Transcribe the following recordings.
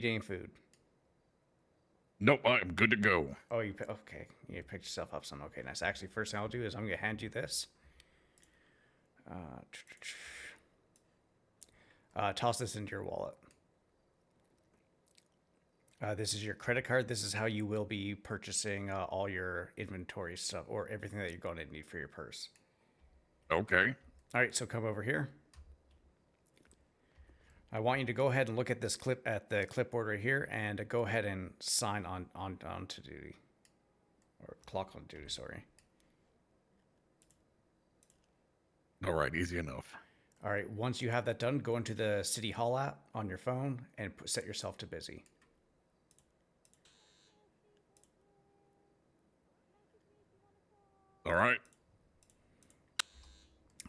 eating food? Nope, I'm good to go. Oh, okay. You picked yourself up some. Okay, nice. Actually, first thing I'll do is I'm gonna hand you this. Uh, toss this into your wallet. This is your credit card. This is how you will be purchasing all your inventory stuff or everything that you're going to need for your purse. Okay. All right, so come over here. I want you to go ahead and look at this clip at the clipboard right here, and go ahead and sign on to duty, or clock on duty. Sorry. All right, easy enough. All right. Once you have that done, go into the City Hall app on your phone and set yourself to busy. All right.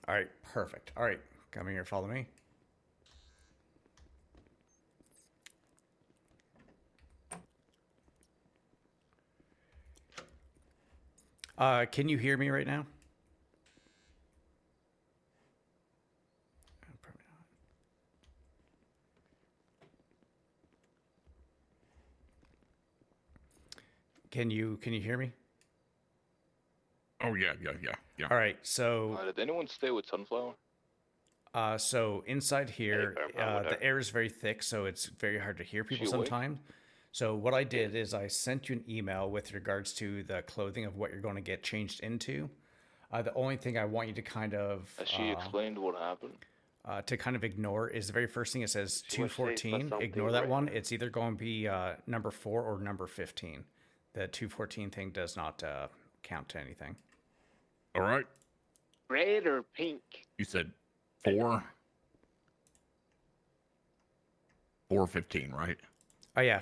All right. Perfect. All right. Come here. Follow me. Can you hear me right now? Probably not. Can you hear me? Oh yeah. All right. So Did anyone stay with Sunflower? so inside here, with the her. air is very thick, so it's very hard to hear people She awake? sometimes. So what I did is I sent you an email with regards to the clothing of what you're going to get changed into. The only thing I want you to kind of Has she explained what happened? ignore is the very first thing. It says She was saying 214. something Ignore that one. random. It's either going to be number 4 or number 15. The 214 thing does not count to anything. All right. Red or pink? You said 4. 4:15, right? Oh yeah,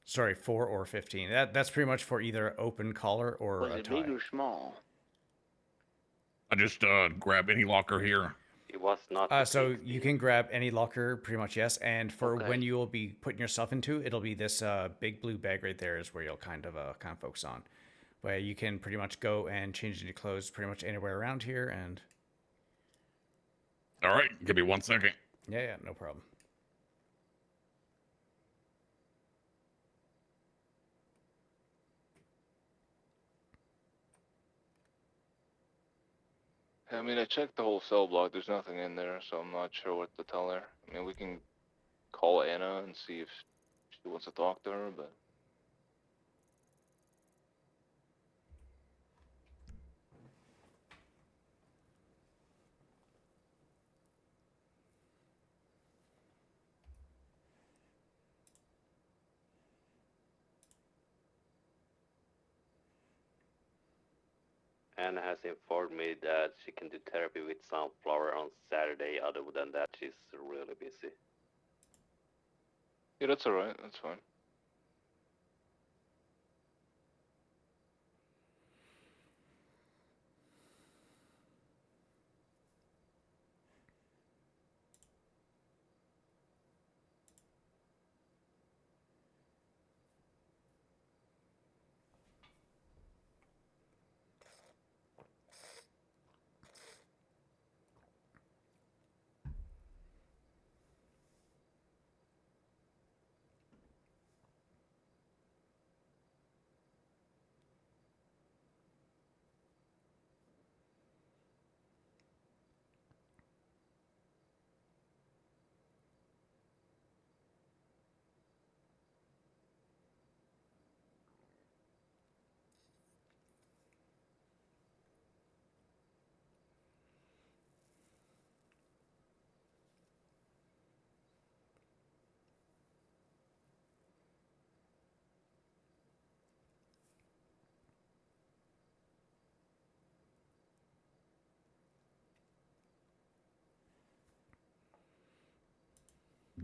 sorry, 4 or 15. That's pretty much for either open collar or Was a it tie. big or small? I just grab any locker here. It was not. So you can grab any locker, pretty much, yes. And for Okay. when you will be putting yourself into, it'll be this big blue bag right there is where you'll kind of focus on. But you can pretty much go and change into clothes pretty much anywhere around here. And All right, give me 1 second. yeah, no problem. I mean, I checked the whole cell block. There's nothing in there, so I'm not sure what to tell her. I mean, we can call Anna and see if she wants to talk to her, but... Anna has informed me that she can do therapy with Sunflower on Saturday. Other than that, she's really busy. Yeah, that's alright. That's fine.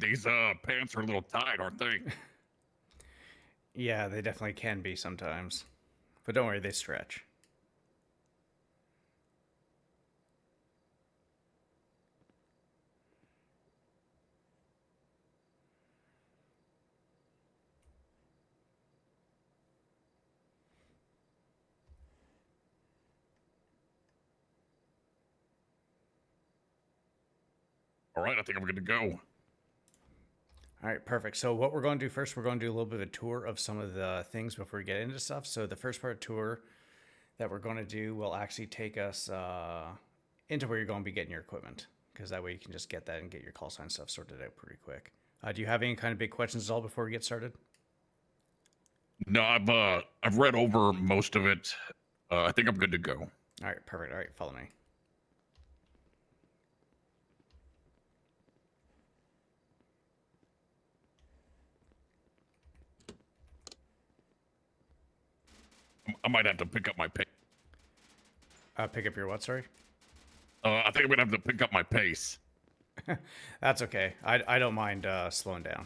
These pants are a little tight, aren't they? Yeah, they definitely can be sometimes. But don't worry, they stretch. All right, I think I'm good to go. All right, perfect. So what we're going to do first, we're going to do a little bit of a tour of some of the things before we get into stuff. So the first part of the tour that we're going to do will actually take us into where you're going to be getting your equipment, because that way you can just get that and get your call sign stuff sorted out pretty quick. Do you have any kind of big questions at all before we get started? No, I've read over most of it. I think I'm good to go. All right, perfect. All right, follow me. I might have to pick up my pace. Pick up your what, sorry? I think I'm gonna have to pick up my pace. That's okay. I don't mind slowing down.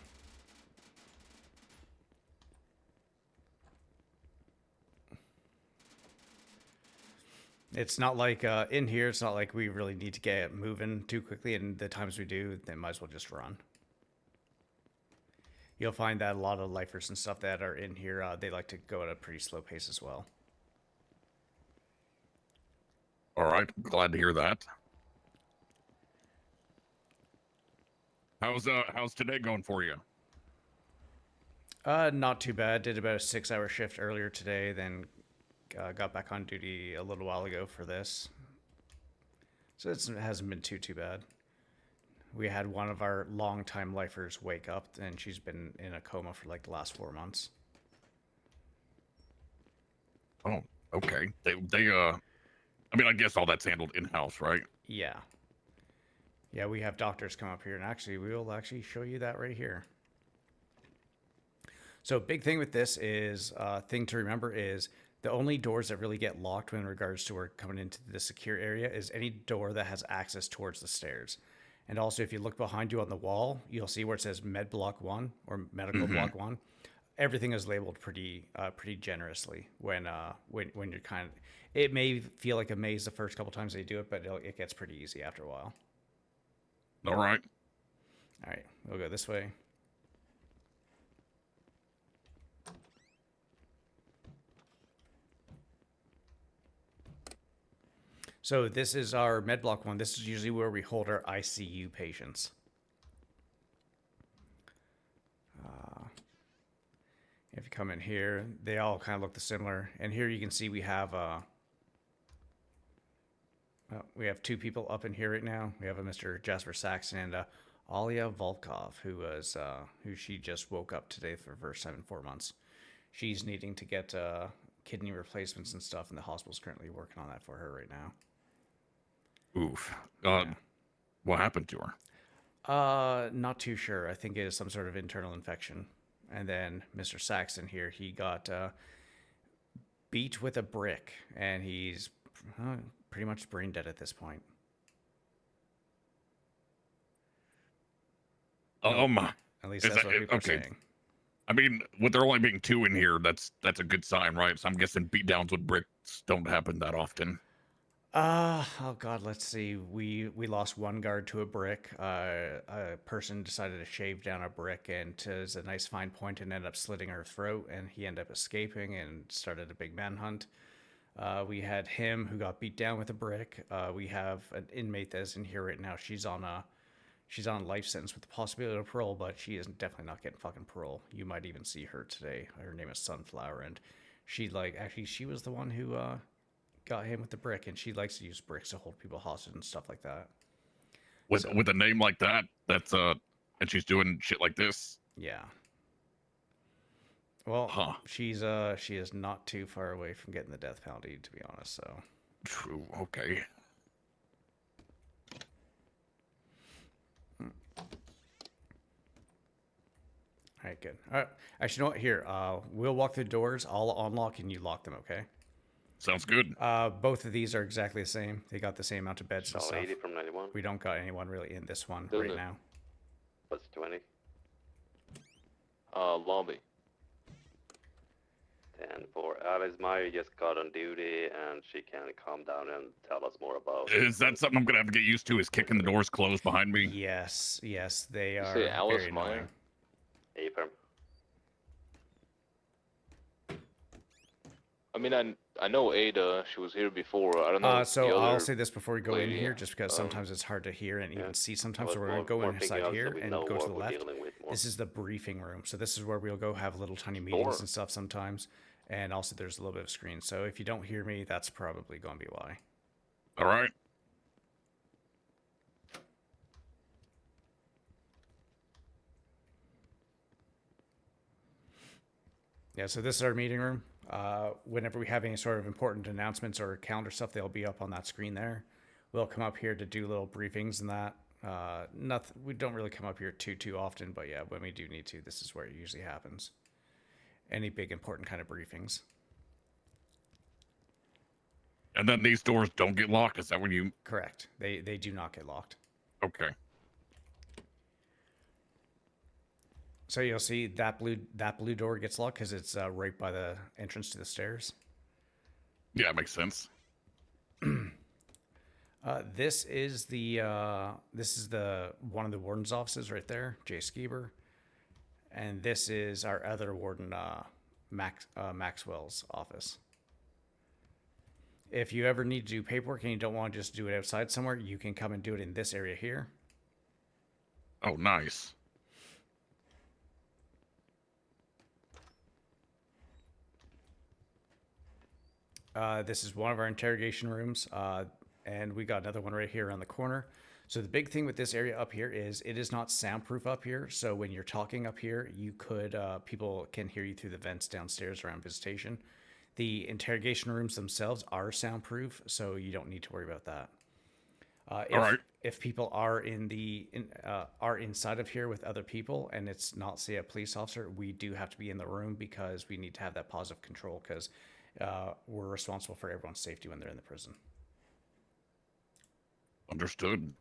It's not like in here, it's not like we really need to get moving too quickly, and the times we do, they might as well just run. You'll find that a lot of lifers and stuff that are in here, they like to go at a pretty slow pace as well. All right, glad to hear that. How's today going for you? Not too bad. Did about a 6-hour shift earlier today, then got back on duty a little while ago for this. So it hasn't been too bad. We had one of our longtime lifers wake up, and she's been in a coma for like the last 4 months. Oh, okay. I mean, I guess all that's handled in-house, right? Yeah. Yeah, we have doctors come up here, and actually, we will actually show you that right here. So big thing with this is, thing to remember is, the only doors that really get locked when in regards to we're coming into the secure area is any door that has access towards the stairs. And also, if you look behind you on the wall, you'll see where it says Med Block 1 or Medical Block 1. Everything is labeled pretty generously when you're kind of... It may feel like a maze the first couple times they do it, but it gets pretty easy after a while. All right. All right, we'll go this way. So this is our med block 1. This is usually where we hold our ICU patients. If you come in here, they all kind of look similar. And here you can see we have two people up in here right now. We have a Mr. Jasper Saxon and Alia Volkov, who she just woke up today for the first time in 4 months. She's needing to get kidney replacements and stuff, and the hospital's currently working on that for her right now. Oof. Yeah. What happened to her? Not too sure. I think it is some sort of internal infection. And then Mr. Saxon here, he got beat with a brick, and he's pretty much brain dead at this point. At least that's what people are saying. I mean, with there only being 2 in here, that's a good sign, right? So I'm guessing beatdowns with bricks don't happen that often. Oh God, let's see. We lost one guard to a brick. A person decided to shave down a brick, and to a nice fine point, and ended up slitting her throat, and he ended up escaping and started a big manhunt. We had him who got beat down with a brick. We have an inmate that's in here right now. She's on a life sentence with the possibility of parole, but she is definitely not getting fucking parole. You might even see her today. Her name is Sunflower, and she was the one who got him with the brick, and she likes to use bricks to hold people hostage and stuff like that. With a name like that, and she's doing shit like this. Yeah. Well, she is not too far away from getting the death penalty, to be honest. So. True. Okay. All right, good. All right. Actually, you know what? Here, we'll walk through the doors. I'll unlock and you lock them, okay? Sounds good. Both of these are exactly the same. They got the same amount of beds and stuff. 80 from 91. We don't got anyone really in this one Doesn't right it? now. What's 20? Lobby. 10 for Alice Meyer just got on duty, and she can calm down and tell us more about. Is that something I'm gonna have to get used to? Is kicking the doors closed behind me? Yes, they are say Alice very Meyer? annoying. Affirm. I mean, I know Ada. She was here before. I don't know. So the I'll other say this before we go in lady, here, just because sometimes it's hard to hear and even see sometimes. So we're going to go inside here and go to the left. This is the briefing room. So this is where we'll go have little tiny Store. meetings and stuff sometimes. And also there's a little bit of screen. So if you don't hear me, that's probably going to be why. All right. Yeah, so this is our meeting room. Whenever we have any sort of important announcements or calendar stuff, they'll be up on that screen there. We'll come up here to do little briefings and that. Nothing. We don't really come up here too often, but yeah, when we do need to, this is where it usually happens. Any big important kind of briefings. And then these doors don't get locked. Is that when you? Correct. They do not get locked. Okay. So you'll see that blue door gets locked because it's right by the entrance to the stairs. Yeah, makes sense. This is the one of the warden's offices right there, Jay Skeeber, and this is our other warden, Maxwell's office. If you ever need to do paperwork and you don't want to just do it outside somewhere, you can come and do it in this area here. Oh, nice. This is one of our interrogation rooms, and we got another one right here on the corner. So the big thing with this area up here is it is not soundproof up here. So when you're talking up here, you could people can hear you through the vents downstairs around visitation. The interrogation rooms themselves are soundproof, so you don't need to worry about that. If people are are inside of here with other people and it's not, say, a police officer, we do have to be in the room because we need to have that positive control because we're responsible for everyone's safety when they're in the prison. Understood.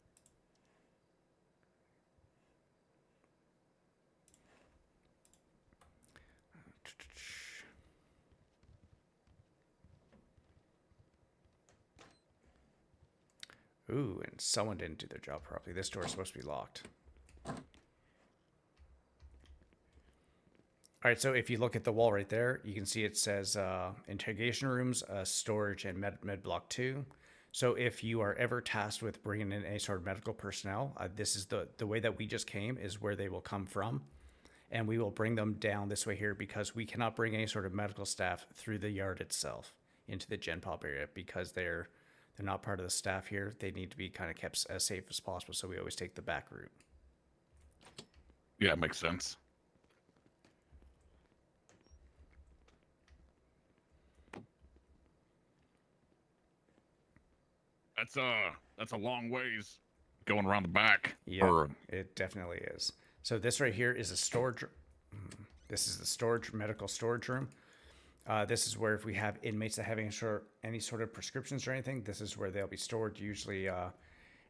Ooh, and someone didn't do their job properly. This door is supposed to be locked. All right, so if you look at the wall right there, you can see it says interrogation rooms, storage, and med block 2. So if you are ever tasked with bringing in any sort of medical personnel, this is the way that we just came is where they will come from. And we will bring them down this way here because we cannot bring any sort of medical staff through the yard itself into the Gen Pop area because they're not part of the staff here. They need to be kind of kept as safe as possible, so we always take the back route. Yeah, it makes sense. That's a long ways going around the back. Yeah, it definitely is. So this right here is a storage. This is the storage medical storage room. This is where if we have inmates that have any sort of prescriptions or anything, this is where they'll be stored. Usually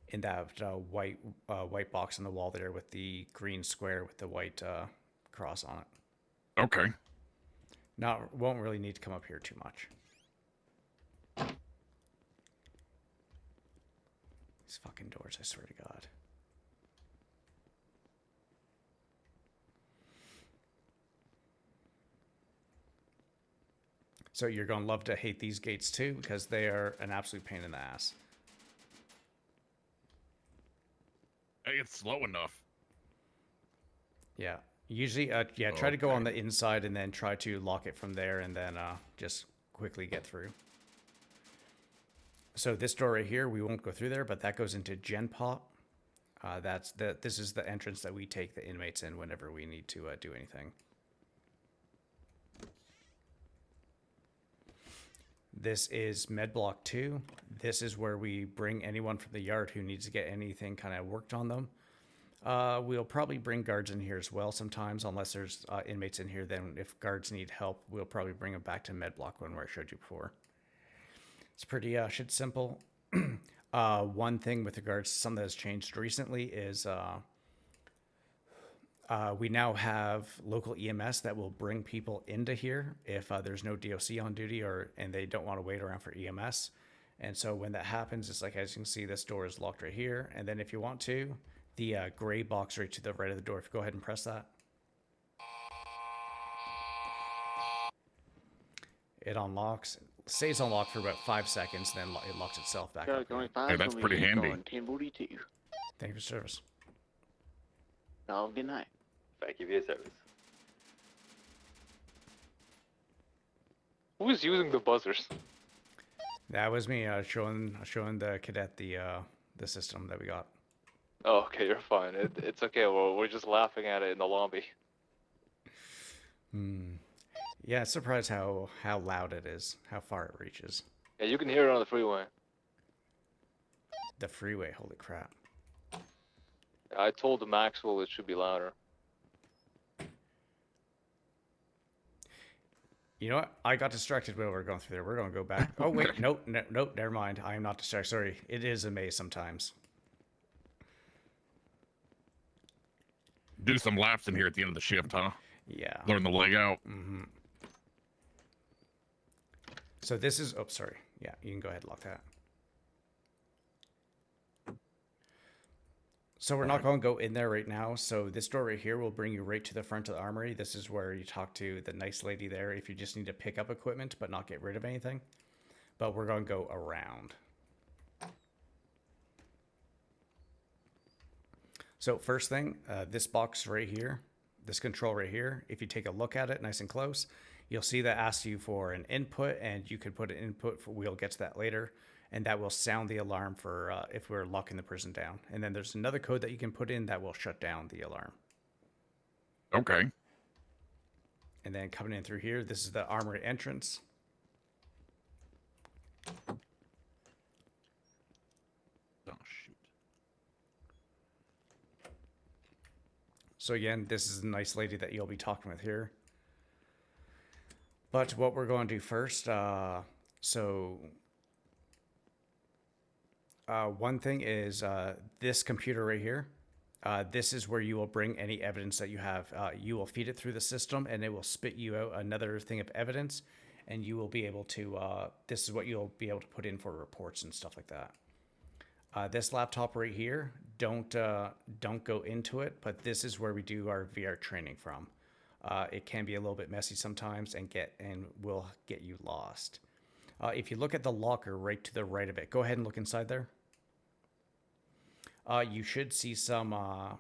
in that white box on the wall there with the green square with the white cross on it. Okay. Won't really need to come up here too much. These fucking doors, I swear to God. So you're going to love to hate these gates too, because they are an absolute pain in the ass. Hey, it's slow enough. Yeah. Usually, try to go on the inside and then try to lock it from there and then just quickly get through. So this door right here, we won't go through there, but that goes into Gen Pop. This is the entrance that we take the inmates in whenever we need to do anything. This is Med Block 2. This is where we bring anyone from the yard who needs to get anything kind of worked on them. We'll probably bring guards in here as well sometimes, unless there's inmates in here. Then if guards need help, we'll probably bring them back to Med Block 1 where I showed you before. It's pretty shit simple. One thing with regards to something that's changed recently is we now have local EMS that will bring people into here if there's no DOC on duty and they don't want to wait around for EMS. And so when that happens, it's like, as you can see, this door is locked right here. And then if you want to, the gray box right to the right of the door, if you go ahead and press that. It unlocks, stays unlocked for about 5 seconds, then it locks itself back up. Hey, that's pretty handy. Thank you for service. Oh, good night. Thank you for your service. Who is using the buzzers? That was me showing the cadet the system that we got. Oh, okay, you're fine. It's okay. Well, we're just laughing at it in the lobby. Yeah, it's surprised how loud it is, how far it reaches. Yeah, you can hear it on the freeway. The freeway, holy crap. I told the Maxwell it should be louder. You know what? I got distracted while we were going through there. We're going to go back. Oh, wait. Nope. Nope. Never mind. I am not distracted. Sorry. It is a maze sometimes. Do some laps in here at the end of the shift, huh? Yeah. Learn the layout. So this is... Oh, sorry. Yeah, you can go ahead and lock that. So we're not going to go in there right now. So this door right here will bring you right to the front of the armory. This is where you talk to the nice lady there if you just need to pick up equipment but not get rid of anything. But we're going to go around. So first thing, this box right here, this control right here, if you take a look at it nice and close, you'll see that asks you for an input, and you can put an input for, we'll get to that later, and that will sound the alarm for if we're locking the prison down. And then there's another code that you can put in that will shut down the alarm. Okay. And then coming in through here, this is the armory entrance. Oh, shoot. So again, this is the nice lady that you'll be talking with here. But what we're going to do first, one thing is this computer right here. This is where you will bring any evidence that you have. You will feed it through the system, and it will spit you out another thing of evidence, and you will be able to. This is what you'll be able to put in for reports and stuff like that. This laptop right here, don't go into it, but this is where we do our VR training from. It can be a little bit messy sometimes and will get you lost. If you look at the locker right to the right of it, go ahead and look inside there. You should see some, oh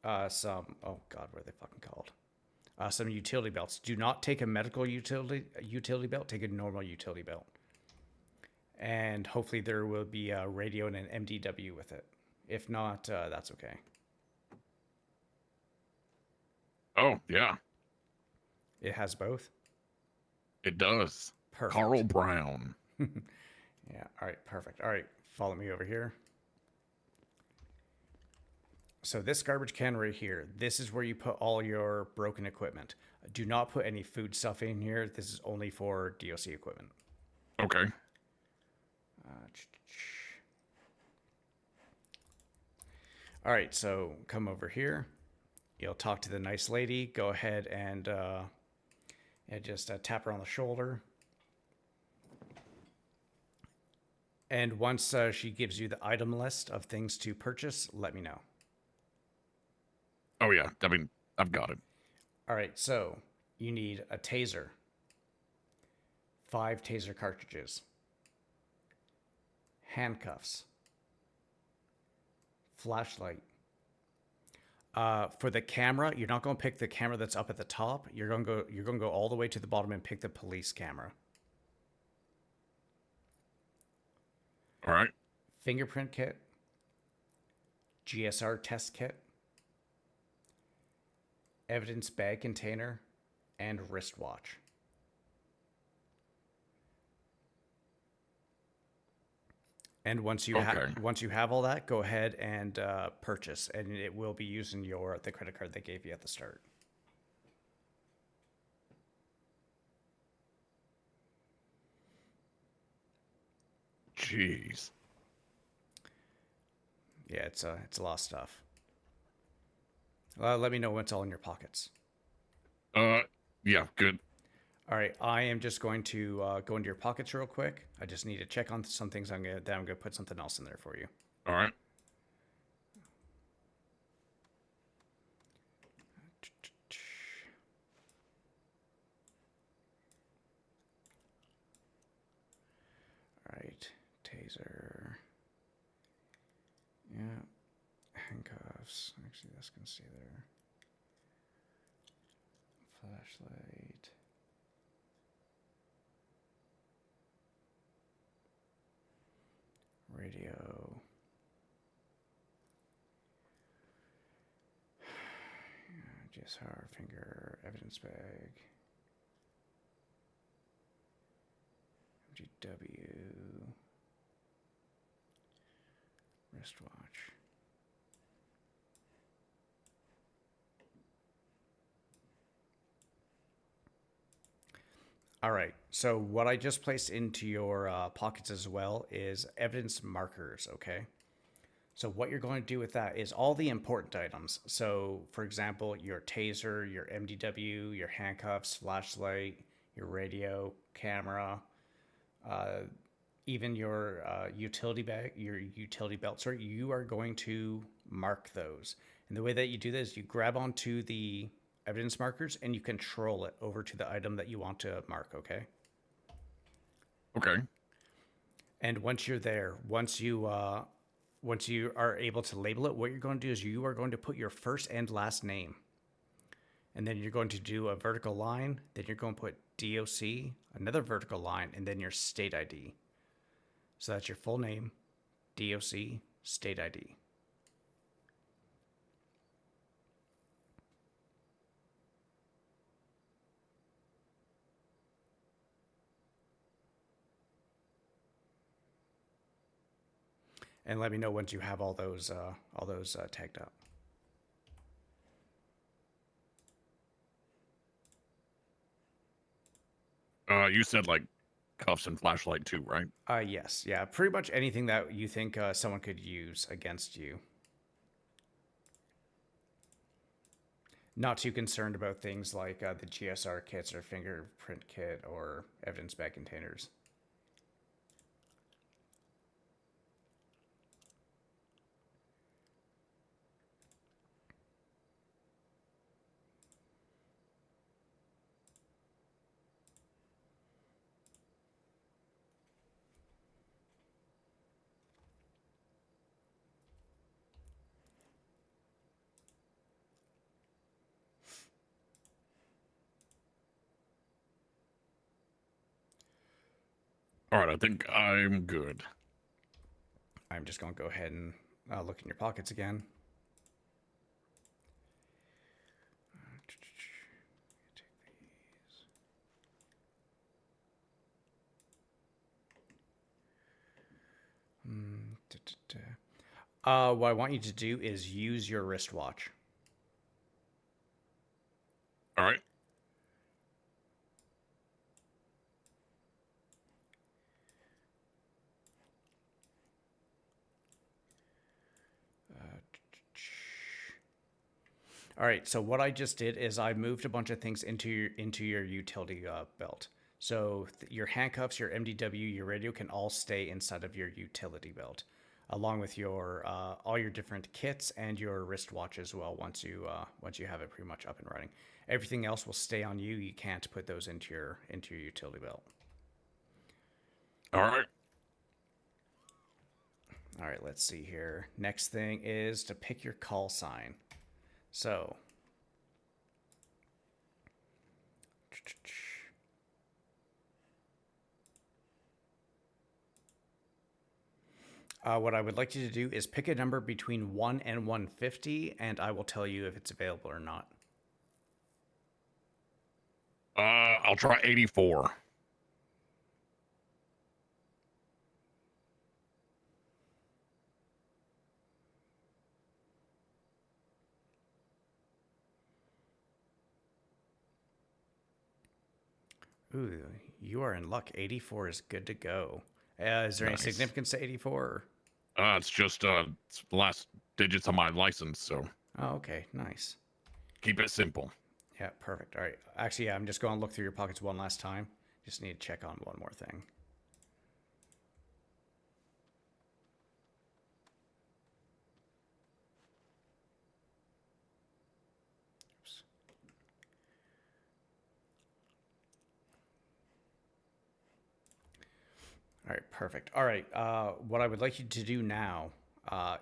God, what are they fucking called? Some utility belts. Do not take a medical utility belt. Take a normal utility belt. And hopefully there will be a radio and an MDW with it. If not, that's okay. Oh, yeah. It has both? It does. Perfect. Carl Brown. Yeah, all right, perfect. All right, follow me over here. So this garbage can right here, this is where you put all your broken equipment. Do not put any food stuff in here. This is only for DOC equipment. Okay. All right, so come over here. You'll talk to the nice lady. Go ahead and just tap her on the shoulder. And once she gives you the item list of things to purchase, let me know. Oh, yeah. I mean, I've got it. All right, so you need a taser, 5 taser cartridges, handcuffs, flashlight. For the camera, you're not going to pick the camera that's up at the top. You're going to go all the way to the bottom and pick the police camera. All right. Fingerprint kit, GSR test kit, evidence bag container, and wristwatch. And once you have all that, go ahead and purchase, and it will be using the credit card they gave you at the start. Jeez. Yeah, it's a lot of stuff. Let me know when it's all in your pockets. Yeah, good. All right, I am just going to go into your pockets real quick. I just need to check on some things. I'm gonna put something else in there for you. All right. All right, taser. Yeah, handcuffs. Actually, that's gonna stay there. Flashlight. Radio. GSR, finger, evidence bag. MGW. Wristwatch. All right, so what I just placed into your pockets as well is evidence markers, okay? So what you're going to do with that is all the important items. So for example, your taser, your MDW, your handcuffs, flashlight, your radio, camera, even your utility bag, your utility belt, sorry, you are going to mark those. And the way that you do this, you grab onto the evidence markers and you control it over to the item that you want to mark, okay? Okay. And once you're there, once you are able to label it, what you're going to do is you are going to put your first and last name. And then you're going to do a vertical line, then you're going to put DOC, another vertical line, and then your state ID. So that's your full name, DOC, state ID. And let me know once you have all those tagged up. You said like cuffs and flashlight too, right? Yes, yeah, pretty much anything that you think someone could use against you. Not too concerned about things like the GSR kits or fingerprint kit or evidence bag containers. All right, I think I'm good. I'm just going to go ahead and look in your pockets again. What I want you to do is use your wristwatch. All right. All right, so what I just did is I moved a bunch of things into your utility belt. So your handcuffs, your MDW, your radio can all stay inside of your utility belt, along with your all your different kits and your wristwatch as well. Once you have it pretty much up and running, everything else will stay on you. You can't put those into your utility belt. All right. All right, let's see here. Next thing is to pick your call sign. So, what I would like you to do is pick a number between 1 and 150, and I will tell you if it's available or not. I'll try 84. Ooh, you are in luck. 84 is good to go. Is there any Nice. significance to 84? It's just it's the last digits of my license, so Oh, okay, nice. keep it simple. Yeah, perfect. All right. Actually, yeah, I'm just going to look through your pockets one last time. Just need to check on one more thing. Oops. All right, perfect. All right, what I would like you to do now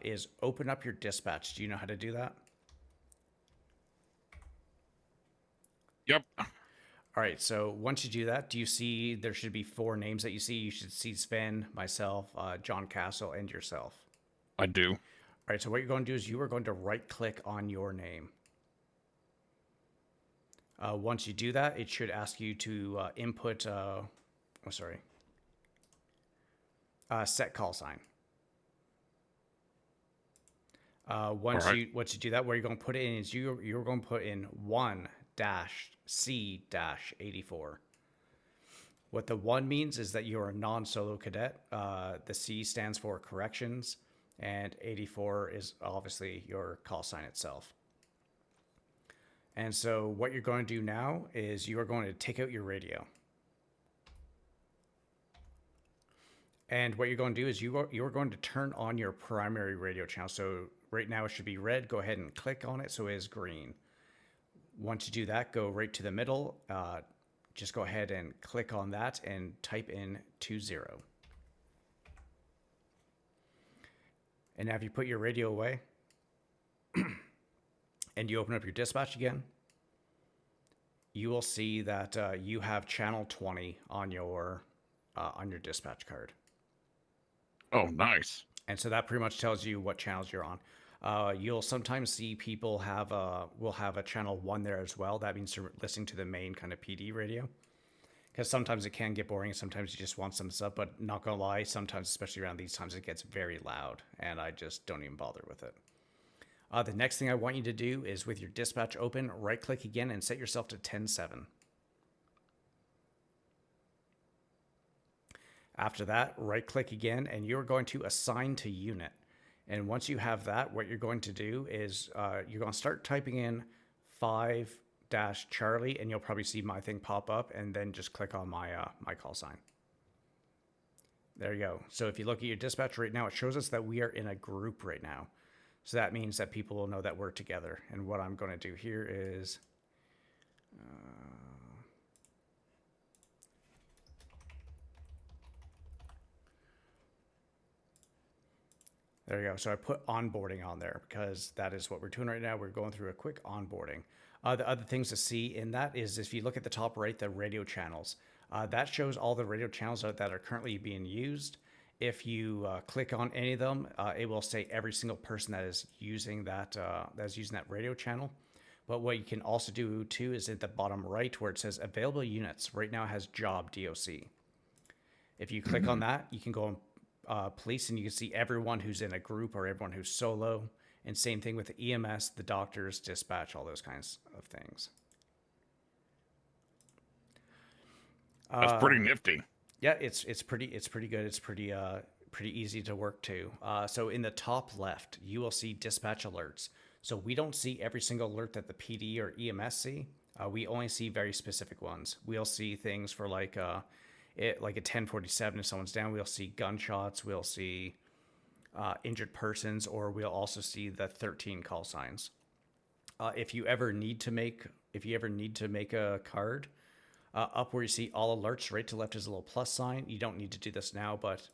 is open up your dispatch. Do you know how to do that? Yep. All right, so once you do that, do you see there should be 4 names that you see? You should see Sven, myself, John Castle, and yourself. I do. All right, so what you're going to do is you are going to right-click on your name. Once you do that, it should ask you to input, set call sign. Once right. you do that, where you're going to put it in is you're going to put in 1-C-84. What the 1 means is that you're a non-solo cadet. The C stands for corrections, and 84 is obviously your call sign itself. And so what you're going to do now is you are going to take out your radio. And what you're going to do is you're going to turn on your primary radio channel. So right now it should be red. Go ahead and click on it so it is green. Once you do that, go right to the middle. Just go ahead and click on that and type in 20. And now if you put your radio away and you open up your dispatch again, you will see that you have channel 20 on your dispatch card. Oh, nice. And so that pretty much tells you what channels you're on. You'll sometimes see people will have a channel 1 there as well. That means they're listening to the main kind of PD radio. Because sometimes it can get boring. Sometimes you just want some stuff. But not going to lie, sometimes, especially around these times, it gets very loud. And I just don't even bother with it. The next thing I want you to do is with your dispatch open, right-click again and set yourself to 10-7. After that, right-click again, and you're going to assign to unit. And once you have that, what you're going to do is you're going to start typing in 5-Charlie, and you'll probably see my thing pop up, and then just click on my call sign. There you go. So if you look at your dispatch right now, it shows us that we are in a group right now. So that means that people will know that we're together. And what I'm going to do here is... there you go. So I put onboarding on there because that is what we're doing right now. We're going through a quick onboarding. The other things to see in that is if you look at the top right, the radio channels. That shows all the radio channels that are currently being used. If you click on any of them, it will say every single person that is using that radio channel. But what you can also do too is at the bottom right where it says available units. Right now it has job DOC. If you click on that, you can go on police and you can see everyone who's in a group or everyone who's solo. And same thing with the EMS, the doctors, dispatch, all those kinds of things. That's pretty nifty. Yeah, it's pretty good. It's pretty easy to work to. So in the top left, you will see dispatch alerts. So we don't see every single alert that the PD or EMS see. We only see very specific ones. We'll see things for like a 1047 if someone's down. We'll see gunshots. We'll see injured persons, or we'll also see the 13 call signs. If you ever need to make a card, up where you see all alerts, right to left is a little plus sign. You don't need to do this now, but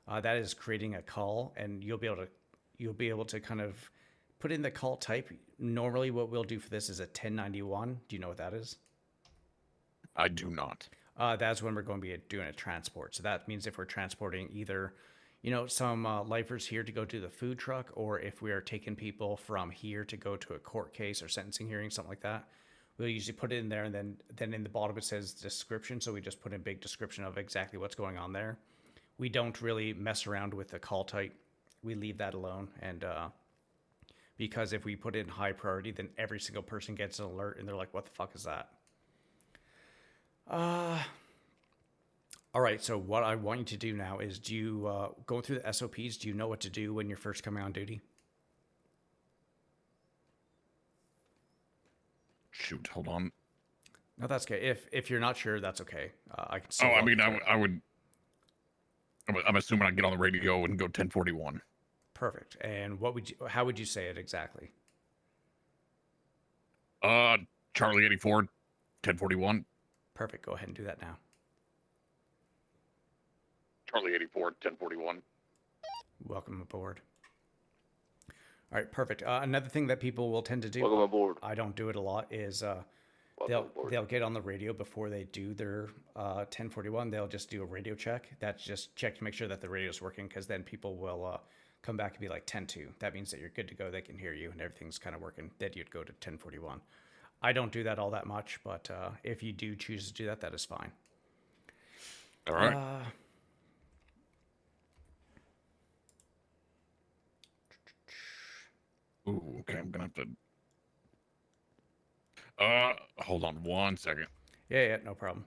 that is creating a call, and you'll be able to kind of put in the call type. Normally, what we'll do for this is a 1091. Do you know what that is? I do not. That's when we're going to be doing a transport. So that means if we're transporting either, some lifers here to go to the food truck, or if we are taking people from here to go to a court case or sentencing hearing, something like that. We'll usually put it in there, and then in the bottom it says description. So we just put in a big description of exactly what's going on there. We don't really mess around with the call type. We leave that alone. And because if we put in high priority, then every single person gets an alert and they're like, what the fuck is that? All right. So what I want you to do now is going through the SOPs, do you know what to do when you're first coming on duty? Shoot, hold on. No, that's okay. If you're not sure, that's okay. I can. Oh, I mean, I would. I'm assuming I get on the radio and go 1041. Perfect. And how would you say it exactly? Charlie 84, 1041. Perfect. Go ahead and do that now. Charlie 84, 1041. Welcome aboard. All right, perfect. Another thing that people will tend to do, Welcome aboard. I don't do it a lot, is They'll get on the radio before they do their 1041. They'll just do a radio check. That's just check to make sure that the radio's working, because then people will come back and be like 10-2. That means that you're good to go. They can hear you and everything's kind of working. Then you'd go to 1041. I don't do that all that much, but if you do choose to do that, that is fine. All right. Ooh, okay, I'm gonna have to. Hold on 1 second. Yeah, no problem.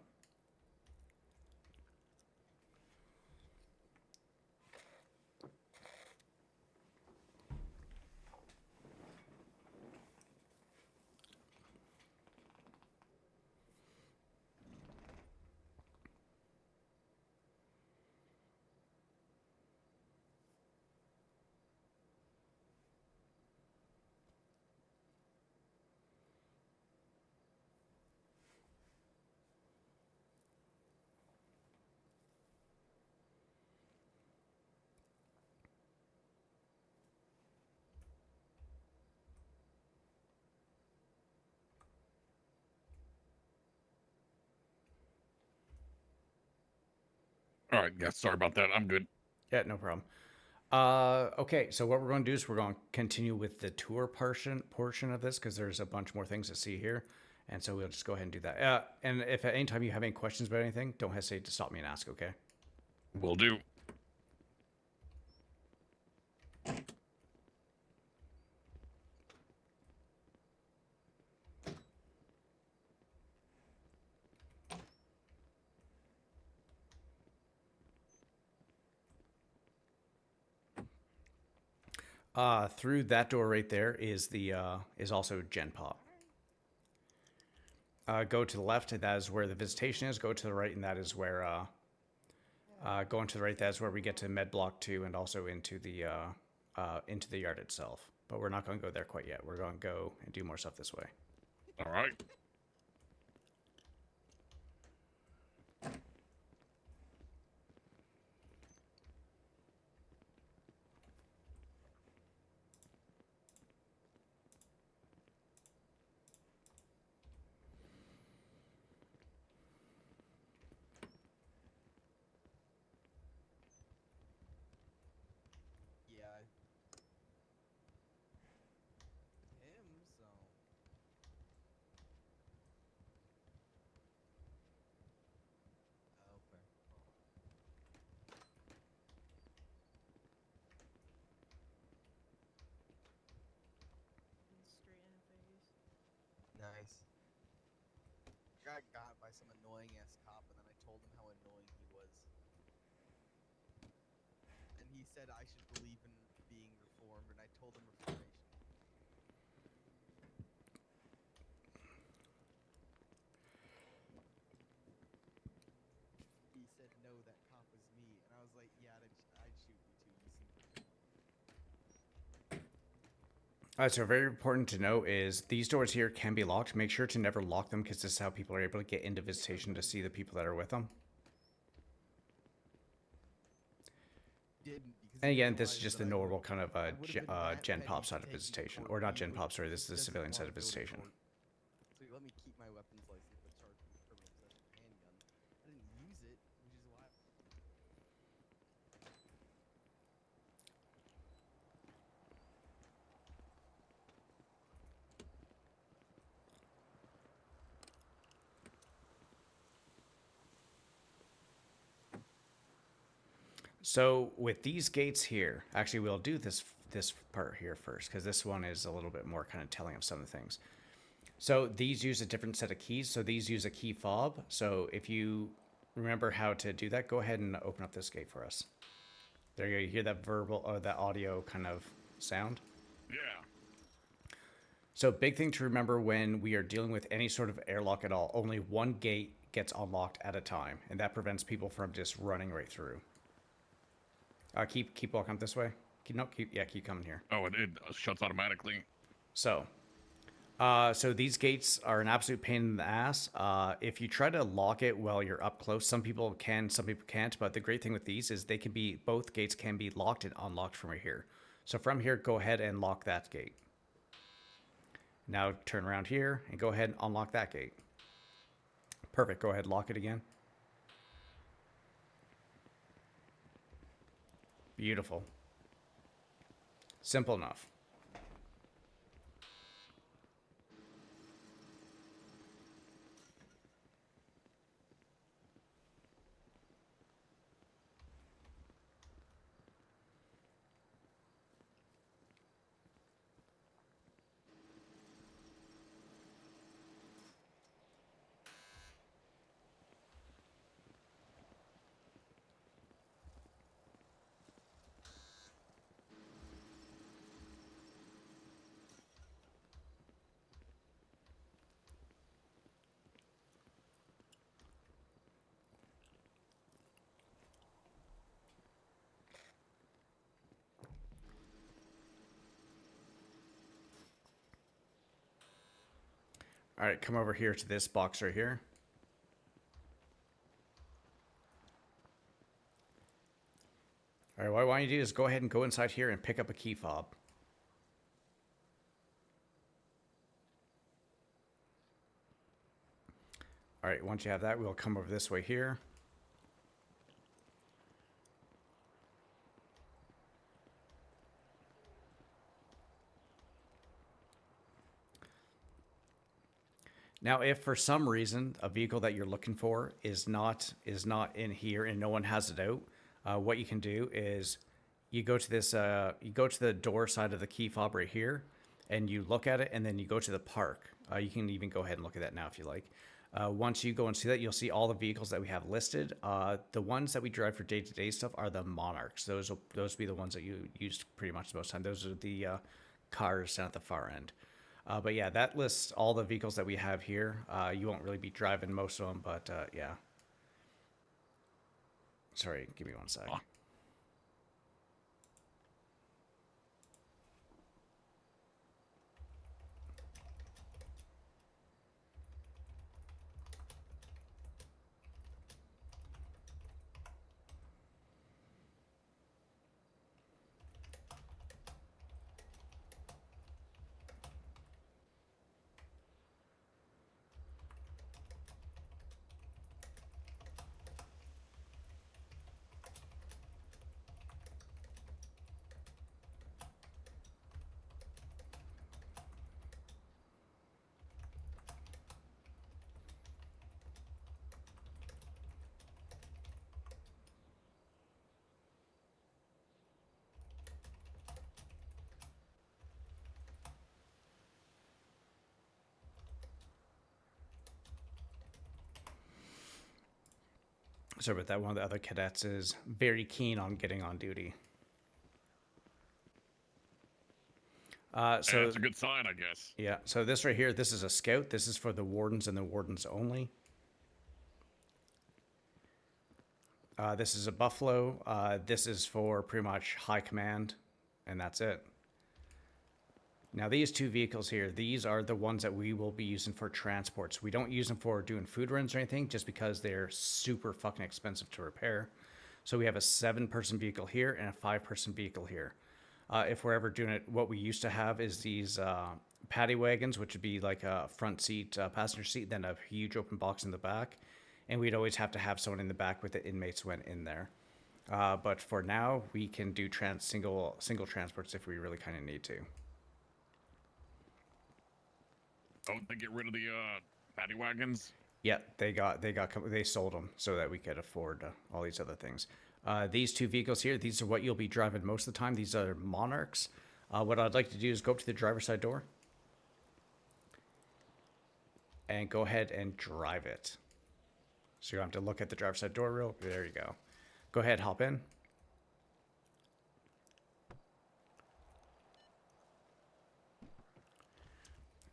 All right, yeah, sorry about that. I'm good. Yeah, no problem. Okay, so what we're going to do is we're going to continue with the tour portion of this, because there's a bunch more things to see here. And so we'll just go ahead and do that. And if at any time you have any questions about anything, don't hesitate to stop me and ask, okay? Will do. Through that door right there is the is also Gen Pop. Go to the left, and that is where the visitation is. Go to the right, and that is where going to the right, that's where we get to Med Block 2 and also into the yard itself. But we're not going to go there quite yet. We're going to go and do more stuff this way. All right. Yeah. Him, so. Oh, fair. Straight in the face. Nice. Got by some annoying ass cop, and then I told him how annoying he was. And he said I should believe in being reformed, and I told him reformation. He said no, that cop was me, and I was like, yeah, I'd shoot you too. You seem pretty annoying. So very important to know is these doors here can be locked. Make sure to never lock them, because this is how people are able to get into visitation to see the people that are with them. Didn't because And he again, this is realized just that the I would've- normal kind of I would've been that Gen petty Pop to side of take you visitation. for Or not being Gen with Pop, sorry, me. this is the Doesn't civilian side wanna of go to visitation. court. So he let me keep my weapons license, but charged me with criminal possession of a handgun. I didn't use it, which is why. So with these gates here, actually we'll do this part here first, because this one is a little bit more kind of telling of some of the things. So these use a different set of keys. So these use a key fob. So if you remember how to do that, go ahead and open up this gate for us. There you go. You hear that verbal or that audio kind of sound? Yeah. So big thing to remember when we are dealing with any sort of airlock at all, only one gate gets unlocked at a time, and that prevents people from just running right through. Keep walking up this way. Keep coming here. Oh, it shuts automatically. So these gates are an absolute pain in the ass. If you try to lock it while you're up close, some people can, some people can't. But the great thing with these is both gates can be locked and unlocked from right here. So from here, go ahead and lock that gate. Now turn around here and go ahead and unlock that gate. Perfect. Go ahead, lock it again. Beautiful. Simple enough. All right, come over here to this box right here. All right, what I want you to do is go ahead and go inside here and pick up a key fob. All right, once you have that, we'll come over this way here. Now, if for some reason a vehicle that you're looking for is not in here and no one has it out, what you can do is you go to this you go to the door side of the key fob right here, and you look at it, and then you go to the park. You can even go ahead and look at that now if you like. Once you go and see that, you'll see all the vehicles that we have listed. The ones that we drive for day-to-day stuff are the Monarchs. Those will be the ones that you use pretty much the most time. Those are the cars down at the far end. But yeah, that lists all the vehicles that we have here. You won't really be driving most of them, but yeah. Sorry, give me one sec. Sorry about that. One of the other cadets is very keen on getting on duty. So That's a good sign, I guess. yeah, so this right here, this is a scout. This is for the wardens and the wardens only. This is a buffalo. This is for pretty much high command, and that's it. Now these two vehicles here, these are the ones that we will be using for transports. We don't use them for doing food runs or anything, just because they're super fucking expensive to repair. So we have a 7-person vehicle here and a 5-person vehicle here. If we're ever doing it, what we used to have is these paddy wagons, which would be like a front seat, passenger seat, then a huge open box in the back. And we'd always have to have someone in the back with the inmates went in there. But for now, we can do single transports if we really kind of need to. Oh, they get rid of the paddy wagons? Yeah, they sold them so that we could afford all these other things. These two vehicles here, these are what you'll be driving most of the time. These are Monarchs. What I'd like to do is go up to the driver's side door and go ahead and drive it. So you have to look at the driver's side door there you go. Go ahead, hop in.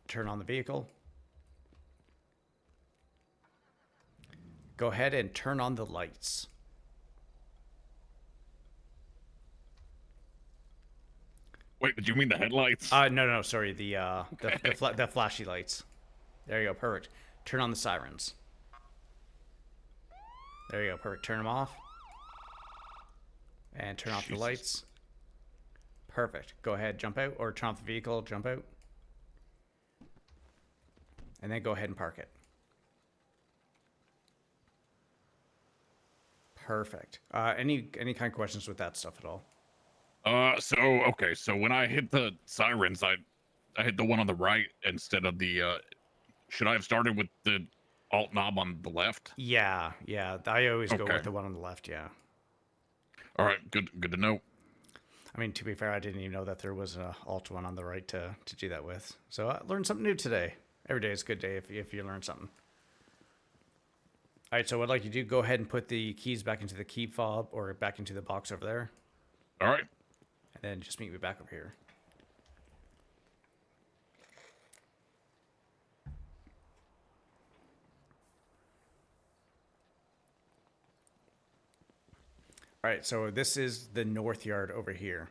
Turn on the vehicle. Go ahead and turn on the lights. Wait, did you mean the headlights? No, sorry, the flashy lights. There you go, perfect. Turn on the sirens. There you go, perfect. Turn them off. And turn off the lights. Perfect. Go ahead, jump out, or turn off the vehicle, jump out. And then go ahead and park it. Perfect. Any kind of questions with that stuff at all? So okay, so when I hit the sirens, I hit the one on the right instead of the. Should I have started with the alt knob on the left? Yeah, yeah. I always go Okay. with the one on the left. Yeah. All right, good to know. I mean, to be fair, I didn't even know that there was an alt one on the right to do that with. So I learned something new today. Every day is a good day if you learn something. All right, so what I'd like you to do, go ahead and put the keys back into the key fob or back into the box over there, All right. and then just meet me back over here. All right, so this is the north yard over here.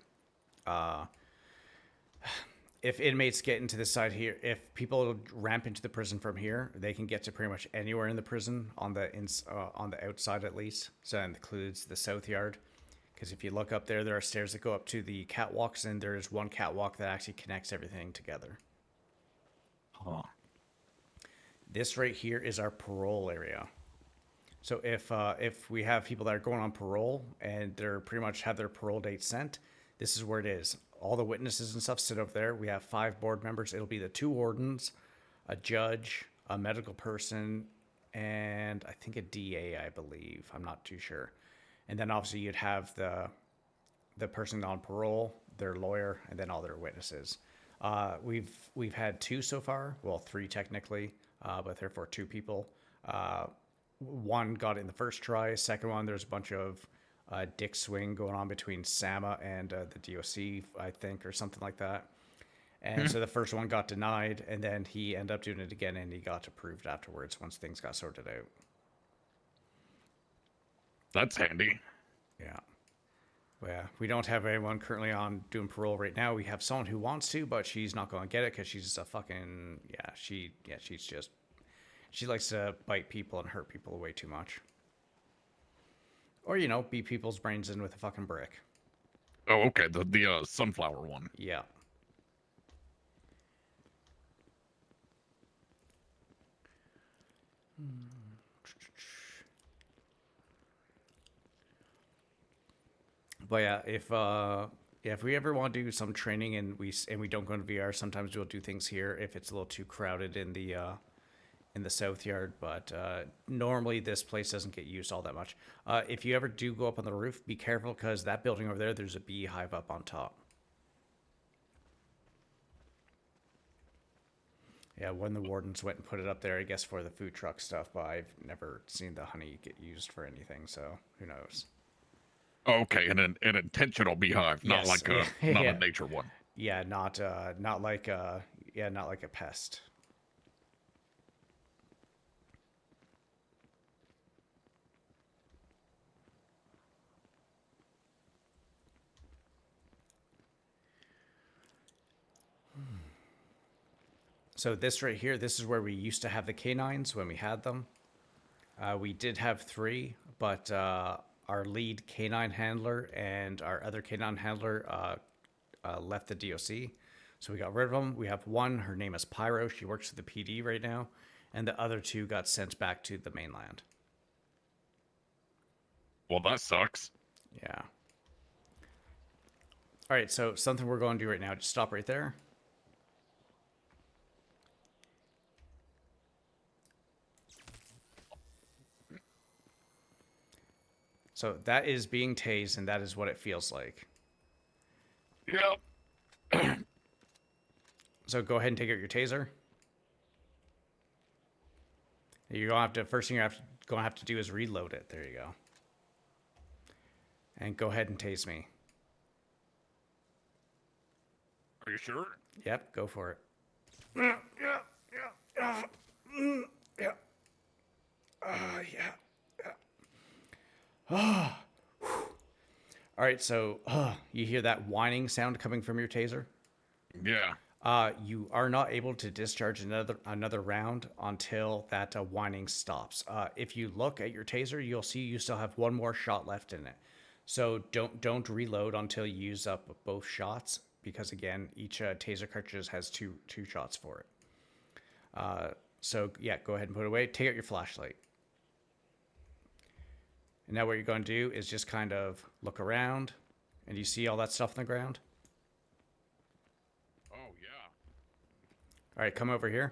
If inmates get into this side here, if people ramp into the prison from here, they can get to pretty much anywhere in the prison on the outside at least. So that includes the south yard. Because if you look up there, there are stairs that go up to the catwalks, and there's one catwalk that actually connects everything together. Huh. This right here is our parole area. So if we have people that are going on parole and they're pretty much have their parole date sent, this is where it is. All the witnesses and stuff sit over there. We have 5 board members. It'll be the 2 wardens, a judge, a medical person, and I think a DA, I believe. I'm not too sure. And then obviously you'd have the person on parole, their lawyer, and then all their witnesses. We've had 2 so far. Well, 3 technically, but therefore 2 people. One got in the first try. Second one, there's a bunch of dick swing going on between Sama and the DOC, I think, or something like that. And so the first one got denied, and then he ended up doing it again, and he got approved afterwards once things got sorted out. That's handy. Yeah. Well, yeah, we don't have anyone currently on doing parole right now. We have someone who wants to, but she's not going to get it because she's a fucking she's just she likes to bite people and hurt people way too much. Or, beat people's brains in with a fucking brick. Oh, okay. The sunflower one. Yeah. But yeah, if we ever want to do some training and we don't go into VR, sometimes we'll do things here if it's a little too crowded in the south yard, but normally this place doesn't get used all that much. If you ever do go up on the roof, be careful because that building over there, there's a beehive up on top. Yeah, when the wardens went and put it up there, I guess for the food truck stuff, but I've never seen the honey get used for anything, so who knows. Oh, okay, an intentional beehive, not Yes, like a yeah, not yeah. a nature one. Yeah, not like a pest. So this right here, this is where we used to have the canines when we had them. We did have 3, but our lead canine handler and our other canine handler left the DOC. So we got rid of them. We have 1. Her name is Pyro. She works for the PD right now. And the other 2 got sent back to the mainland. Well, that sucks. Yeah. All right, so something we're going to do right now. Just stop right there. So that is being tased, and that is what it feels like. Yep. So go ahead and take out your taser. You're gonna have to first thing you're gonna have to do is reload it. There you go. And go ahead and tase me. Are you sure? Yep, go for it. Yeah. All right, so you hear that whining sound coming from your taser? Yeah. You are not able to discharge another round until that whining stops. If you look at your taser, you'll see you still have 1 more shot left in it. So don't reload until you use up both shots, because again, each taser cartridge has two shots for it. So yeah, go ahead and put it away. Take out your flashlight. And now what you're going to do is just kind of look around, and you see all that stuff on the ground. Oh yeah. All right, come over here.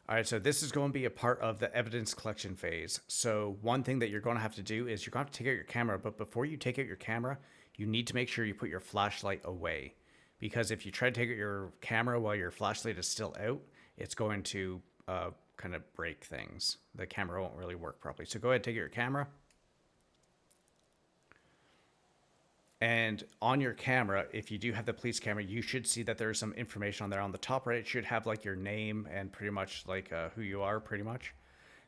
All right, so this is going to be a part of the evidence collection phase. So one thing that you're going to have to do is you're going to have to take out your camera, but before you take out your camera, you need to make sure you put your flashlight away. Because if you try to take out your camera while your flashlight is still out, it's going to kind of break things. The camera won't really work properly. So go ahead and take out your camera. And on your camera, if you do have the police camera, you should see that there's some information on there. On the top right, it should have like your name and pretty much like who you are, pretty much.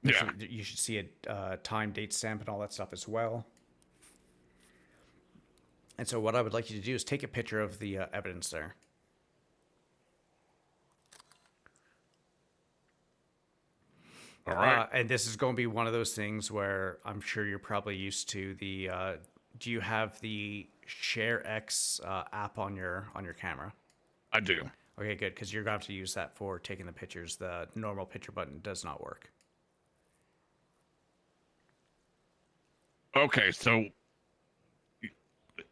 Yeah. You should see a time, date stamp, and all that stuff as well. And so what I would like you to do is take a picture of the evidence there. All right. And this is going to be one of those things where I'm sure you're probably used to the. Do you have the Share X app on your camera? I do. Okay, good, because you're going to have to use that for taking the pictures. The normal picture button does not work. Okay, so.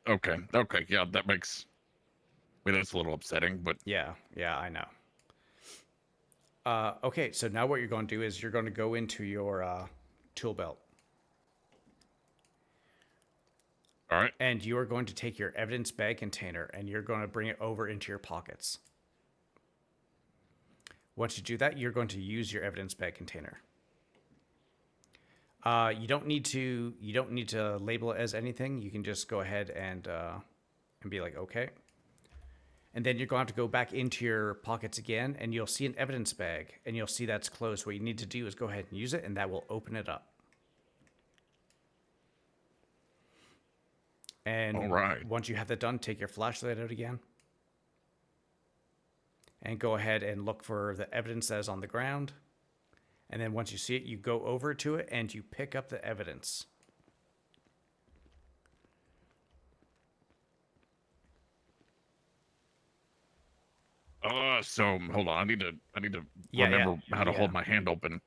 Okay, yeah, that makes. I mean, that's a little upsetting, but Yeah, I know. Okay, so now what you're going to do is you're going to go into your tool belt. all right. And you are going to take your evidence bag container and you're going to bring it over into your pockets. Once you do that, you're going to use your evidence bag container. You don't need to label it as anything. You can just go ahead and be like, okay. And then you're going to have to go back into your pockets again, and you'll see an evidence bag, and you'll see that's closed. What you need to do is go ahead and use it, and that will open it up. And All right. once you have that done, take your flashlight out again. And go ahead and look for the evidence that is on the ground. And then once you see it, you go over to it and you pick up the evidence. So hold on. I need to Yeah, remember how to yeah. hold my hand open.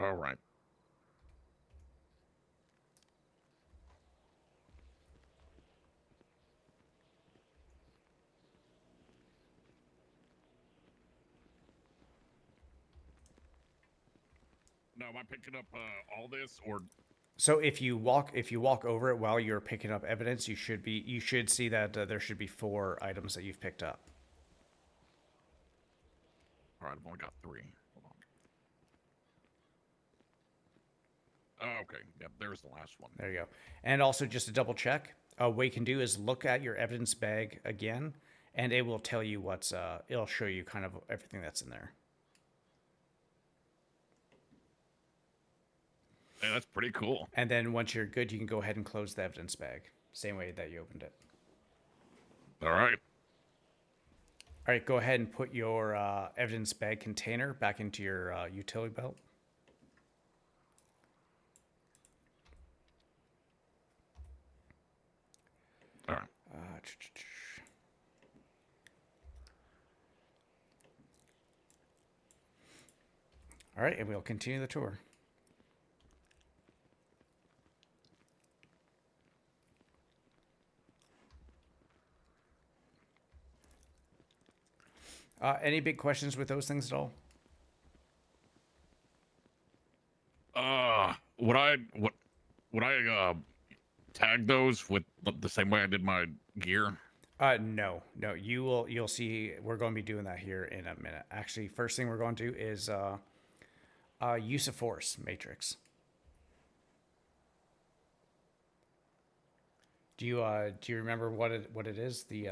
All right. Now, am I picking up all this, or So if you walk over it while you're picking up evidence, you should see that there should be 4 items that you've picked up. all right? I've only got 3. Hold on. Oh, okay. Yep. There's the last one. There you go. And also just to double check, what you can do is look at your evidence bag again, and it will tell you what's. It'll show you kind of everything that's in there. Hey, that's pretty cool. And then once you're good, you can go ahead and close the evidence bag, same way that you opened it. All right. All right, go ahead and put your evidence bag container back into your utility belt. All right. All right, and we'll continue the tour. Any big questions with those things at all? Would I tag those with the same way I did my gear? No. You'll see. We're going to be doing that here in a minute. Actually, first thing we're going to do is use of force matrix. Do you remember what it is? The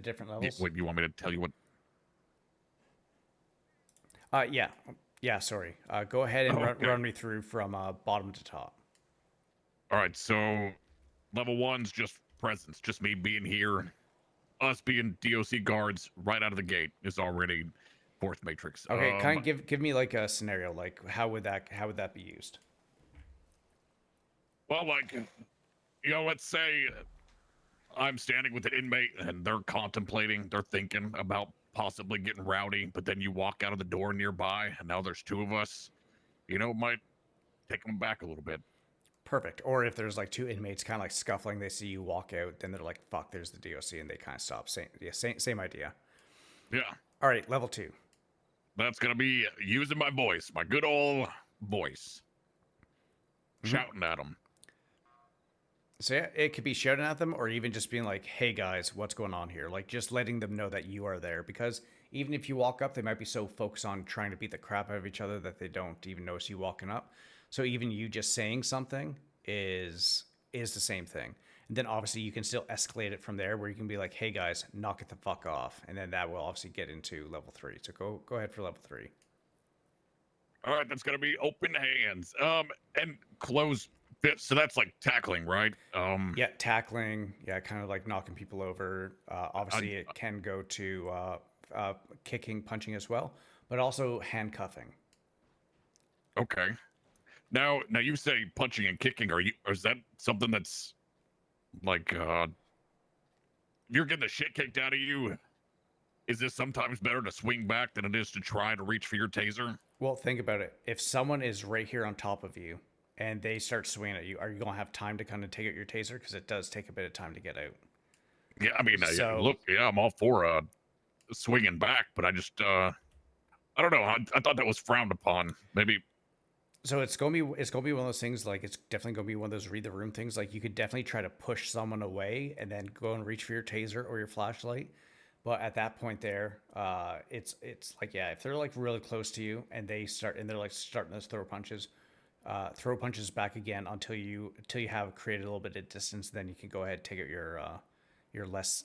different levels. Wait, you want me to tell you what? Yeah. Sorry. Go ahead and Oh, okay. run me through from bottom to top. All right. So Level 1's just presence, just me being here. Us being DOC guards right out of the gate is already fourth matrix. Okay, kind of give me like a scenario. Like how would that be used? Well, like, let's say I'm standing with an inmate and they're contemplating, they're thinking about possibly getting rowdy, but then you walk out of the door nearby and now there's two of us. It might take them back a little bit. Perfect. Or if there's like two inmates kind of like scuffling, they see you walk out, then they're like, "Fuck, there's the DOC," and they kind of stop. Same idea. Yeah, All right, level 2. that's gonna be using my voice, my good old voice, shouting at them. So yeah, it could be shouting at them, or even just being like, "Hey guys, what's going on here?" Like just letting them know that you are there. Because even if you walk up, they might be so focused on trying to beat the crap out of each other that they don't even notice you walking up. So even you just saying something is the same thing. And then obviously you can still escalate it from there, where you can be like, "Hey guys, knock it the fuck off," and then that will obviously get into level 3. So go ahead for level 3. All right, that's gonna be open hands. And close fists. So that's like tackling, right? Yeah, tackling. Yeah, kind of like knocking people over. Obviously, it can go to kicking, punching as well, but also handcuffing. Okay. Now you say punching and kicking. Or is that something that's like, if you're getting the shit kicked out of you? Is this sometimes better to swing back than it is to try to reach for your taser? Well, think about it. If someone is right here on top of you and they start swinging at you, are you going to have time to kind of take out your taser? Because it does take a bit of time to get out. Yeah, I mean, So- I'm all for swinging back, but I just, I don't know. I thought that was frowned upon. Maybe. So it's gonna be one of those things. Like it's definitely gonna be one of those read the room things. Like you could definitely try to push someone away and then go and reach for your taser or your flashlight. But at that point there, it's like, yeah, if they're like really close to you and they're like starting to throw punches back again until you have created a little bit of distance, then you can go ahead and take out your less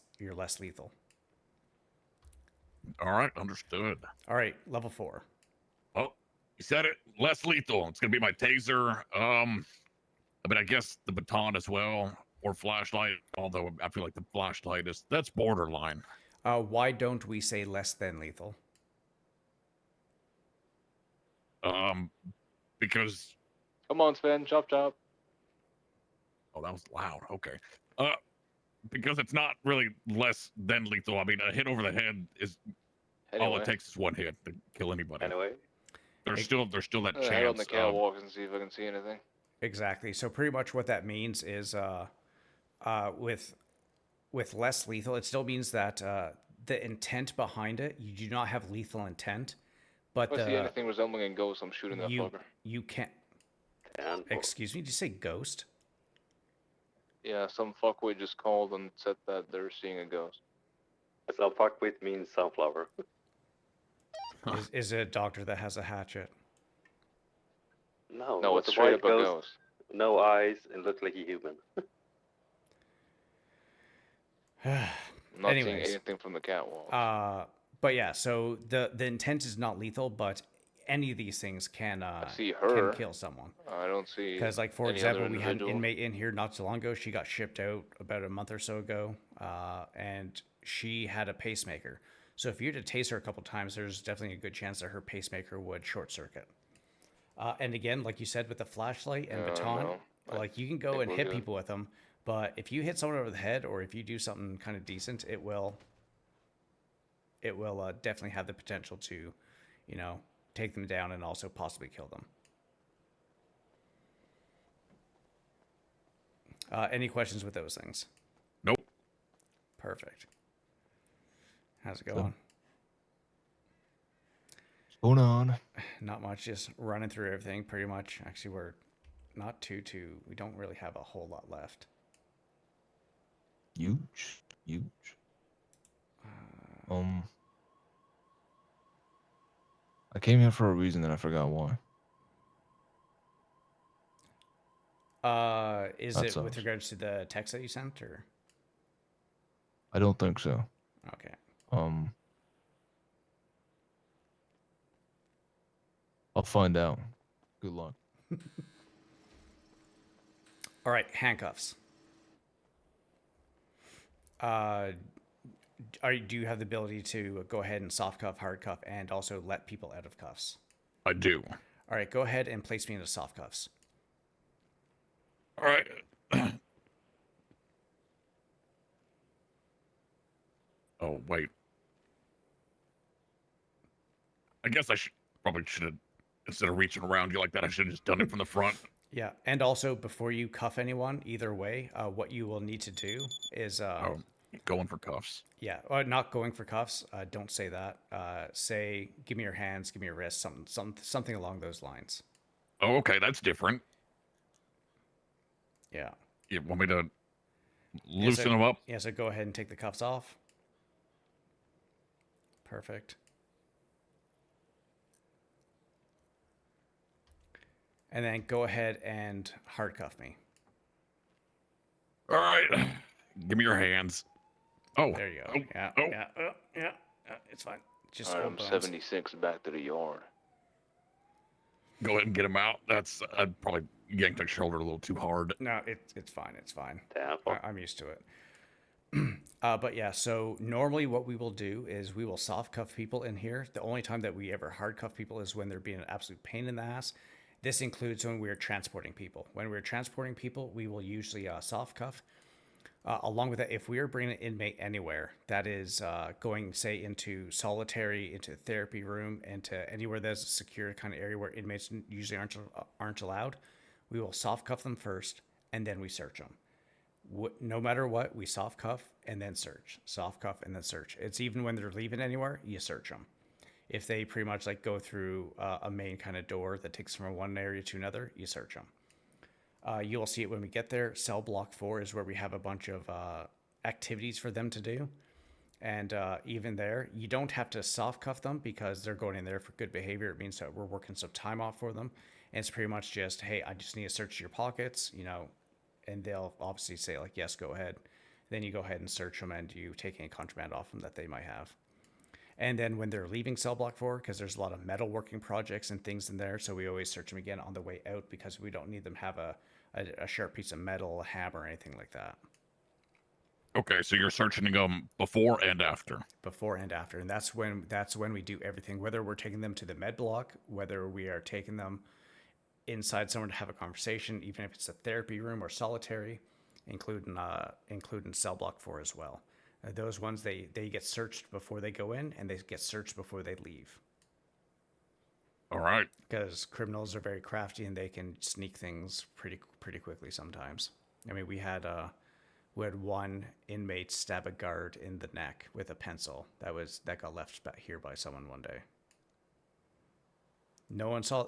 lethal. All right, understood. All right, level 4. Oh, you said it. Less lethal. It's gonna be my taser. I mean, I guess the baton as well, or flashlight. Although I feel like the flashlight that's borderline. Why don't we say less than lethal? Because Come on, Sven, chop chop. oh, that was loud. Okay. Because it's not really less than lethal. I mean, a hit over the head is all Anyway, it takes is one hit to kill anybody. Anyway, There's still that I'm gonna head on chance. the catwalk and see if I can see anything. Exactly. So pretty much what that means is, with less lethal, it still means that the intent behind it, you do not have lethal intent, but If I see anything resembling a ghost, I'm shooting that fucker. you can't. 10. Excuse me. Did you say ghost? Yeah, some fuckwit just called and said that they're seeing a ghost. So fuckwit means sunflower. Is it a doctor that has a hatchet? No, No, was it's a straight white up a ghost. No eyes, and looked like a human. I'm not seeing Anyways. anything from the catwalk. But yeah. So the intent is not lethal, but any of these things can see her. can kill someone. I don't see. Because, like, for any example, other we had an individual. inmate in here not so long ago. She got shipped out about a month or so ago, and she had a pacemaker. So if you were to tase her a couple times, there's definitely a good chance that her pacemaker would short circuit. And again, like you said, with the flashlight and baton, no, I like you can go think and we're hit good. people with them, but if you hit someone over the head or if you do something kind of decent, it will definitely have the potential to, take them down and also possibly kill them. Any questions with those things? Nope. Perfect. How's it going? What's going on? Not much, just running through everything pretty much. Actually, we're not we don't really have a whole lot left. Huge. I came here for a reason and I forgot why. Is That it with sucks. regards to the text that you sent, or? I don't think so. Okay. I'll find out. Good luck. All right, handcuffs. Do you have the ability to go ahead and soft cuff, hard cuff, and also let people out of cuffs? I do. All right, go ahead and place me into soft cuffs. All right. Oh, wait. I guess I should have, instead of reaching around you like that, I should have just done it from the front. Yeah, and also before you cuff anyone, either way, what you will need to do is, Oh, going for cuffs. yeah, not going for cuffs. Don't say that. Say, give me your hands, give me your wrists, something along those lines. Oh, okay, that's different. Yeah. You want me to Yeah, loosen them up? Yeah, so go ahead and take the cuffs off. Perfect. And then go ahead and hard cuff me. All right. Give me your hands. Oh, There you go. Oh, Yeah, oh. yeah, it's fine. Just Alright, hold I'm bones. 76 back to the yard. Go ahead and get him out. That's I probably yanked my shoulder a little too hard. No, it's fine. It's fine. Damn. I'm used to it. But yeah, so normally what we will do is we will soft cuff people in here. The only time that we ever hard cuff people is when they're being an absolute pain in the ass. This includes when we're transporting people. When we're transporting people, we will usually soft cuff. Along with that, if we are bringing an inmate anywhere that is going, say, into solitary, into therapy room, into anywhere that's a secure kind of area where inmates usually aren't allowed, we will soft cuff them first, and then we search them. No matter what, we soft cuff and then search. Soft cuff and then search. It's even when they're leaving anywhere, you search them. If they pretty much like go through a main kind of door that takes them from one area to another, you search them. You'll see it when we get there. Cell block 4 is where we have a bunch of activities for them to do. And even there, you don't have to soft cuff them because they're going in there for good behavior. It means that we're working some time off for them. And it's pretty much just, hey, I just need to search your pockets, and they'll obviously say like, yes, go ahead. Then you go ahead and search them and you take any contraband off them that they might have. And then when they're leaving cell block 4, because there's a lot of metalworking projects and things in there, so we always search them again on the way out because we don't need them to have a sharp piece of metal, a hammer, or anything like that. Okay, so you're searching them before and after. Before and after, and that's when we do everything. Whether we're taking them to the med block, whether we are taking them inside somewhere to have a conversation, even if it's a therapy room or solitary, including cell block 4 as well. Those ones they get searched before they go in, and they get searched before they leave. All right. Because criminals are very crafty and they can sneak things pretty quickly sometimes. I mean, we had one inmate stab a guard in the neck with a pencil. That got left back here by someone one day. No one saw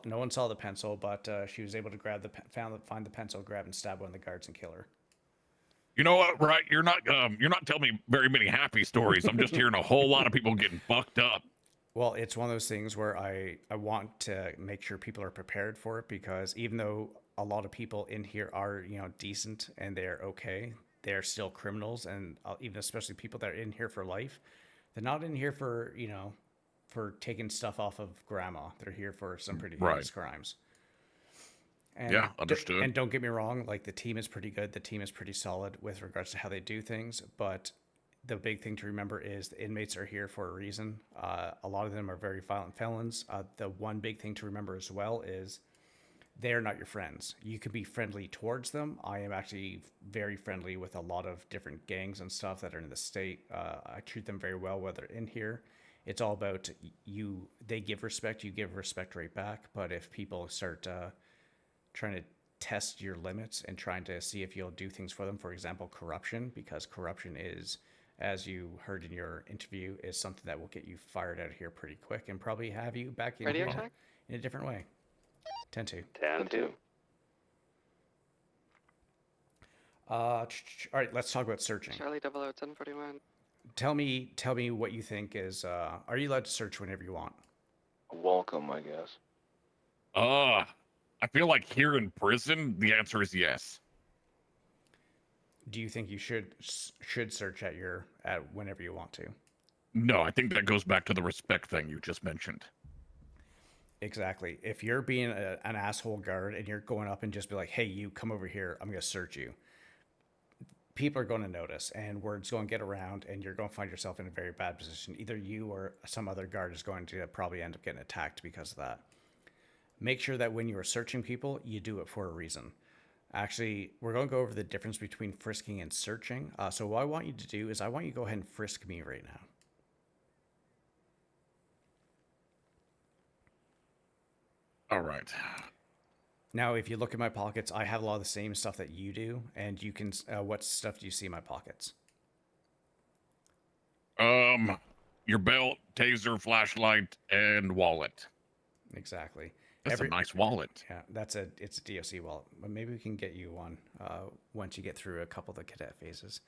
the pencil, but she was able to find the pencil, grab and stab one of the guards and kill her. You know what, right? You're not telling me very many happy stories. I'm just hearing a whole lot of people getting fucked up. Well, it's one of those things where I want to make sure people are prepared for it, because even though a lot of people in here are, decent and they're okay, they're still criminals, and even especially people that are in here for life. They're not in here for, for taking stuff off of grandma. They're here for some pretty heinous crimes. And yeah, understood. And don't get me wrong, like the team is pretty good. The team is pretty solid with regards to how they do things. But the big thing to remember is the inmates are here for a reason. A lot of them are very violent felons. The one big thing to remember as well is they're not your friends. You can be friendly towards them. I am actually very friendly with a lot of different gangs and stuff that are in the state. I treat them very well, whether in here. It's all about you. They give respect, you give respect right back. But if people start trying to test your limits and trying to see if you'll do things for them, for example, corruption, because corruption is, as you heard in your interview, is something that will get you fired out of here pretty quick and probably have you back in here in a different way. 10-2. 10-2. All right, let's talk about searching. Charlie 00741. Tell me what you think is, are you allowed to search whenever you want? Welcome, I guess. I feel like here in prison, the answer is yes. Do you think you should search at whenever you want to? No, I think that goes back to the respect thing you just mentioned. Exactly. If you're being an asshole guard and you're going up and just be like, hey, you come over here, I'm going to search you. people are going to notice, and word's going to get around, and you're going to find yourself in a very bad position. Either you or some other guard is going to probably end up getting attacked because of that. Make sure that when you are searching people, you do it for a reason. Actually, we're going to go over the difference between frisking and searching. So what I want you to do is I want you to go ahead and frisk me right now. All right. Now, if you look at my pockets, I have a lot of the same stuff that you do, and you can. What stuff do you see in my pockets? Your belt, taser, flashlight, and wallet. Exactly. That's a nice wallet. Yeah, it's a DOC wallet. But maybe we can get you one once you get through a couple of the cadet phases.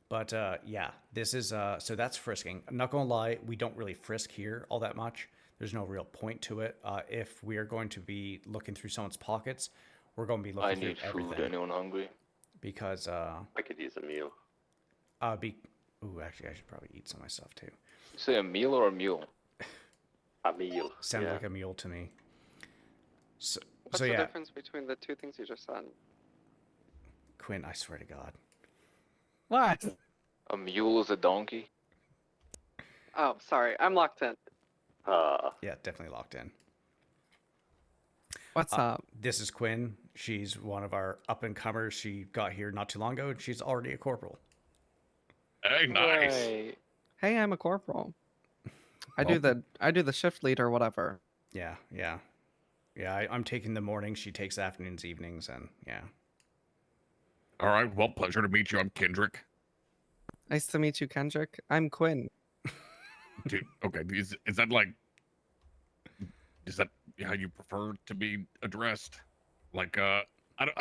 But yeah, this is so that's frisking. I'm not gonna lie, we don't really frisk here all that much. There's no real point to it. If we are going to be looking through someone's pockets, we're going to be looking I through need everything. food. Anyone hungry? Because I could use a meal. ooh, actually, I should probably eat some myself too. You say a meal or a mule? A meal. Sounds yeah. like a mule to me. So, What's so the yeah, difference between the two things you just said? Quinn, I swear to God. What? A mule is a donkey? Oh, sorry, I'm locked in. Yeah, definitely locked in. What's up? This is Quinn. She's one of our up and comers. She got here not too long ago, and she's already a corporal. Hey, nice. Right. Hey, I'm a corporal. I do the shift lead or whatever. Yeah. I'm taking the mornings. She takes afternoons, evenings, and yeah. All right. Well, pleasure to meet you. I'm Kendrick. Nice to meet you, Kendrick. I'm Quinn. Dude, okay. Is that like? Is that how you prefer to be addressed? Like, I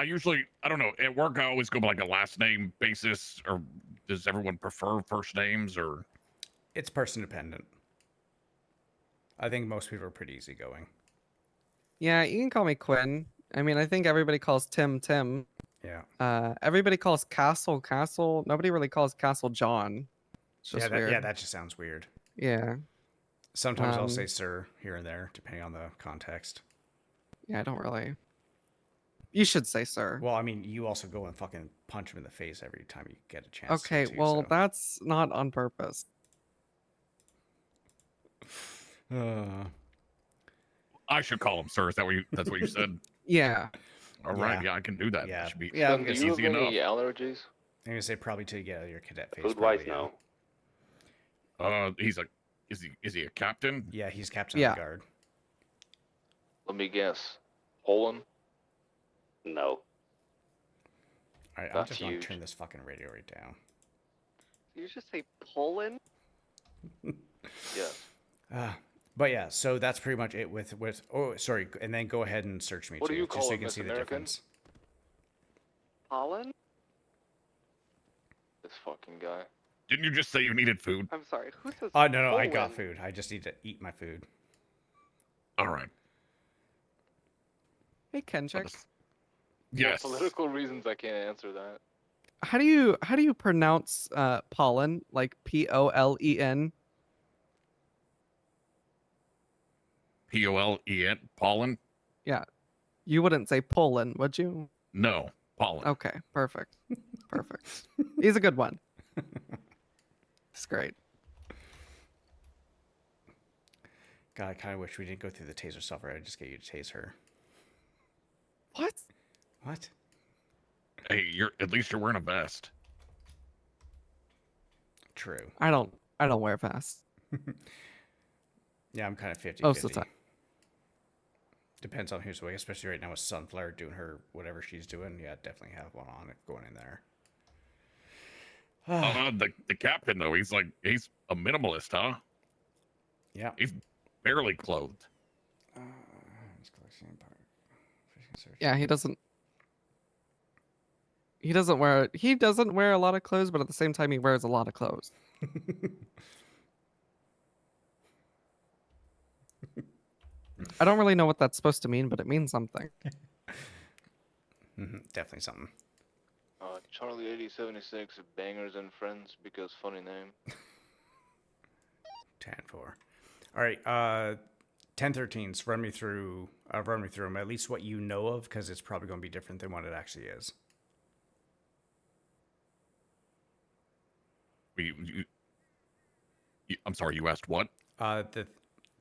usually, I don't know. At work, I always go by like a last name basis, or does everyone prefer first names, or? It's person dependent. I think most people are pretty easygoing. Yeah, you can call me Quinn. I mean, I think everybody calls Tim Tim. Yeah. Everybody calls Castle Castle. Nobody really calls Castle John. It's just weird. That just sounds weird. Yeah. Sometimes I'll say sir here and there, depending on the context. Yeah, I don't really. You should say sir. Well, I mean, you also go and fucking punch him in the face every time you get a chance. Okay, to, well, so. that's not on purpose. I should call him sir. Is that what you? That's what you said. Yeah. All right. Yeah. Yeah, I can do that. Yeah. That should be. Yeah, Then do it's you have easy enough. any allergies? I'm gonna say probably till you get out of your cadet phase. Food wise, probably, no. He's a. Is he a captain? Yeah, he's captain Yeah. of the guard. Let me guess. Poland? No. All right, I'm That's just gonna huge. turn this fucking radio right down. You just say Poland? Yes. But yeah, so that's pretty much it with oh sorry, and then go ahead and search me What too, do you just call so you it, can Miss see the American? difference. Holland? This fucking guy. Didn't you just say you needed food? I'm sorry, who says Oh no, I got Poland? food. I just need to eat my food. All right. Hey, Kendrick. Yes. For political reasons, I can't answer that. How do you pronounce pollen? Like Polen? Polen. Pollen? Yeah. You wouldn't say Poland, would you? No. Pollen. Okay, perfect. Perfect. He's a good one. It's great. God, I kind of wish we didn't go through the taser stuff, right? I'd just get you to tase her. What? What? Hey, at least you're wearing a vest. True. I don't wear vests. Yeah, I'm kind of 50-50. Most of the time. Depends on who's awake, especially right now with Sunflower doing her whatever she's doing. Yeah, definitely have one on it going in there. The captain though, he's a minimalist, huh? Yeah. He's barely clothed. Yeah, he doesn't wear a lot of clothes, but at the same time he wears a lot of clothes. I don't really know what that's supposed to mean, but it means something. Definitely something. Charlie 8076, Bangers and Friends, because funny name. 10-4. All right. 1013s. Run me through them. At least what you know of, because it's probably going to be different than what it actually is. I'm sorry, you asked what? The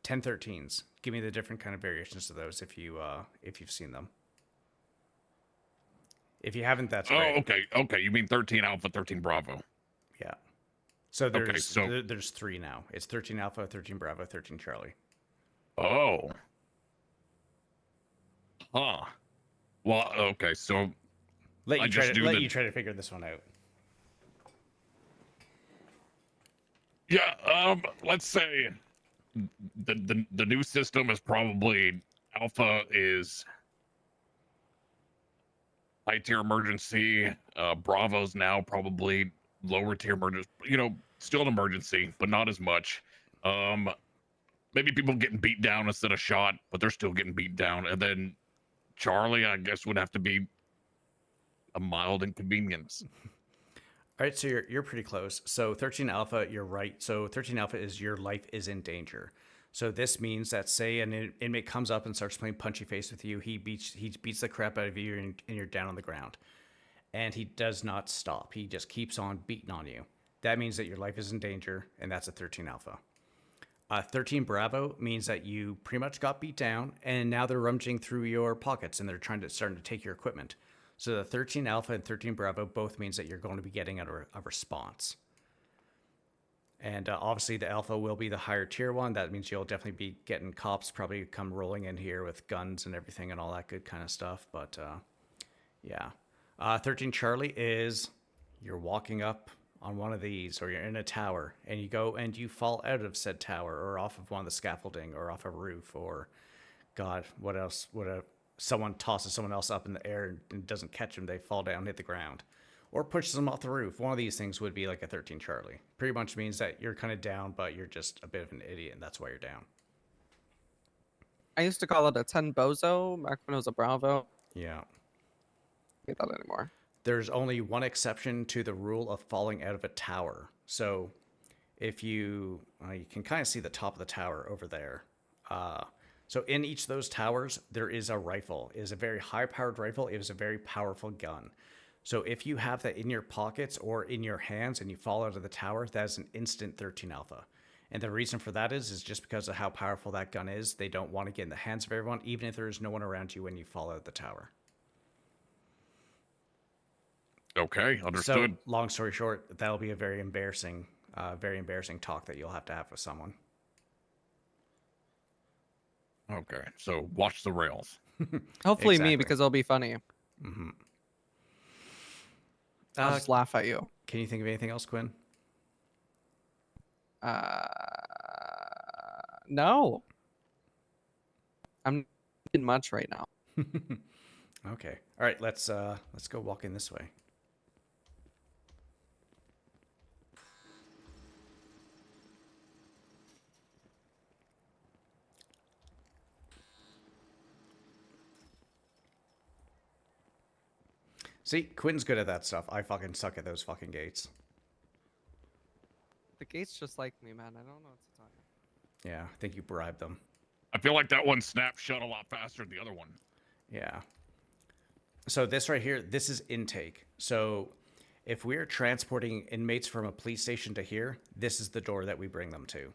1013s. Give me the different kind of variations of those if you've seen them. If you haven't, that's Oh, great. okay. You mean 13 Alpha, 13 Bravo? Yeah. So there's so- there's 3 now. It's 13 Alpha, 13 Bravo, 13 Charlie. Oh. Huh. Well, okay. So Let I you try just to do let the- you try to figure this one out. yeah. Let's say the new system is probably Alpha is high tier emergency. Bravo's now probably lower tier emergency. Still an emergency, but not as much. Maybe people getting beat down instead of shot, but they're still getting beat down. And then Charlie, I guess, would have to be a mild inconvenience. All right, so you're pretty close. So 13 Alpha, you're right. So 13 Alpha is your life is in danger. So this means that say an inmate comes up and starts playing punchy face with you, he beats the crap out of you, and you're down on the ground, and he does not stop. He just keeps on beating on you. That means that your life is in danger, and that's a 13 Alpha. 13 Bravo means that you pretty much got beat down, and now they're rummaging through your pockets and they're starting to take your equipment. So the 13 Alpha and 13 Bravo both means that you're going to be getting a response. And obviously the Alpha will be the higher tier one. That means you'll definitely be getting cops probably come rolling in here with guns and everything and all that good kind of stuff. But yeah. 13 Charlie is you're walking up on one of these, or you're in a tower and you go and you fall out of said tower or off of one of the scaffolding or off a roof, or God, what else? Someone tosses someone else up in the air and doesn't catch them, they fall down, hit the ground, or pushes them off the roof. One of these things would be like a 13 Charlie. Pretty much means that you're kind of down, but you're just a bit of an idiot, and that's why you're down. I used to call it a 10 bozo back when it was a Bravo. Yeah. Can't do that anymore. There's only one exception to the rule of falling out of a tower. So if you can kind of see the top of the tower over there. So in each of those towers, there is a rifle. It is a very high-powered rifle. It is a very powerful gun. So if you have that in your pockets or in your hands and you fall out of the tower, that is an instant 13 Alpha. And the reason for that is just because of how powerful that gun is. They don't want to get in the hands of everyone, even if there is no one around you when you fall out of the tower. Okay, understood. So, long story short, that'll be a very embarrassing talk that you'll have to have with someone. Okay, so watch the rails. Hopefully Exactly. me, because it'll be funny. Mm-hmm. I'll just laugh at you. Can you think of anything else, Quinn? No. I'm not thinking much right now. Okay. All right. Let's go walk in this way. See, Quinn's good at that stuff. I fucking suck at those fucking gates. The gate's just like me, man. I don't know what to tell you. Yeah, I think you bribed them. I feel like that one snapped shut a lot faster than the other one. Yeah. So this right here, this is intake. So if we're transporting inmates from a police station to here, this is the door that we bring them to.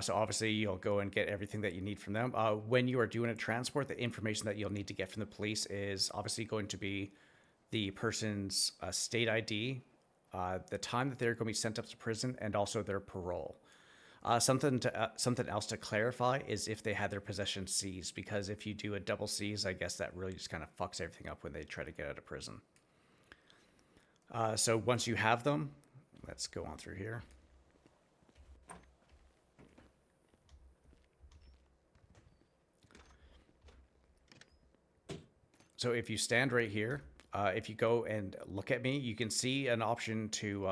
So obviously you'll go and get everything that you need from them. When you are doing a transport, the information that you'll need to get from the police is obviously going to be the person's state ID, the time that they're going to be sent up to prison, and also their parole. Something else to clarify is if they had their possession seized, because if you do a double seize, I guess that really just kind of fucks everything up when they try to get out of prison. So once you have them, let's go on through here. So if you stand right here, if you go and look at me, you can see an option to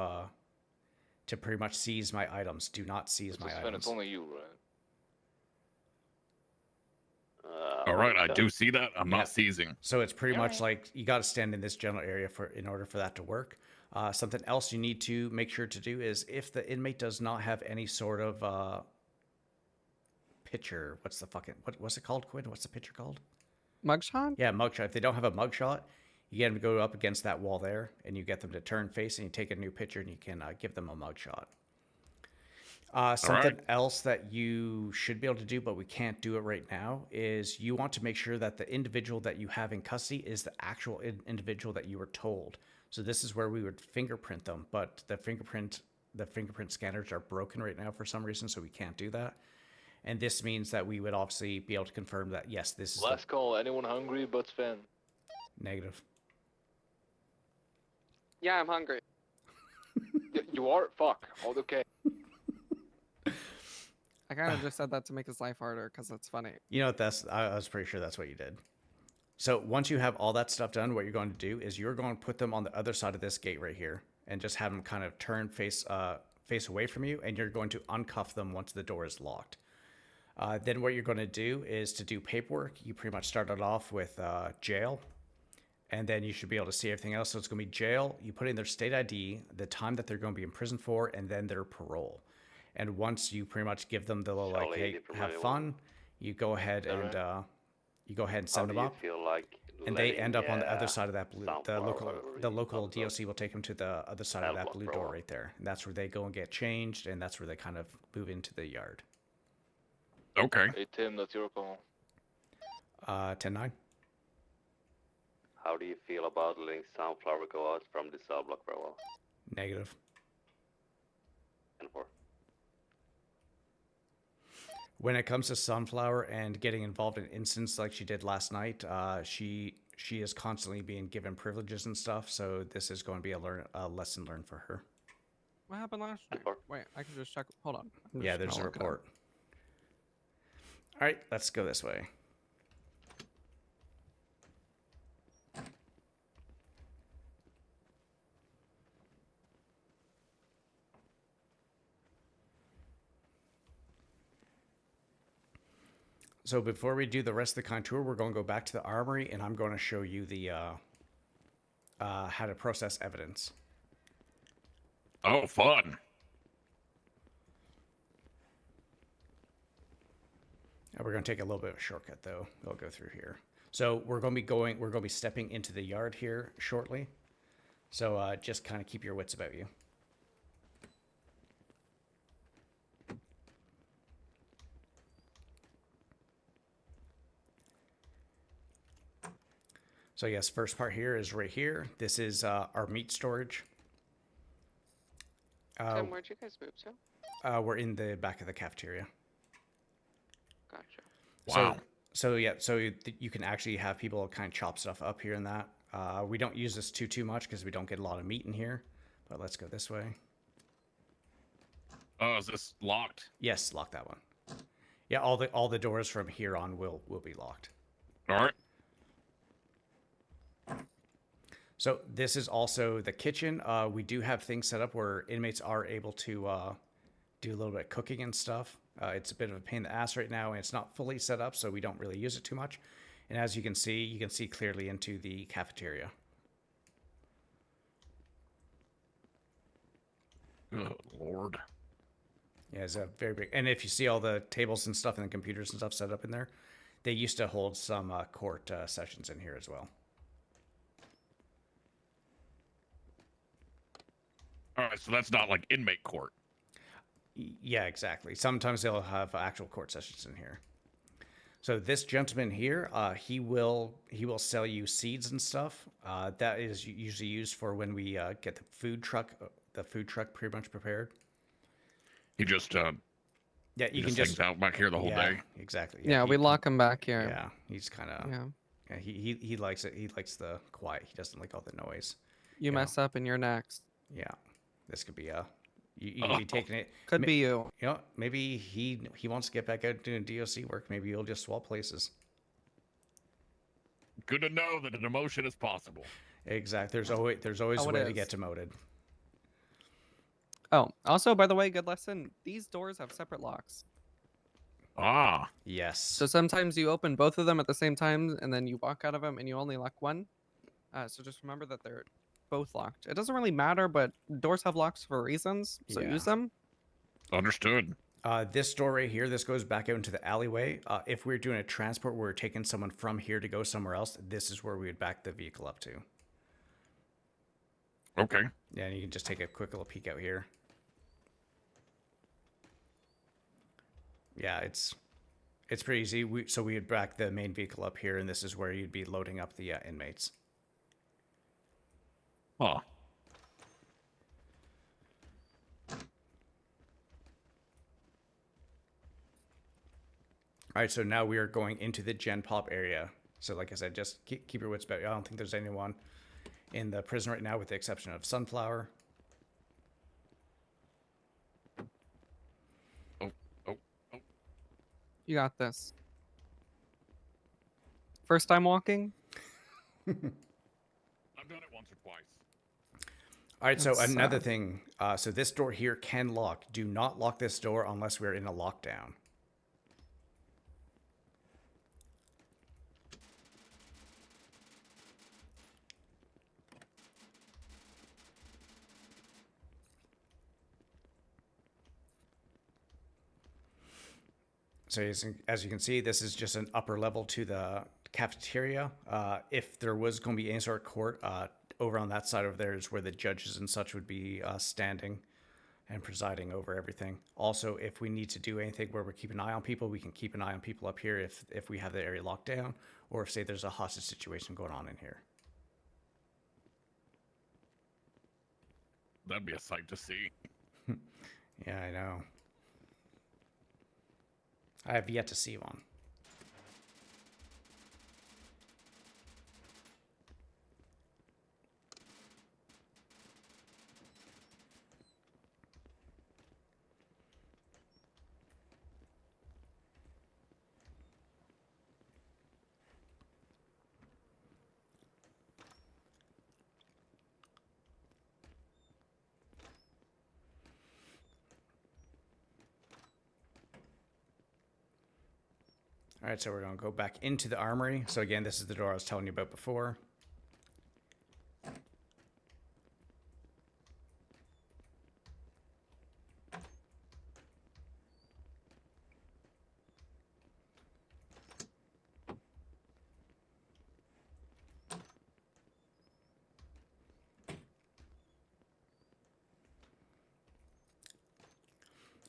pretty much seize my items. Do not seize my Finn, items. it's only you, right? All right, I do see that. I'm Yeah. not seizing. So it's pretty much like you got to stand in this general area in order for that to work. Something else you need to make sure to do is if the inmate does not have any sort of picture, what's it called, Quinn? What's the picture called? Mugshot? Yeah, mugshot. If they don't have a mugshot, You get them to go up against that wall there, and you get them to turn face, and you take a new picture, and you can give them a mugshot. Something else that you should be able to do, but we can't do it right now, is you want to make sure that the individual that you have in custody is the actual individual that you were told. So this is where we would fingerprint them, but the fingerprint scanners are broken right now for some reason, so we can't do that. And this means that we would obviously be able to confirm that, yes, this is Last call. Anyone hungry but Sven? negative. Yeah, I'm hungry. You are? Fuck. All okay. I kind of just said that to make his life harder because it's funny. You know what? I was pretty sure that's what you did. So once you have all that stuff done, what you're going to do is you're going to put them on the other side of this gate right here, and just have them kind of turn face away from you, and you're going to uncuff them once the door is locked. Then what you're going to do is to do paperwork. You pretty much started off with jail, and then you should be able to see everything else. So it's going to be jail. You put in their state ID, the time that they're going to be in prison for, and then their parole. And once you pretty much give them the little, like, hey, have fun, you go ahead and send them up, and they end up on the other side of that blue. The local DOC will take them to the other side of that blue door right there, and that's where they go and get changed, and that's where they kind of move into the yard. Okay. Hey Tim, that's your call. 10-9. How do you feel about letting Sunflower go out from the cell block, Bravo? Negative. 10-4. When it comes to Sunflower and getting involved in incidents like she did last night, she is constantly being given privileges and stuff. So this is going to be a lesson learned for her. What happened last night? Wait, I can just check. Hold on. Yeah, there's a report. All right, let's go this way. So before we do the rest of the contour, we're going to go back to the armory, and I'm going to show you the how to process evidence. Oh, fun. We're going to take a little bit of a shortcut, though. We'll go through here. So we're going to be stepping into the yard here shortly. So just kind of keep your wits about you. So yes, first part here is right here. This is our meat storage. Tim, where'd you guys move to? We're in the back of the cafeteria. Gotcha. Wow. So you can actually have people kind of chop stuff up here and that. We don't use this too much because we don't get a lot of meat in here. But let's go this way. Oh, is this locked? Yes, lock that one. Yeah, all the doors from here on will be locked. All right. So this is also the kitchen. We do have things set up where inmates are able to do a little bit of cooking and stuff. It's a bit of a pain in the ass right now, and it's not fully set up, so we don't really use it too much. And as you can see clearly into the cafeteria. Good Lord. Yeah, it's a very big. And if you see all the tables and stuff and the computers and stuff set up in there, they used to hold some court sessions in here as well. All right, so that's not like inmate court. Yeah, exactly. Sometimes they'll have actual court sessions in here. So this gentleman here, he will sell you seeds and stuff. That is usually used for when we get the food truck pretty much prepared. He just Yeah, you can just hangs out back here the whole day. Exactly. Yeah, we lock him back here. Yeah, he's kind of. Yeah, he likes it. He likes the quiet. He doesn't like all the noise. You mess up and you're next. Yeah, this could be you could be taking it. Could be you. You know, maybe he wants to get back out doing DOC work. Maybe you'll just swap places. Good to know that a demotion is possible. Exactly. There's always a way to get demoted. Oh, also, by the way, good lesson. These doors have separate locks. Ah. Yes. So sometimes you open both of them at the same time, and then you walk out of them, and you only lock one. So just remember that they're both locked. It doesn't really matter, but doors have locks for reasons, so use them. Understood. This door right here, this goes back out into the alleyway. If we're doing a transport where we're taking someone from here to go somewhere else, this is where we would back the vehicle up to. Okay. Yeah, and you can just take a quick little peek out here. Yeah, it's pretty easy. So we would back the main vehicle up here, and this is where you'd be loading up the inmates. Huh. All right, so now we are going into the Gen Pop area. So like I said, just keep your wits about you. I don't think there's anyone in the prison right now with the exception of Sunflower. Oh. You got this. First time walking? I've done it once or twice. All right, so That's another sad. thing. So this door here can lock. Do not lock this door unless we're in a lockdown. So as you can see, this is just an upper level to the cafeteria. If there was going to be any sort of court, over on that side over there is where the judges and such would be standing and presiding over everything. Also, if we need to do anything where we're keeping an eye on people, we can keep an eye on people up here if we have the area locked down, or if, say, there's a hostage situation going on in here. That'd be a sight to see. Yeah, I know. I have yet to see one. All right, so we're going to go back into the armory. So again, this is the door I was telling you about before.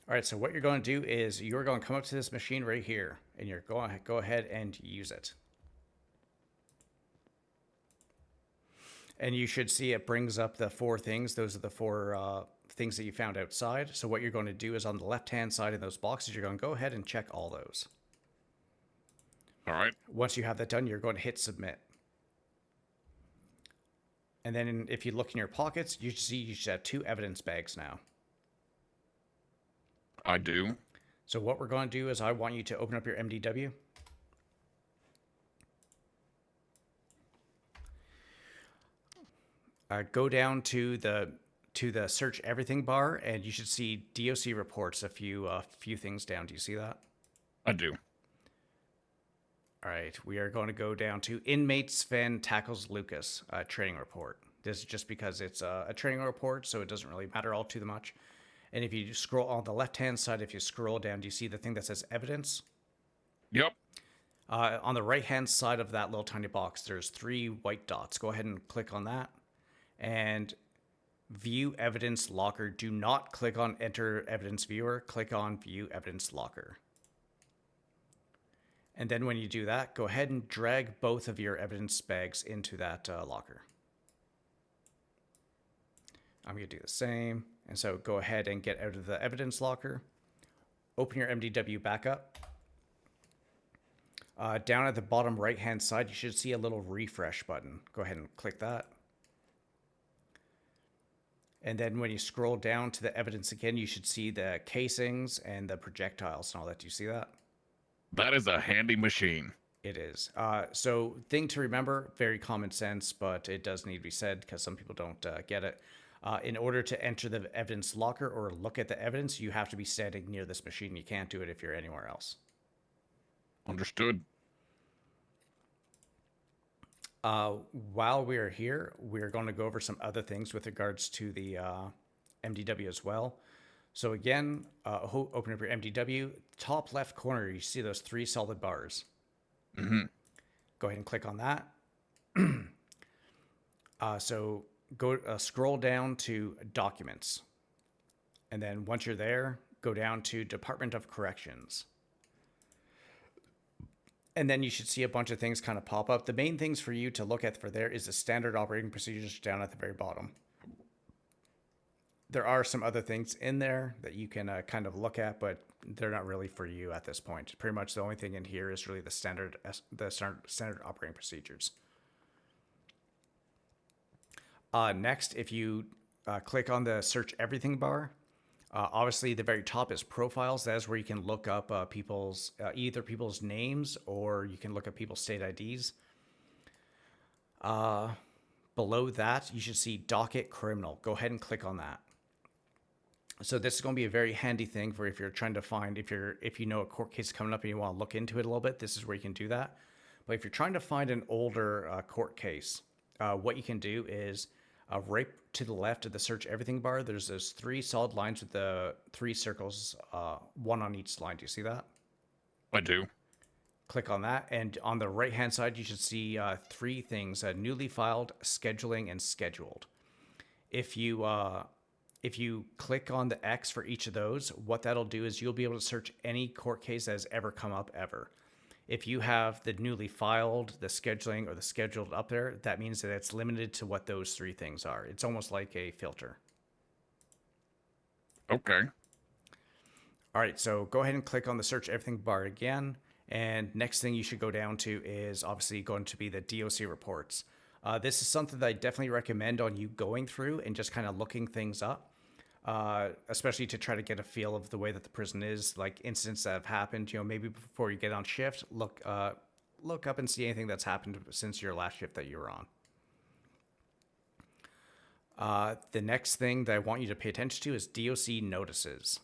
All right, so what you're going to do is you're going to come up to this machine right here, and you're going to go ahead and use it. And you should see it brings up the 4 things. Those are the 4 things that you found outside. So what you're going to do is on the left-hand side of those boxes, you're going to go ahead and check all those. All right. Once you have that done, you're going to hit submit. And then if you look in your pockets, you see you should have 2 evidence bags now. I do. So what we're going to do is I want you to open up your MDW. Go down to the search everything bar, and you should see DOC reports a few things down. Do you see that? I do. All right, we are going to go down to inmate Sven tackles Lucas training report. This is just because it's a training report, so it doesn't really matter all too much. And if you scroll on the left-hand side, if you scroll down, do you see the thing that says evidence? Yep. On the right-hand side of that little tiny box, there's 3 white dots. Go ahead and click on that. And view evidence locker. Do not click on enter evidence viewer. Click on view evidence locker. And then when you do that, go ahead and drag both of your evidence bags into that locker. I'm going to do the same. And so go ahead and get out of the evidence locker. Open your MDW back up. Down at the bottom right-hand side, you should see a little refresh button. Go ahead and click that. And then when you scroll down to the evidence again, you should see the casings and the projectiles and all that. Do you see that? That is a handy machine. It is. So thing to remember, very common sense, but it does need to be said because some people don't get it. In order to enter the evidence locker or look at the evidence, you have to be standing near this machine. You can't do it if you're anywhere else. Understood. While we're here, we're going to go over some other things with regards to the MDW as well. So again, open up your MDW. Top left corner, you see those 3 solid bars. Mm-hmm. Go ahead and click on that. So go scroll down to documents. And then once you're there, go down to Department of Corrections. And then you should see a bunch of things kind of pop up. The main things for you to look at for there is the standard operating procedures down at the very bottom. There are some other things in there that you can kind of look at, but they're not really for you at this point. Pretty much the only thing in here is really the standard operating procedures. Next, if you click on the search everything bar, obviously the very top is profiles. That is where you can look up people's either people's names, or you can look up people's state IDs. Below that, you should see docket criminal. Go ahead and click on that. So this is going to be a very handy thing for if you're trying to find, if you know a court case is coming up and you want to look into it a little bit, this is where you can do that. But if you're trying to find an older court case, what you can do is right to the left of the search everything bar, there's those 3 solid lines with the 3 circles, 1 on each line. Do you see that? I do. Click on that, and on the right hand side you should see 3 things: newly filed, scheduling, and scheduled. If you click on the X for each of those, what that'll do is you'll be able to search any court case that has ever come up ever. If you have the newly filed, the scheduling, or the scheduled up there, that means that it's limited to what those 3 things are. It's almost like a filter. Okay. All right, so go ahead and click on the search everything bar again. And next thing you should go down to is obviously going to be the DOC reports. This is something that I definitely recommend on you going through and just kind of looking things up, especially to try to get a feel of the way that the prison is, like incidents that have happened. You know, maybe before you get on shift, look up and see anything that's happened since your last shift that you were on. The next thing that I want you to pay attention to is DOC notices.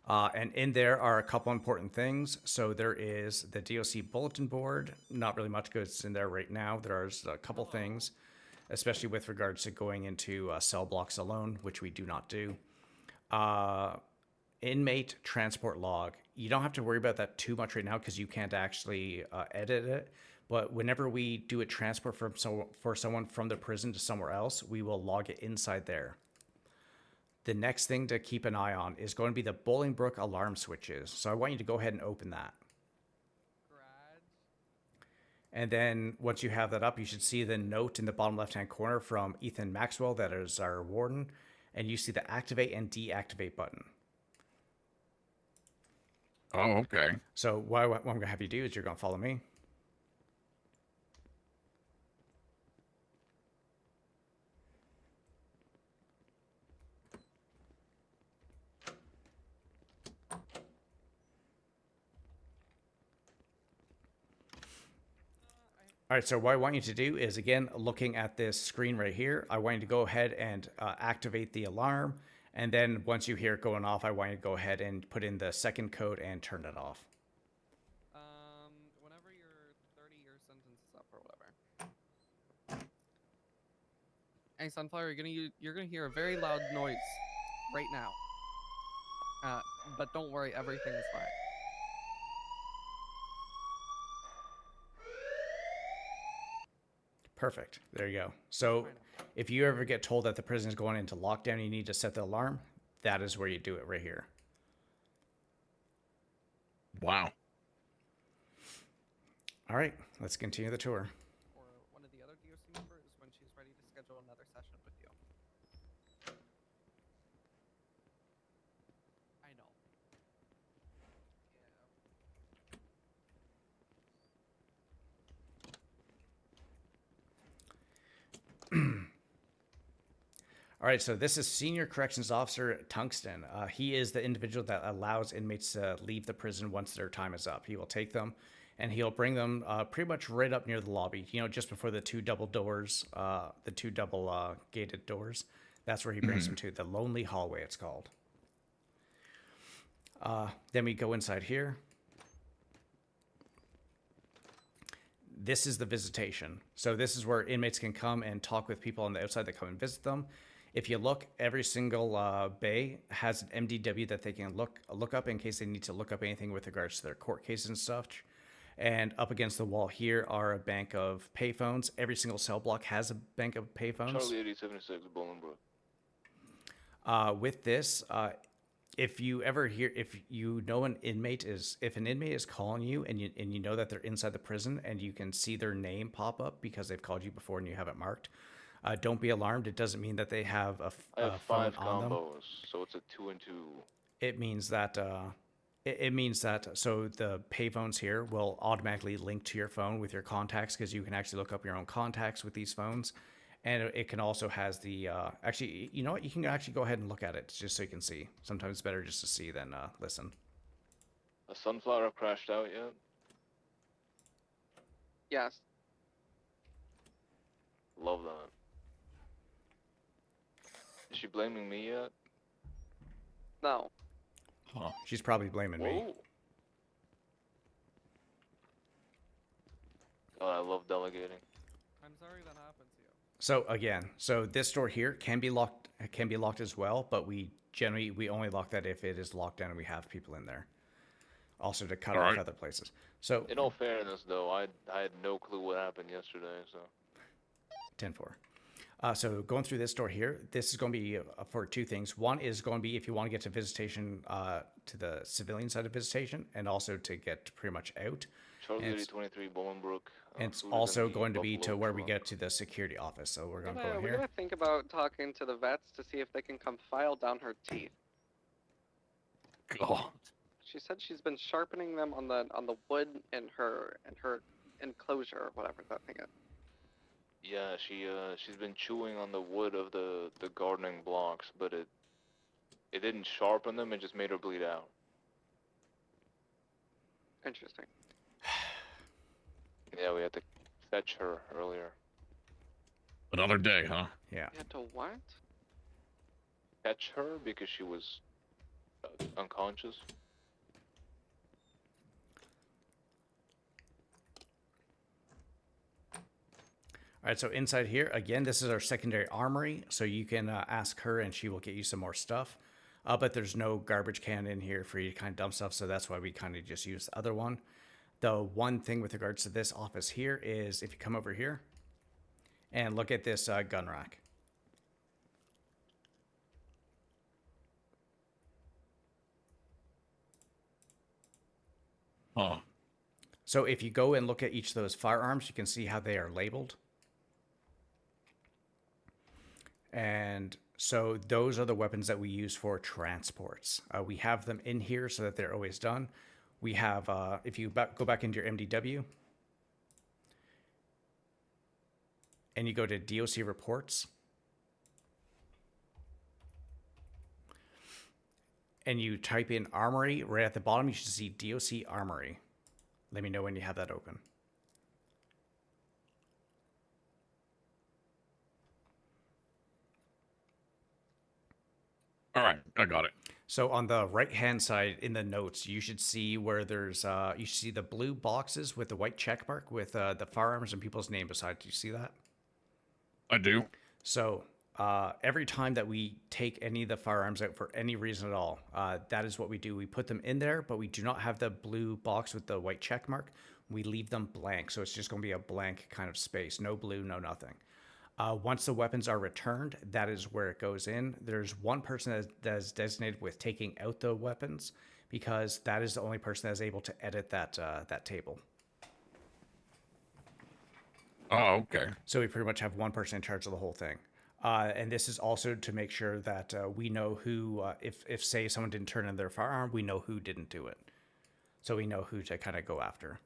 And in there are a couple important things. So there is the DOC bulletin board. Not really much goes in there right now. There's a couple things, especially with regards to going into cell blocks alone, which we do not do. Inmate transport log. You don't have to worry about that too much right now because you can't actually edit it. But whenever we do a transport for someone from the prison to somewhere else, we will log it inside there. The next thing to keep an eye on is going to be the Bolingbrook alarm switches. So I want you to go ahead and open that. And then once you have that up, you should see the note in the bottom left-hand corner from Ethan Maxwell, that is our warden. And you see the activate and deactivate button. Oh, okay. So what I'm going to have you do is you're going to follow me. All right, so what I want you to do is, again, looking at this screen right here, I want you to go ahead and activate the alarm. And then once you hear it going off, I want you to go ahead and put in the second code and turn it off. Whenever your 30-year sentence is up or whatever. Hey, Sunflower, you're gonna hear a very loud noise right now. But don't worry, everything is fine. Perfect. There you go. So if you ever get told that the prison is going into lockdown, you need to set the alarm. That is where you do it right here. Wow. All right, let's continue the tour. Or one of the other DOC members when she's ready to schedule another session with you. I know. All right, so this is Senior Corrections Officer Tungsten. He is the individual that allows inmates to leave the prison once their time is up. He will take them and he'll bring them pretty much right up near the lobby, you know, just before the 2 double doors, the 2 double gated doors. That's where he brings them to, the lonely hallway it's called. Then we go inside here. This is the visitation. So this is where inmates can come and talk with people on the outside that come and visit them. If you look, every single bay has an MDW that they can look up in case they need to look up anything with regards to their court case and stuff. And up against the wall here are a bank of payphones. Every single cell block has a bank of payphones. Charlie 8076, Bolingbrook. With this, if you ever hear, if you know an inmate is, if an inmate is calling you and you know that they're inside the prison and you can see their name pop up because they've called you before and you have it marked, don't be alarmed. It doesn't mean that they have I have phone 5 on them. combos, so it's a 2 and 2. It means that it means that so the payphones here will automatically link to your phone with your contacts because you can actually look up your own contacts with these phones, and it can also has the actually, you know what, you can actually go ahead and look at it just so you can see. Sometimes it's better just to see than listen. A sunflower crashed out yet? Yes. Love that. Is she blaming me yet? No. Huh. She's probably blaming me. Whoa. God, I love delegating. I'm sorry that happened to you. So again, so this door here can be locked as well, but we only lock that if it is locked down and we have people in there. Also to cut off Alright. other places. So In all fairness, though, I had no clue what happened yesterday, so. 10-4. So going through this door here, this is going to be for two things. One is going to be if you want to get to visitation, to the civilian side of visitation, and also to get pretty much out. Charlie And 8023, Bolingbrook. And it's food is in also the going to be to Buffalo where we truck. get to the security office. So we're going to go in We're here. gonna think about talking to the vets to see if they can come file down her teeth. God. She said she's been sharpening them on the wood in her enclosure or whatever that thing is. Yeah, she's been chewing on the wood of the gardening blocks, but it didn't sharpen them, it just made her bleed out. Interesting. Yeah, we had to fetch her earlier. Another day, huh? Yeah. You had to what? Fetch her because she was unconscious. All right, so inside here, again, this is our secondary armory. So you can ask her and she will get you some more stuff. But there's no garbage can in here for you to kind of dump stuff. So that's why we kind of just use the other one. The one thing with regards to this office here is if you come over here and look at this gun rack. Huh. So if you go and look at each of those firearms, you can see how they are labeled. And so those are the weapons that we use for transports. We have them in here so that they're always done. We have, if you go back into your MDW and you go to DOC reports and you type in armory, right at the bottom, you should see DOC armory. Let me know when you have that open. All right, I got it. So on the right-hand side in the notes, you should see where there's, you should see the blue boxes with the white check mark with the firearms and people's name beside. Do you see that? I do. So every time that we take any of the firearms out for any reason at all, that is what we do. We put them in there, but we do not have the blue box with the white check mark. We leave them blank. So it's just going to be a blank kind of space. No blue, no nothing. Once the weapons are returned, that is where it goes in. There's one person that is designated with taking out the weapons because that is the only person that is able to edit that table. Oh, okay. So we pretty much have one person in charge of the whole thing. And this is also to make sure that we know who, if say someone didn't turn in their firearm, we know who didn't do it. So we know who to kind of go after.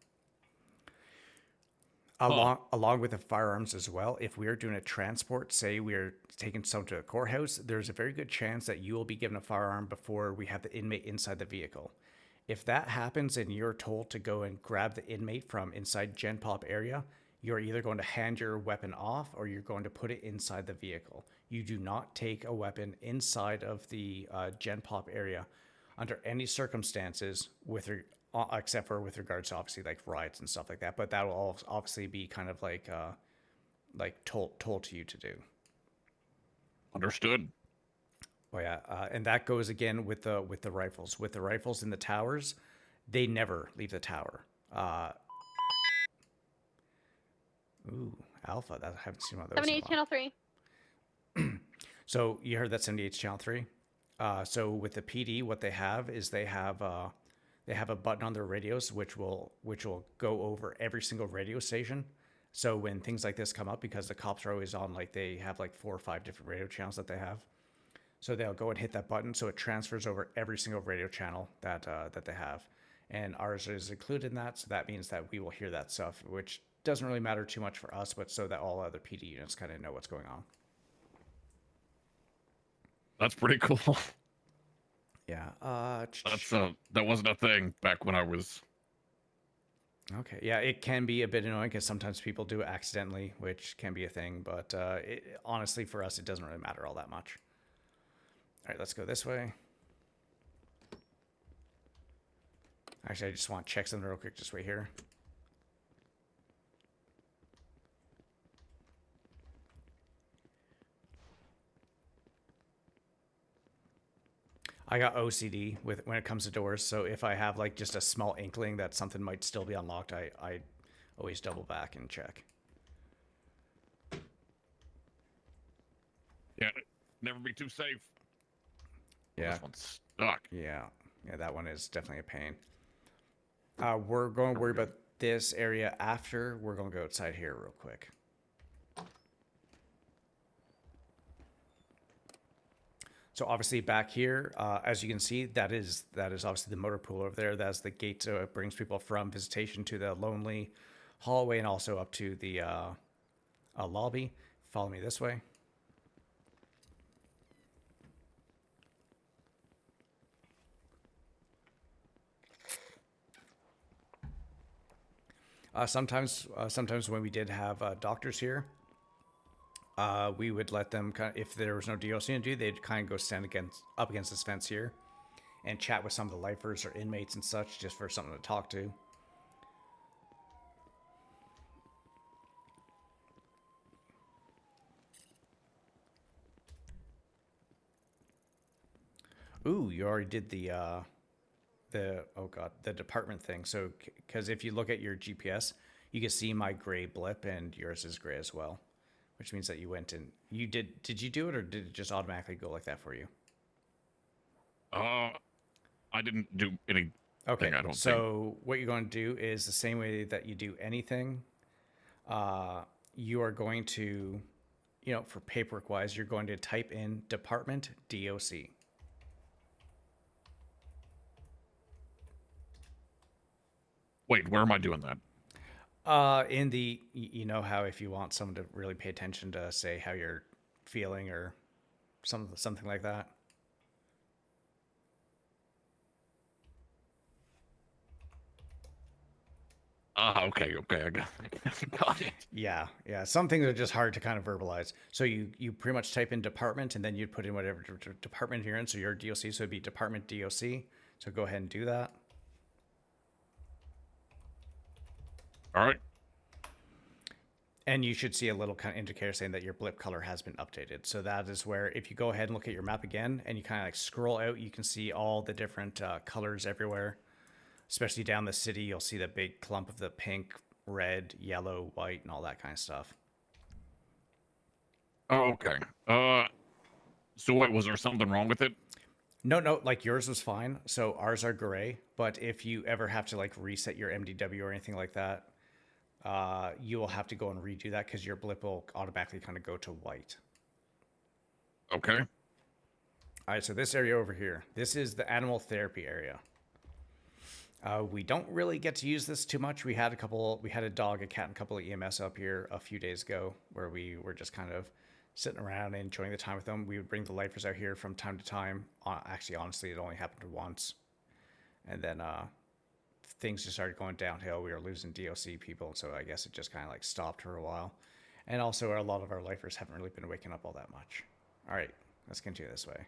Along with the firearms as well, if we are doing a transport, say we're taking someone to a courthouse, there's a very good chance that you will be given a firearm before we have the inmate inside the vehicle. If that happens and you're told to go and grab the inmate from inside Gen Pop area, you're either going to hand your weapon off or you're going to put it inside the vehicle. You do not take a weapon inside of the Gen Pop area under any circumstances except for with regards to obviously like riots and stuff like that. But that will all obviously be kind of like told to you to do. Understood. Oh yeah, and that goes again with the rifles. With the rifles in the towers, they never leave the tower. Ooh, Alpha. That I haven't seen one of those. in a 78 while. channel 3. So you heard that 78's channel 3. So with the PD, what they have is they have a button on their radios which will go over every single radio station. So when things like this come up, because the cops are always on, like they have like 4 or 5 different radio channels that they have. So they'll go and hit that button, so it transfers over every single radio channel that they have, and ours is included in that. So that means that we will hear that stuff, which doesn't really matter too much for us, but so that all other PD units kind of know what's going on. That's pretty cool. Yeah. That wasn't a thing back when I was. Okay. Yeah, it can be a bit annoying because sometimes people do it accidentally, which can be a thing. But honestly, for us, it doesn't really matter all that much. All right, let's go this way. Actually, I just want to check something real quick. Just wait here. I got OCD with when it comes to doors, so if I have like just a small inkling that something might still be unlocked, I always double back and check. Yeah, never be too safe. Yeah. This one's stuck. Yeah, that one is definitely a pain. We're going to worry about this area after. We're going to go outside here real quick. So obviously back here, as you can see, that is obviously the motor pool over there. That's the gate that brings people from visitation to the lonely hallway and also up to the lobby. Follow me this way. Sometimes when we did have doctors here, we would let them if there was no DLC to do, they'd kind of go stand up against this fence here and chat with some of the lifers or inmates and such, just for something to talk to. Ooh, you already did the department thing. So because if you look at your GPS, you can see my gray blip and yours is gray as well, which means that you went and you did you do it, or did it just automatically go like that for you? I didn't do anything. Okay, I don't think. so what you're going to do is the same way that you do anything. You are going to, for paperwork wise, you're going to type in department DOC. Wait, where am I doing that? In the, you know how if you want someone to really pay attention to say how you're feeling or something like that. Okay, I got it. Yeah. Some things are just hard to kind of verbalize. So you pretty much type in department and then you'd put in whatever department you're in. So your DOC, so it'd be department DOC. So go ahead and do that. All right. And you should see a little kind of indicator saying that your blip color has been updated. So that is where, if you go ahead and look at your map again and you kind of like scroll out, you can see all the different colors everywhere. Especially down the city, you'll see the big clump of the pink, red, yellow, white, and all that kind of stuff. Oh, okay. So what, was there something wrong with it? No, like yours was fine. So ours are gray. But if you ever have to like reset your MDW or anything like that, you will have to go and redo that because your blip will automatically kind of go to white. Okay. All right, so this area over here, this is the animal therapy area. We don't really get to use this too much. We had a dog, a cat, and a couple of EMS up here a few days ago where we were just kind of sitting around and enjoying the time with them. We would bring the lifers out here from time to time. Actually, honestly, it only happened once. And then things just started going downhill. We were losing DOC people, so I guess it just kind of like stopped for a while. And also, a lot of our lifers haven't really been waking up all that much. All right, let's continue this way.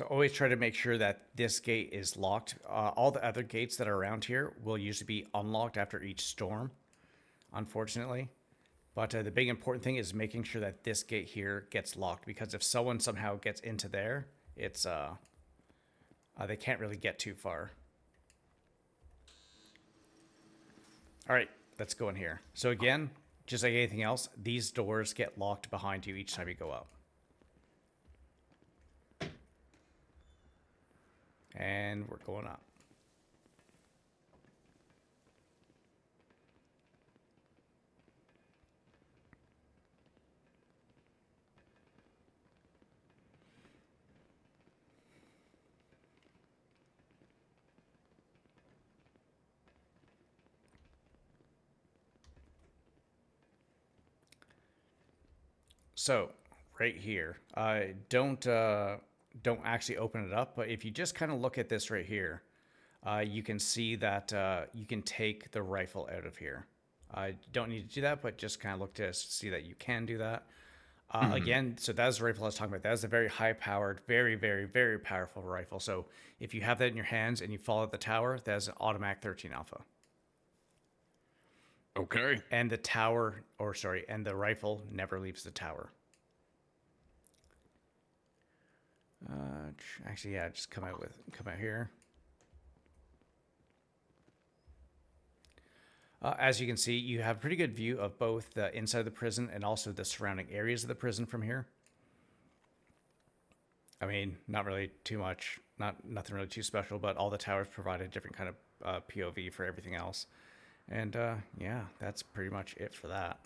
So always try to make sure that this gate is locked. All the other gates that are around here will usually be unlocked after each storm, unfortunately. But the big important thing is making sure that this gate here gets locked, because if someone somehow gets into there, it's they can't really get too far. All right, let's go in here. So again, just like anything else, these doors get locked behind you each time you go up. And we're going up. So right here, don't actually open it up, but if you just kind of look at this right here, you can see that you can take the rifle out of here. I don't need to do that, but just kind of look to see that you can do that. Again, so that's the rifle I was talking about. That is a very high-powered, very, very, very powerful rifle. So if you have that in your hands and you fall at the tower, that is an automatic 13 alpha. Okay. And the tower, or sorry, and the rifle never leaves the tower. Actually, yeah, just come out here. As you can see, you have a pretty good view of both the inside of the prison and also the surrounding areas of the prison from here. I mean, not really too much, nothing really too special, but all the towers provide a different kind of POV for everything else. And yeah, that's pretty much it for that.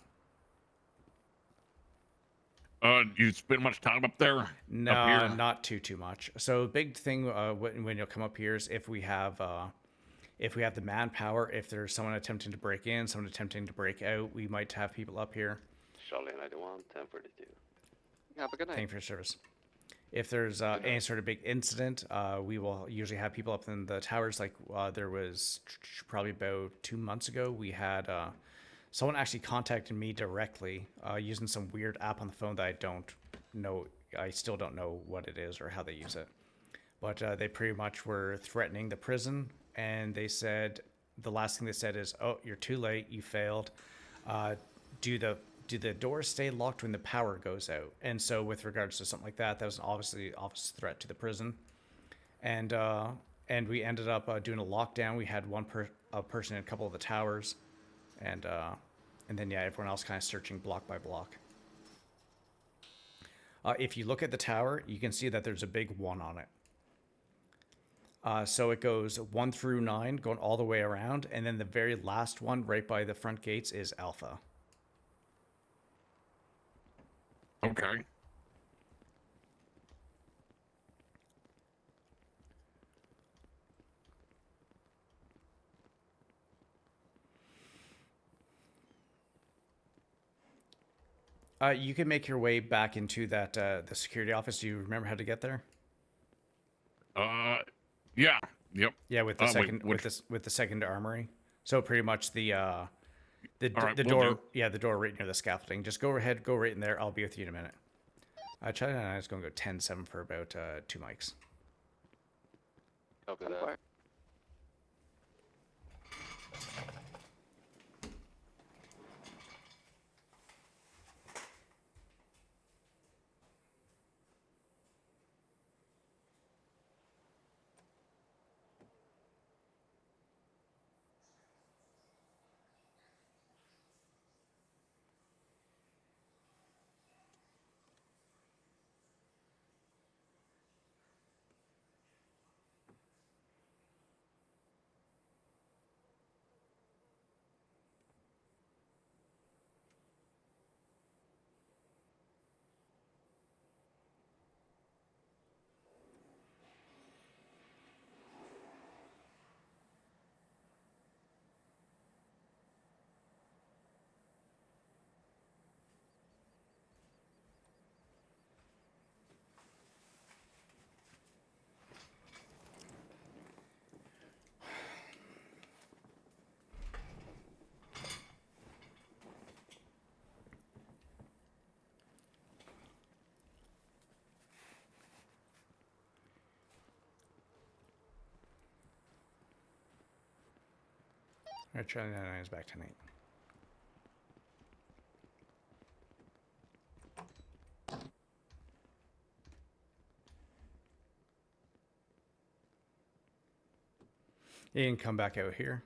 You spend much time up there? Up No, here? not too much. So big thing when you'll come up here is if we have the manpower, if there's someone attempting to break in, someone attempting to break out, we might have people up here. Charlie 91, 1042. Have a good night. Thank you for your service. If there's any sort of big incident, we will usually have people up in the towers. Like there was probably about 2 months ago, we had someone actually contacted me directly using some weird app on the phone that I don't know. I still don't know what it is or how they use it. But they pretty much were threatening the prison, and they said, the last thing they said is, "Oh, you're too late. You failed. Do the doors stay locked when the power goes out?" And so with regards to something like that, that was obviously obvious threat to the prison. And we ended up doing a lockdown. We had a person in a couple of the towers, and then yeah, everyone else kind of searching block by block. If you look at the tower, you can see that there's a big 1 on it. So it goes 1 through 9, going all the way around, and then the very last one right by the front gates is Alpha. Okay. You can make your way back into that the security office. Do you remember how to get there? Yeah. Yep. Yeah, with the Wait, second which- with the second armory. So pretty much the right, the will door. do. Yeah, the door right near the scaffolding. Just go ahead, go right in there. I'll be with you in a minute. China and I is going to go 10-7 for about 2 mics. Copy Stand that. by. Alright, Charlie 99 is back tonight. You can come back out here.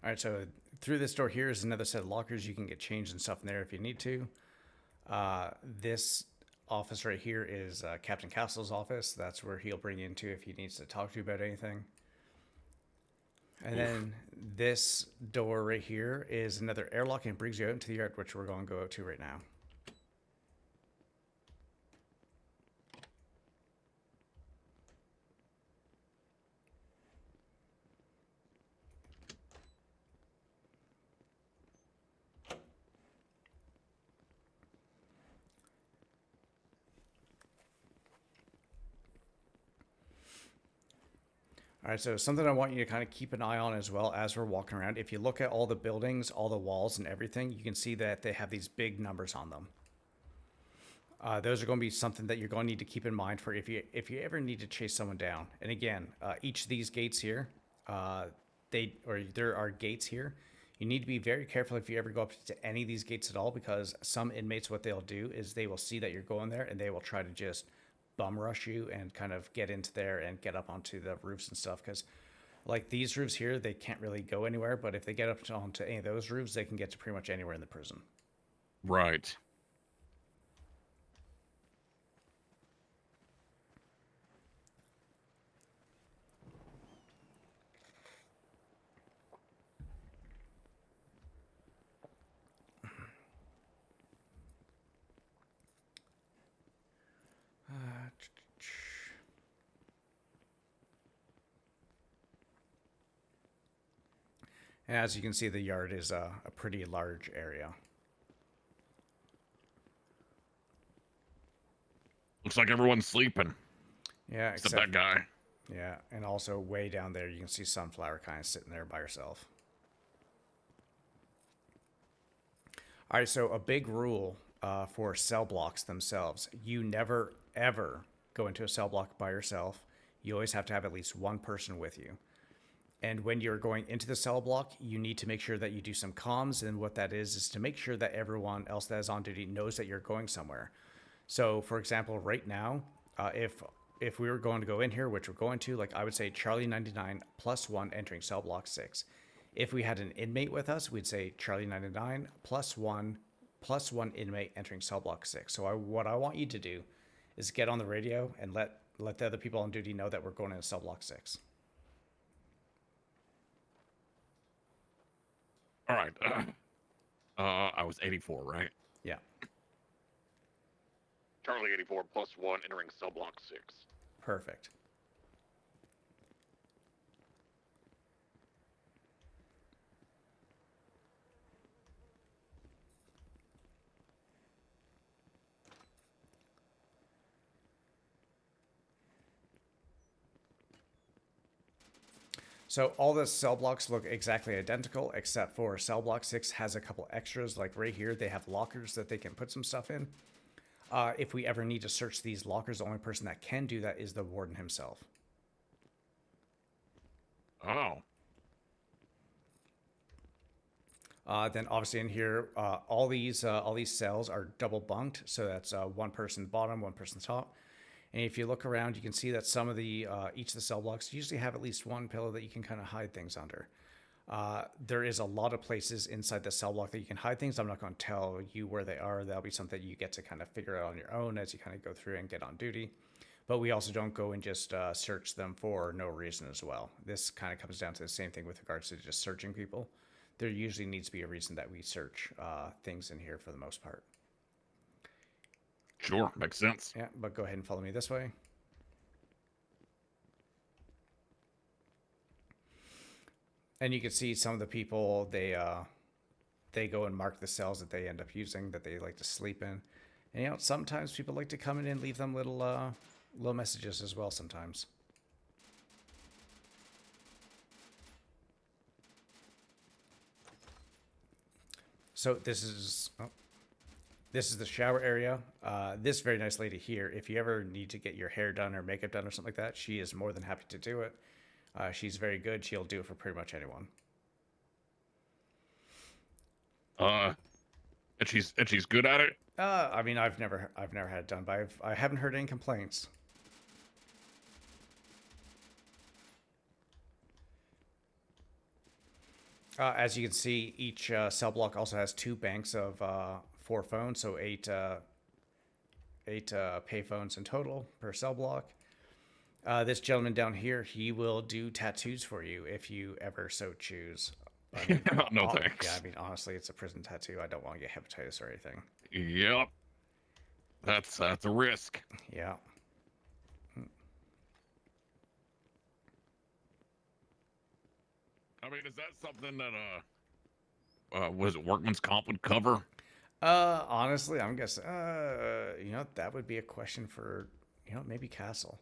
All right, so through this door here is another set of lockers. You can get change and stuff in there if you need to. This office right here is Captain Castle's office. That's where he'll bring you into if he needs to talk to you about anything. And then this door right here is another airlock and brings you out into the yard, which we're going to go out to right now. All right, so something I want you to kind of keep an eye on as well as we're walking around. If you look at all the buildings, all the walls and everything, you can see that they have these big numbers on them. Those are going to be something that you're going to need to keep in mind for if you ever need to chase someone down. And again, each of these gates here, there are gates here. You need to be very careful if you ever go up to any of these gates at all, because some inmates, what they'll do is they will see that you're going there and they will try to just bum rush you and kind of get into there and get up onto the roofs and stuff. Because like these roofs here, they can't really go anywhere, but if they get up onto any of those roofs, they can get to pretty much anywhere in the prison. Right. And as you can see, the yard is a pretty large area. Looks like everyone's sleeping. Yeah, Except that guy. Yeah, and also way down there, you can see Sunflower kind of sitting there by herself. All right, so a big rule for cell blocks themselves. You never, ever go into a cell block by yourself. You always have to have at least one person with you. And when you're going into the cell block, you need to make sure that you do some comms. And what that is to make sure that everyone else that is on duty knows that you're going somewhere. So, for example, right now, if we were going to go in here, which we're going to, like I would say Charlie 99 plus 1 entering cell block 6. If we had an inmate with us, we'd say Charlie 99 plus 1 inmate entering cell block 6. So what I want you to do is get on the radio and let the other people on duty know that we're going into cell block 6. All right. I was 84, right? Yeah. Charlie 84 plus 1 entering cell block 6. Perfect. So all the cell blocks look exactly identical, except for cell block 6 has a couple extras. Like right here, they have lockers that they can put some stuff in. If we ever need to search these lockers, the only person that can do that is the warden himself. Oh. Then obviously in here, all these cells are double bunked. So that's one person bottom, one person top. And if you look around, you can see that some of the each of the cell blocks usually have at least one pillow that you can kind of hide things under. There is a lot of places inside the cell block that you can hide things. I'm not going to tell you where they are. That'll be something you get to kind of figure out on your own as you kind of go through and get on duty. But we also don't go and just search them for no reason as well. This kind of comes down to the same thing with regards to just searching people. There usually needs to be a reason that we search things in here for the most part. Sure, makes sense. Yeah, but go ahead and follow me this way. And you can see some of the people, they go and mark the cells that they end up using, that they like to sleep in. And you know, sometimes people like to come in and leave them little messages as well sometimes. So this is the shower area. This very nice lady here, if you ever need to get your hair done or makeup done or something like that, she is more than happy to do it. She's very good. She'll do it for pretty much anyone. And she's good at it. I mean, I've never had it done, but I haven't heard any complaints. As you can see, each cell block also has 2 banks of 4 phones, so 8 pay phones in total per cell block. This gentleman down here, he will do tattoos for you if you ever so choose. I mean, No thanks. Yeah, I mean, honestly, it's a prison tattoo. I don't want to get hepatitis or anything. Yep. That's a risk. Yeah. I mean, is that something that was it workman's comp would cover? Honestly, I'm guessing. You know, that would be a question for, you know, maybe Castle.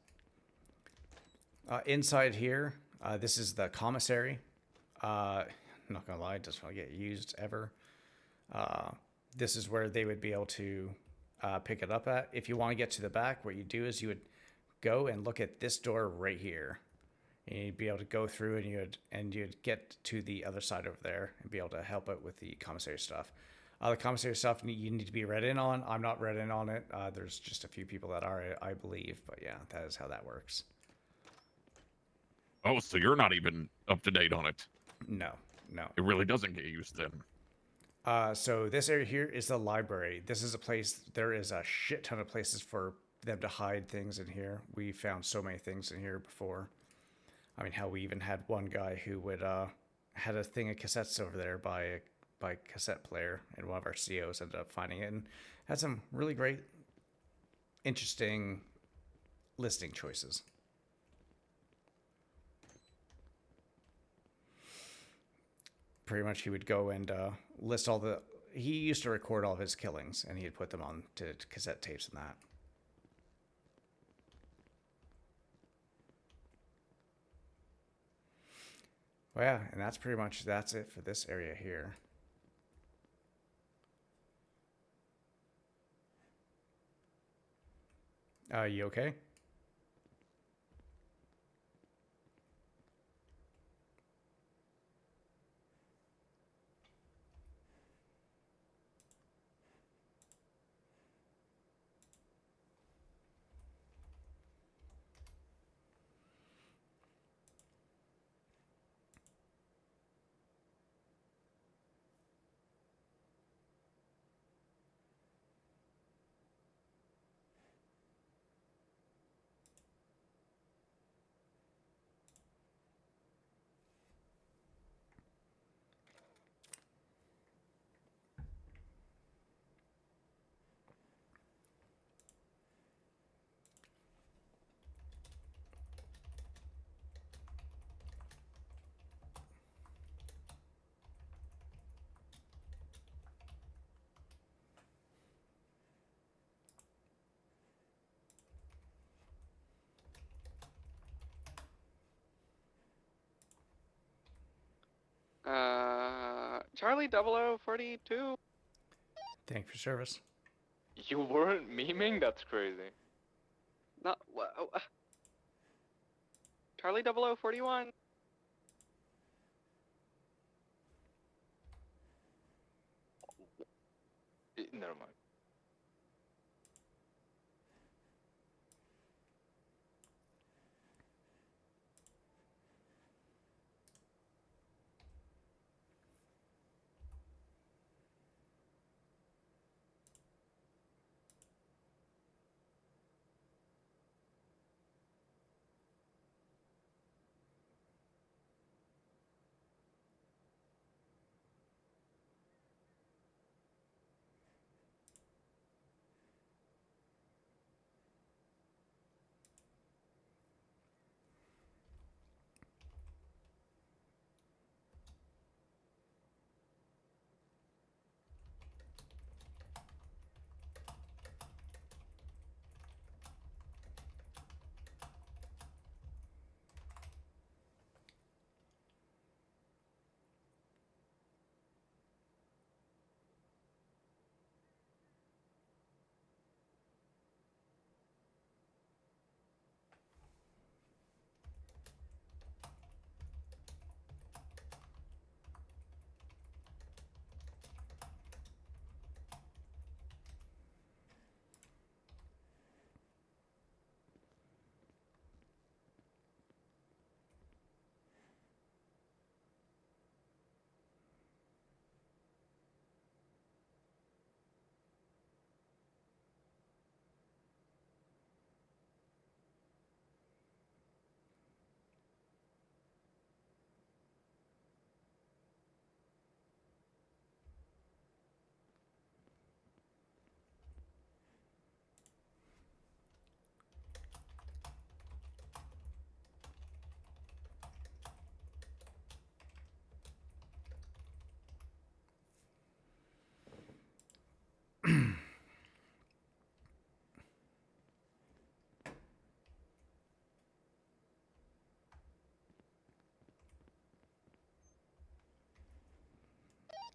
Inside here, this is the commissary. I'm not gonna lie, it doesn't really get used ever. This is where they would be able to pick it up at. If you want to get to the back, what you do is you would go and look at this door right here. And you'd be able to go through and you'd get to the other side over there and be able to help out with the commissary stuff. The commissary stuff you need to be read in on. I'm not read in on it. There's just a few people that are, I believe. But yeah, that is how that works. Oh, so you're not even up to date on it. No. It really doesn't get used then. So this area here is the library. This is a place, there is a shit ton of places for them to hide things in here. We found so many things in here before. I mean, how we even had one guy who would had a thing of cassettes over there by cassette player, and one of our COs ended up finding it and had some really great, interesting listing choices. Pretty much, he would go and list all the. He used to record all of his killings, and he'd put them on to cassette tapes and that. Well, yeah, and that's it for this area here. You okay? Charlie 0042. Thank you for service. You weren't memeing? That's crazy. No, Charlie 0041. Never mind.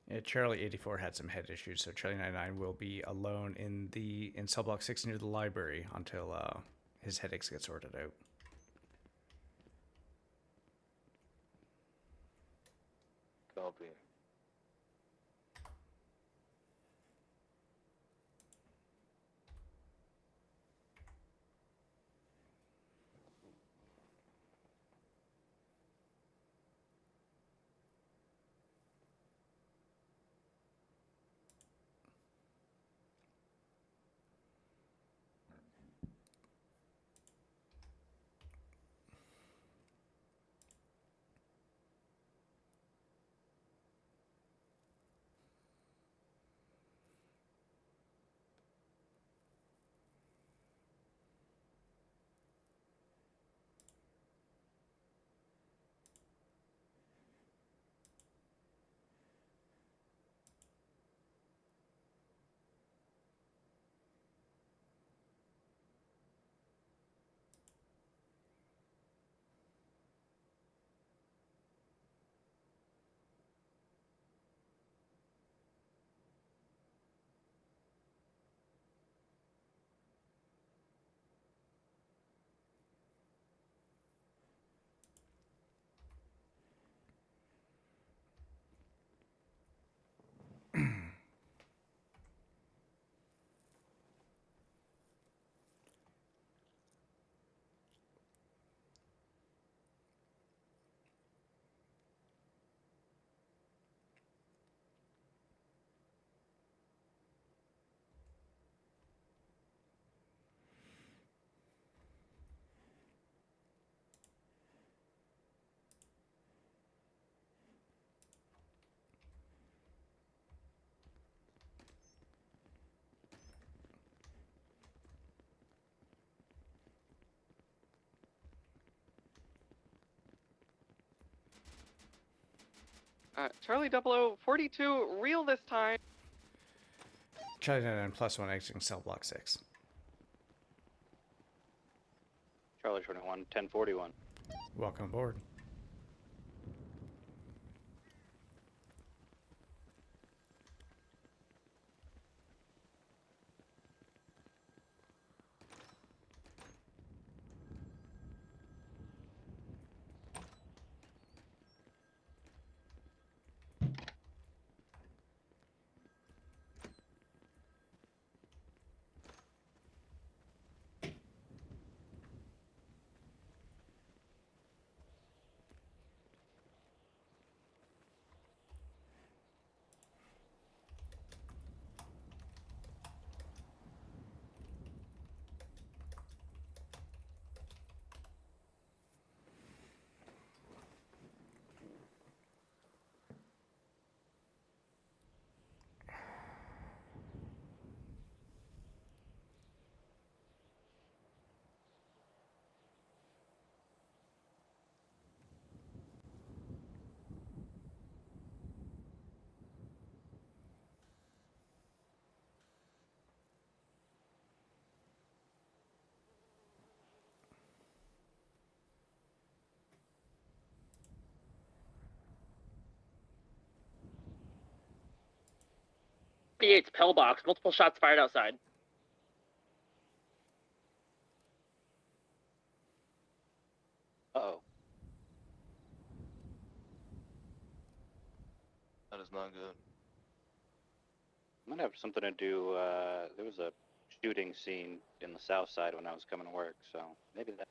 Yeah, Charlie 84 had some head issues, so Charlie 99 will be alone in cell block 6 near the library until his headaches get sorted out. Copy. Charlie 0042, real this time. Charlie 99 plus 1 exiting cell block 6. Charlie 21, 1041. Welcome aboard. It's Pillbox. Multiple shots fired outside. Uh-oh. That is not good. Might have something to do, there was a shooting scene in the south side when I was coming to work, so maybe that.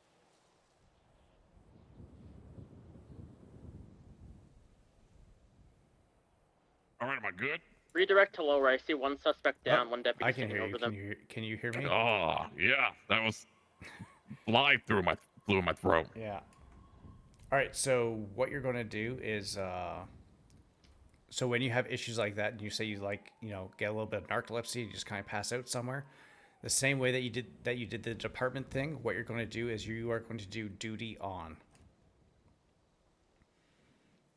All right, am I good? Redirect to lower. I see one suspect down, one deputy I can standing hear you. over them. Can you hear me? Oh, yeah, that was live through my throat. Yeah. All right. So what you're going to do is, so when you have issues like that, and you say you get a little bit of narcolepsy, you just kind of pass out somewhere. The same way that you did the department thing. What you're going to do is you are going to do duty on.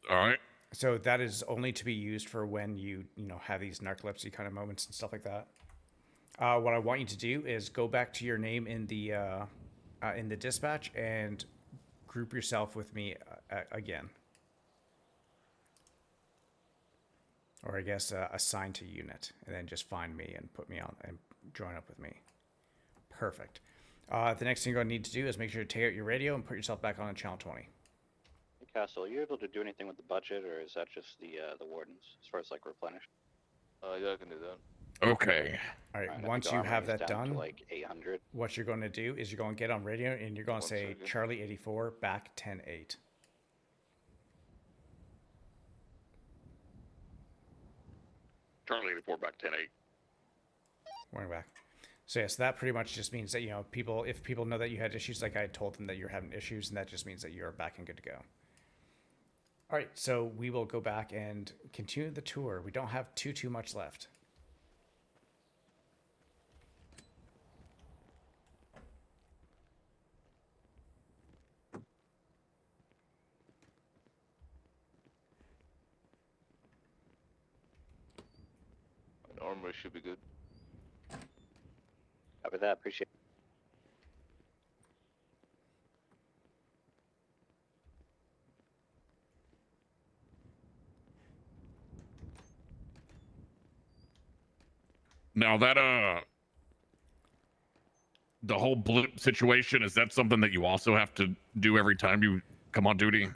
All right. So that is only to be used for when you have these narcolepsy kind of moments and stuff like that. What I want you to do is go back to your name in the dispatch and group yourself with me again. Or I guess assign to unit, and then just find me and put me on and join up with me. Perfect. The next thing you're going to need to do is make sure to take out your radio and put yourself back on channel 20. Hey, Castle, are you able to do anything with the budget, or is that just the wardens as far as like replenish? Yeah, I can do that. Okay. All right, Alright, I once think you armory have is that down to done, like 800. what you're going to do is you're going to get on radio and you're going to One say second. Charlie 84 back 10-8. Charlie 84 back 10-8. Going back. So yes, that pretty much just means that, you know, if people know that you had issues, like I told them that you're having issues, and that just means that you're back and good to go. All right, so we will go back and continue the tour. We don't have too much left. Armory should be good. Copy that, appreciate it. Now that the whole blip situation, is that something that you also have to do every time you come on duty?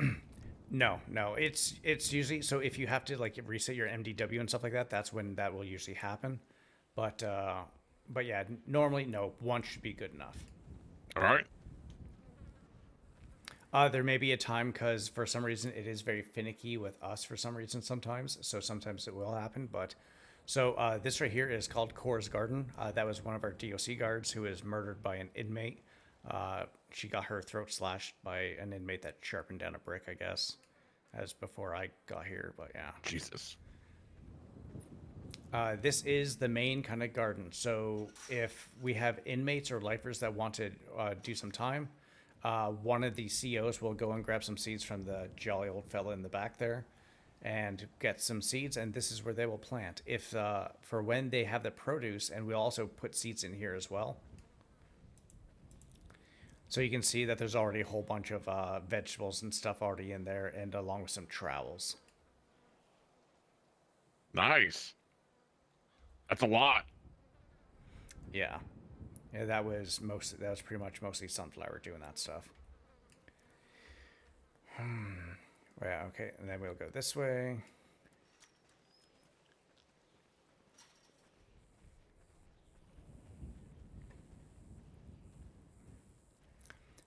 No, it's usually, so if you have to like reset your MDW and stuff like that, that's when that will usually happen. But yeah, normally no, one should be good enough. All right. There may be a time because for some reason it is very finicky with us for some reason sometimes. So sometimes it will happen. But so this right here is called Cora's Garden. That was one of our DOC guards who was murdered by an inmate. She got her throat slashed by an inmate that sharpened down a brick, I guess, as before I got here. But yeah. Jesus. This is the main kind of garden. So if we have inmates or lifers that want to do some time, one of the COs will go and grab some seeds from the jolly old fella in the back there and get some seeds, and this is where they will plant. If for when they have the produce, and we also put seeds in here as well. So you can see that there's already a whole bunch of vegetables and stuff already in there, and along with some trowels. Nice. That's a lot. Yeah. Yeah, that was pretty much mostly Sunflower doing that stuff. Yeah, okay, and then we'll go this way.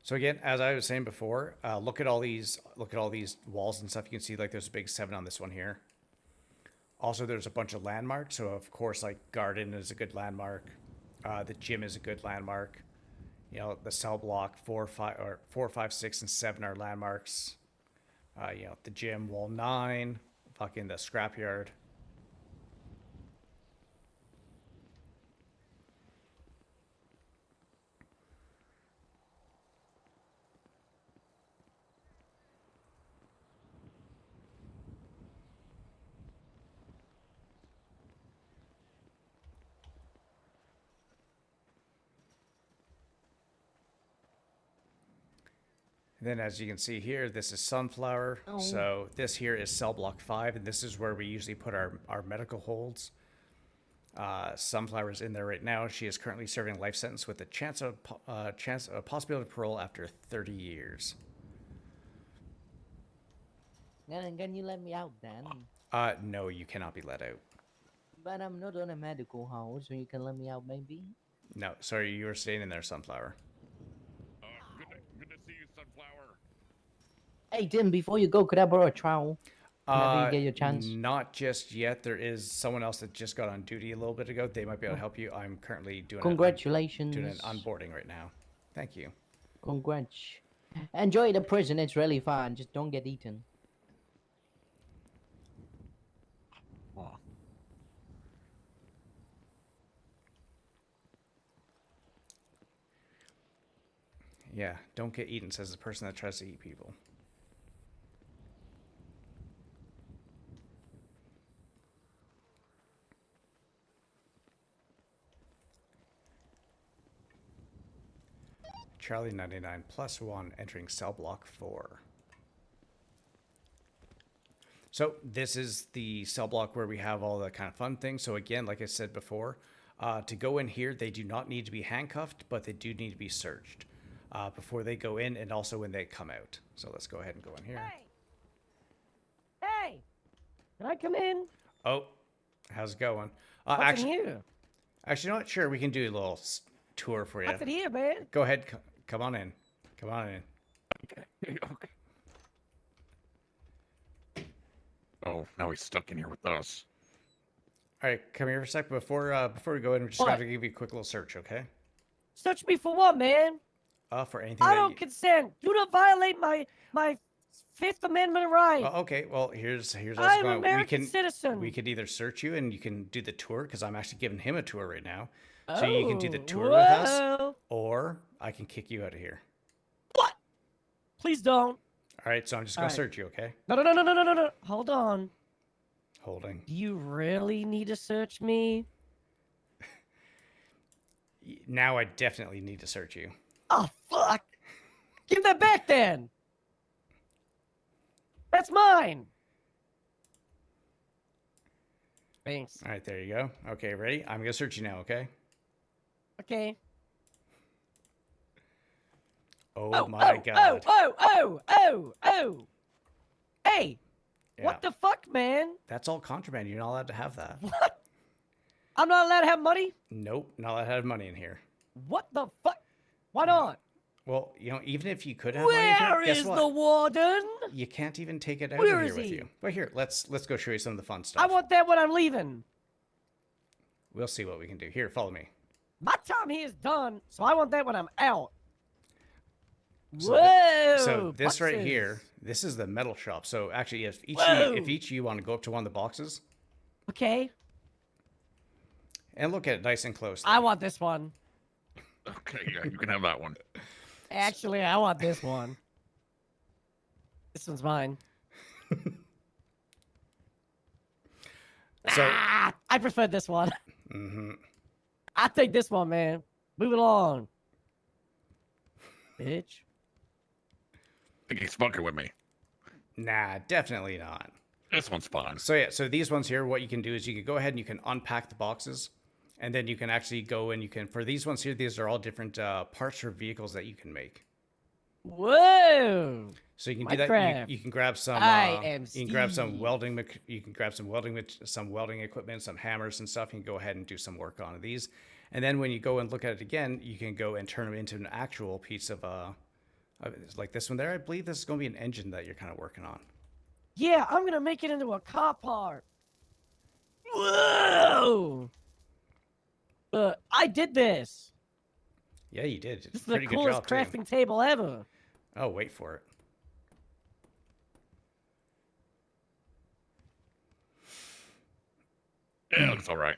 So again, as I was saying before, look at all these walls and stuff. You can see like there's a big 7 on this one here. Also, there's a bunch of landmarks. So of course, like garden is a good landmark. The gym is a good landmark. You know, the cell block 4, 5, 6, and 7 are landmarks. You know, the gym, wall 9, fucking the scrapyard. Then as you can see here, this is Sunflower. Oh. So this here is cell block 5, and this is where we usually put our medical holds. Sunflower's in there right now. She is currently serving a life sentence with a chance of possibility of parole after 30 years. Can you let me out then? No, you cannot be let out. But I'm not on a medical hold, so you can let me out maybe? No, sorry, you were staying in there, Sunflower. Good to see you, Sunflower. Hey Tim, before you go, could I borrow a trowel? Whenever you get your chance. Not just yet. There is someone else that just got on duty a little bit ago. They might be able to help you. I'm currently doing Congratulations. doing an onboarding right now. Thank you. Congrats. Enjoy the prison, it's really fun. Just don't get eaten. Yeah, don't get eaten, says the person that tries to eat people. Charlie 99 +1 entering cell block 4. So this is the cell block where we have all the kind of fun things. So again, like I said before, to go in here, they do not need to be handcuffed, but they do need to be searched before they go in and also when they come out. So let's go ahead and go in here. Hey, can I come in? Oh, how's it going? What's in here? Actually, you know what? Sure, we can do a little tour for you. What's in here, man? Go ahead. Come on in. Come on in. Okay. Oh, now he's stuck in here with us. All right, come here for a sec. Before we go in, we're just What? going to give you a quick little search, okay? Search me for what, man? For anything I that don't you... consent. Do not violate my Fifth Amendment right. Okay, well, here's how it's I'm an going. American citizen. We could either search you and you can do the tour, because I'm actually giving him a tour right now. So you can do the tour with us, or I can kick you out of here. What? Please don't. All right, so I'm just going to search you, okay? No. Hold on. Holding. Do you really need to search me? Now I definitely need to search you. Oh, fuck. Give that back then. That's mine. Thanks. All right, there you go. Okay, ready? I'm going to search you now, okay? Okay. Oh my God. Oh. Hey, Yeah. what the fuck, man? That's all contraband. You're not allowed to have that. What? I'm not allowed to have money? Nope, not allowed to have money in here. What the fuck? Why not? Well, you know, even if you could have money in here, Where guess is what? the warden? You can't even take it out Where of is here with he? you. But here, let's go show you some of the fun stuff. I want that when I'm leaving. We'll see what we can do. Here, follow me. My time here is done, so I want that when I'm out. So Whoa! So this right boxes. here, this is the metal shop. So actually, if each of you want to go up to one of the boxes Okay. and look at it nice and close. I want this one. Okay, yeah, you can have that one. Actually, I want this one. This one's mine. So I prefer this one. I take this one, man. Move it along. Bitch. I think he's fucking with me. nah, definitely not. This one's fine. So yeah, so these ones here, what you can do is you can go ahead and you can unpack the boxes, and then you can actually go and you can, for these ones here, these are all different parts for vehicles that you can make. Whoa! So you can My do that. craft. You can grab some. I am You can grab some Steve. welding. You can grab some welding equipment, some hammers and stuff. You can go ahead and do some work on these, and then when you go and look at it again, you can go and turn them into an actual piece of like this one there. I believe this is going to be an engine that you're kind of working on. Yeah, I'm gonna make it into a car part. Whoa! I did this. Yeah, you did. It's This a is the pretty good coolest job too. crafting table ever. Oh, wait for it. Yeah, looks all right.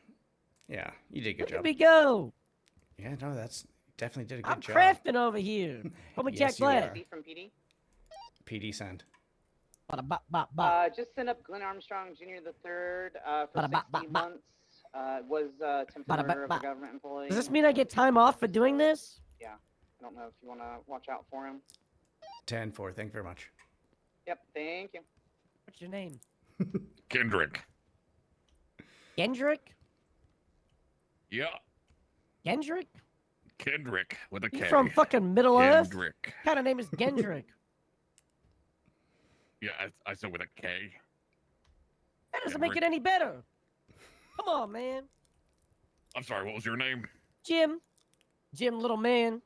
Yeah, you did a good Look job. at me go. Yeah, no, that's definitely did a good I'm job. crafting over here. Call me Yes, Jack you Black. are. From PD? PD send. Bada bop bop bop. Just sent up Glenn Armstrong Jr. the third for Bada bop, 16 bop, bop. months. Was attempted Bada bop, murder of a bop. government employee. Does this mean I get time off for doing this? Yeah. I don't know if you want to watch out for him. 10-4. Thank you very much. Yep. Thank you. What's your name? Kendrick. Gendrick? Yeah, Gendrick? Kendrick with a K. You from fucking Middle Earth? Kendrick. What kind of name is Gendrick? Yeah, I said with a K. That doesn't make it any better. Come on, man. I'm sorry, what was your name? Jim. Jim Little Man.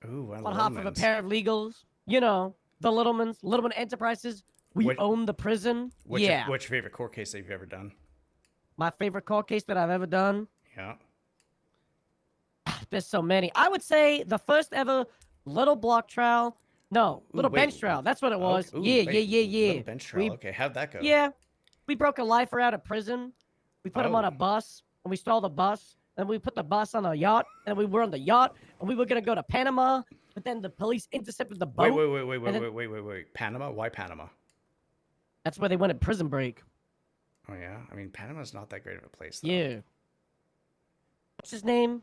Ooh, one On half of a pair of legals. You know, the Littlemans, Littleman Enterprises. We What- own the prison. What's yeah. Your, what's your favorite court case that you've ever done? My favorite court case that I've ever done. Yeah. There's so many. I would say the first ever little block trial. No, Ooh, little bench wait. trial. That's what it was. Okay. Ooh, yeah, wait, yeah. Little bench trial. We- Okay, how'd that go? Yeah. We broke a lifer out of prison. We put him on Oh. a bus, and we stole the bus. And we put the bus on a yacht, and we were on the yacht, and we were gonna go to Panama. But then the police intercepted the boat. Wait. Panama? Why Panama? That's where they went at prison break. Oh yeah. I mean, Panama's not that great of a place. Though. Yeah. What's his name?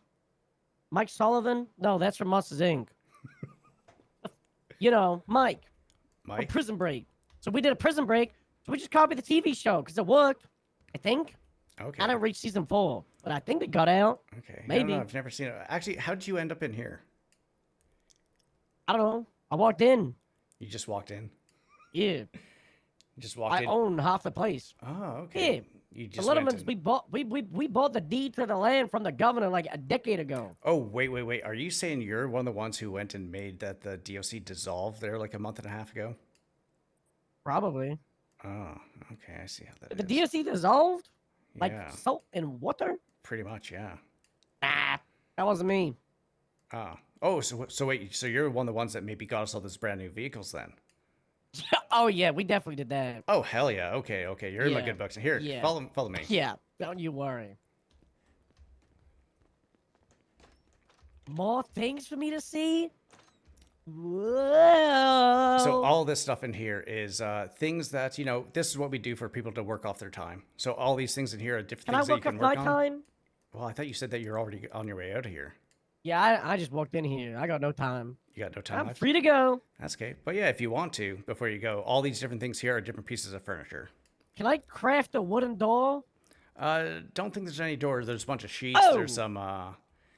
Mike Sullivan? No, that's from Monsters Inc. You know, Mike. From Mike. Prison Break. So we did a prison break So we just copied the TV show because it worked. I think. Okay. I didn't reach season 4, but I think it got out. Okay. I don't Maybe. know. I've never seen it. Actually, how did you end up in here? I don't know. I walked in. You just walked in. Yeah. You just walked I in. own half the place. Oh, okay. Yeah. You The just went Littlemans, in. we bought the deed to the land from the governor like a decade ago. Oh, wait. Are you saying you're one of the ones who went and made that the DOC dissolve there like a month and a half ago? Probably. Oh, okay. I see how that The is. DOC dissolved? Like Yeah, salt and water? pretty much, yeah. Ah, that wasn't me. Oh, so wait, so you're one of the ones that maybe got us all those brand new vehicles then? Oh yeah, we definitely did that. Oh, hell yeah. Okay. You're in my Yeah, good books. Here, yeah. follow me. Yeah, don't you worry. More things for me to see? Whoa. So all this stuff in here is things that, this is what we do for people to work off their time. So all these things in here are different Can I things that you work can off work on. nighttime? Well, I thought you said that you're already on your way out of here. Yeah, I just walked in here. I got no time. You got no time I'm left? free to go. That's okay. But yeah, if you want to, before you go, all these different things here are different pieces of furniture. Can I craft a wooden door? Don't think there's any doors. There's a bunch of sheets. Oh! There's some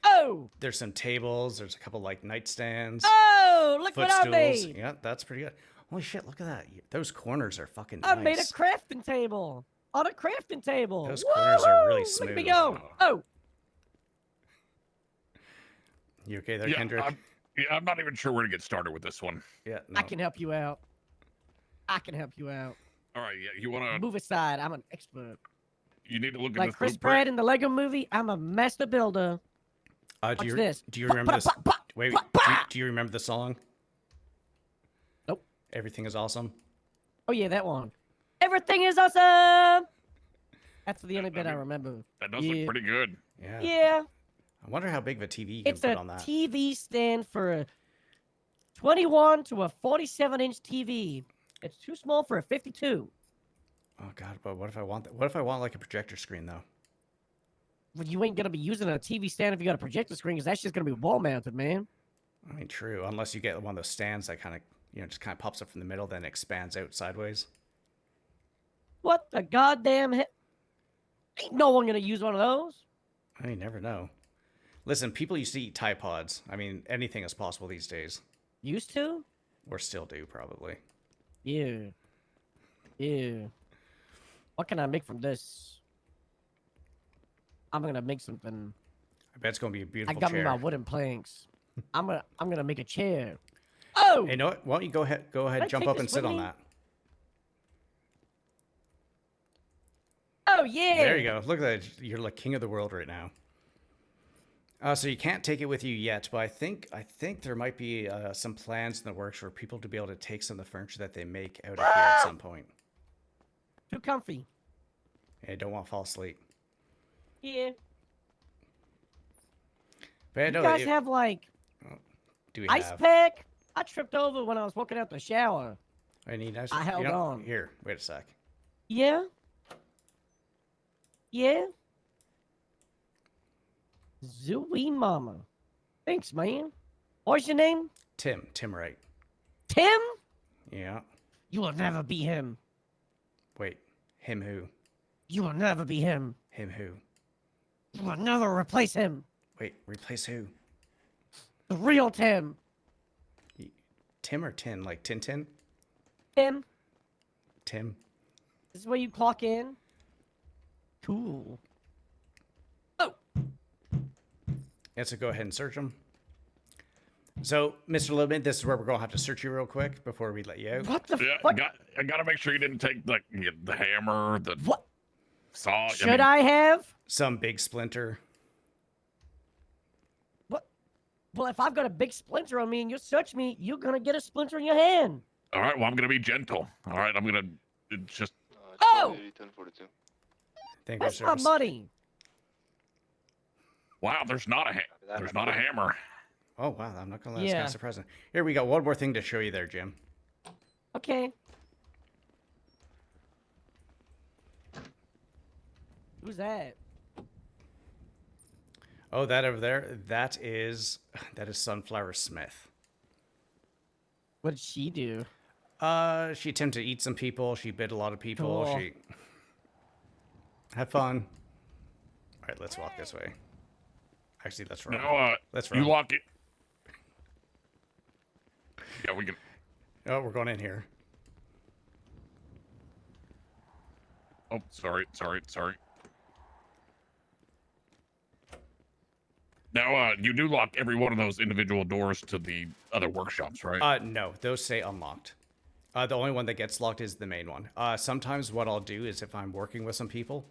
Oh! there's some tables. There's a couple like nightstands. Oh! Look what I Footstools. made! Yeah, that's pretty good. Holy shit, look at that. Those corners are fucking I nice. made a crafting table. On a crafting table. Those corners are really Woohoo! Look at me smooth. go. Oh! You okay there, Yeah, Kendrick? I'm not even sure where to get started with this one. Yeah, no. I can help you out. I can help you out. All right, yeah, you want to? Move aside. I'm an expert. You need to look at Like this Chris blueprint. Pratt in the Lego movie, I'm a master builder. Do Watch you this. do you remember this? Wait, do you remember the song? Nope. Everything is awesome. Oh yeah, that one. Everything is awesome. That's the only bit I remember. That does Yeah. look pretty good. Yeah. Yeah. I wonder how big of a TV you can It's put a on that. TV stand for a 21 to a 47-inch TV. It's too small for a 52. Oh god, but what if I want that? What if I want like a projector screen though? Well, you ain't gonna be using a TV stand if you got a projector screen, because that's just gonna be wall mounted, man. I mean, true, unless you get one of those stands that kind of, just kind of pops up from the middle, then expands out sideways. What the goddamn Ain't no one gonna use one of those. I mean, never know. Listen, people used to eat Tide Pods. I mean, anything is possible these days. Used to? Or still do, probably. Yeah. Yeah. What can I make from this? I'm gonna make something. I bet it's gonna be a I beautiful got chair. me my wooden planks. I'm gonna make a chair. Oh! Hey, you know what? Why don't you go ahead, I jump take up and this sit with on me? that. Oh yeah! There you go. Look at that. You're like king of the world right now. So you can't take it with you yet, but I think there might be some plans in the works for people to be able to take some of the furniture that they make out of here at some point. Too comfy. Hey, don't want to fall asleep. Yeah. But I You know guys that have like do we ice have? pack? I tripped over when I was walking out the shower. I need ice. I held on. Here, wait a sec. Yeah? Yeah? Zooey mama. Thanks, man. What's your name? Tim Wright. Tim? Yeah. You will never be him. Wait, him who? You will never be him. Him who? You will never replace him. Wait, replace who? The real Tim. Tim or Tin? Like Tintin? Tim. Tim? This is where you clock in. Cool. Oh. Yeah, so go ahead and search him. So, Mr. Libman, this is where we're going to have to search you real quick before we let you out. What the Yeah, fuck? I gotta make sure you didn't take the hammer, the What? saw. Should I have? Some big splinter. What? Well, if I've got a big splinter on me and you search me, you're gonna get a splinter in your hand. All right, well, I'm gonna be gentle. All right, I'm gonna just. Oh! 1042. Thank you, That's sir. not money. Wow, there's not a there's not a hammer. Oh, wow, I'm not going to let this Yeah. kind of surprising. Here, we got one more thing to show you there, Jim. Okay. Who's that? Oh, that over there, that is Sunflower Smith. What did she do? She attempted to eat some people. She bit a lot of people. Cool. She have fun. All right, let's walk this way. Actually, let's run. Now, Let's you run. lock it. Yeah, we can. Oh, we're going in here. Oh, sorry. Now, you do lock every one of those individual doors to the other workshops, right? No, those stay unlocked. The only one that gets locked is the main one. Sometimes what I'll do is if I'm working with some people,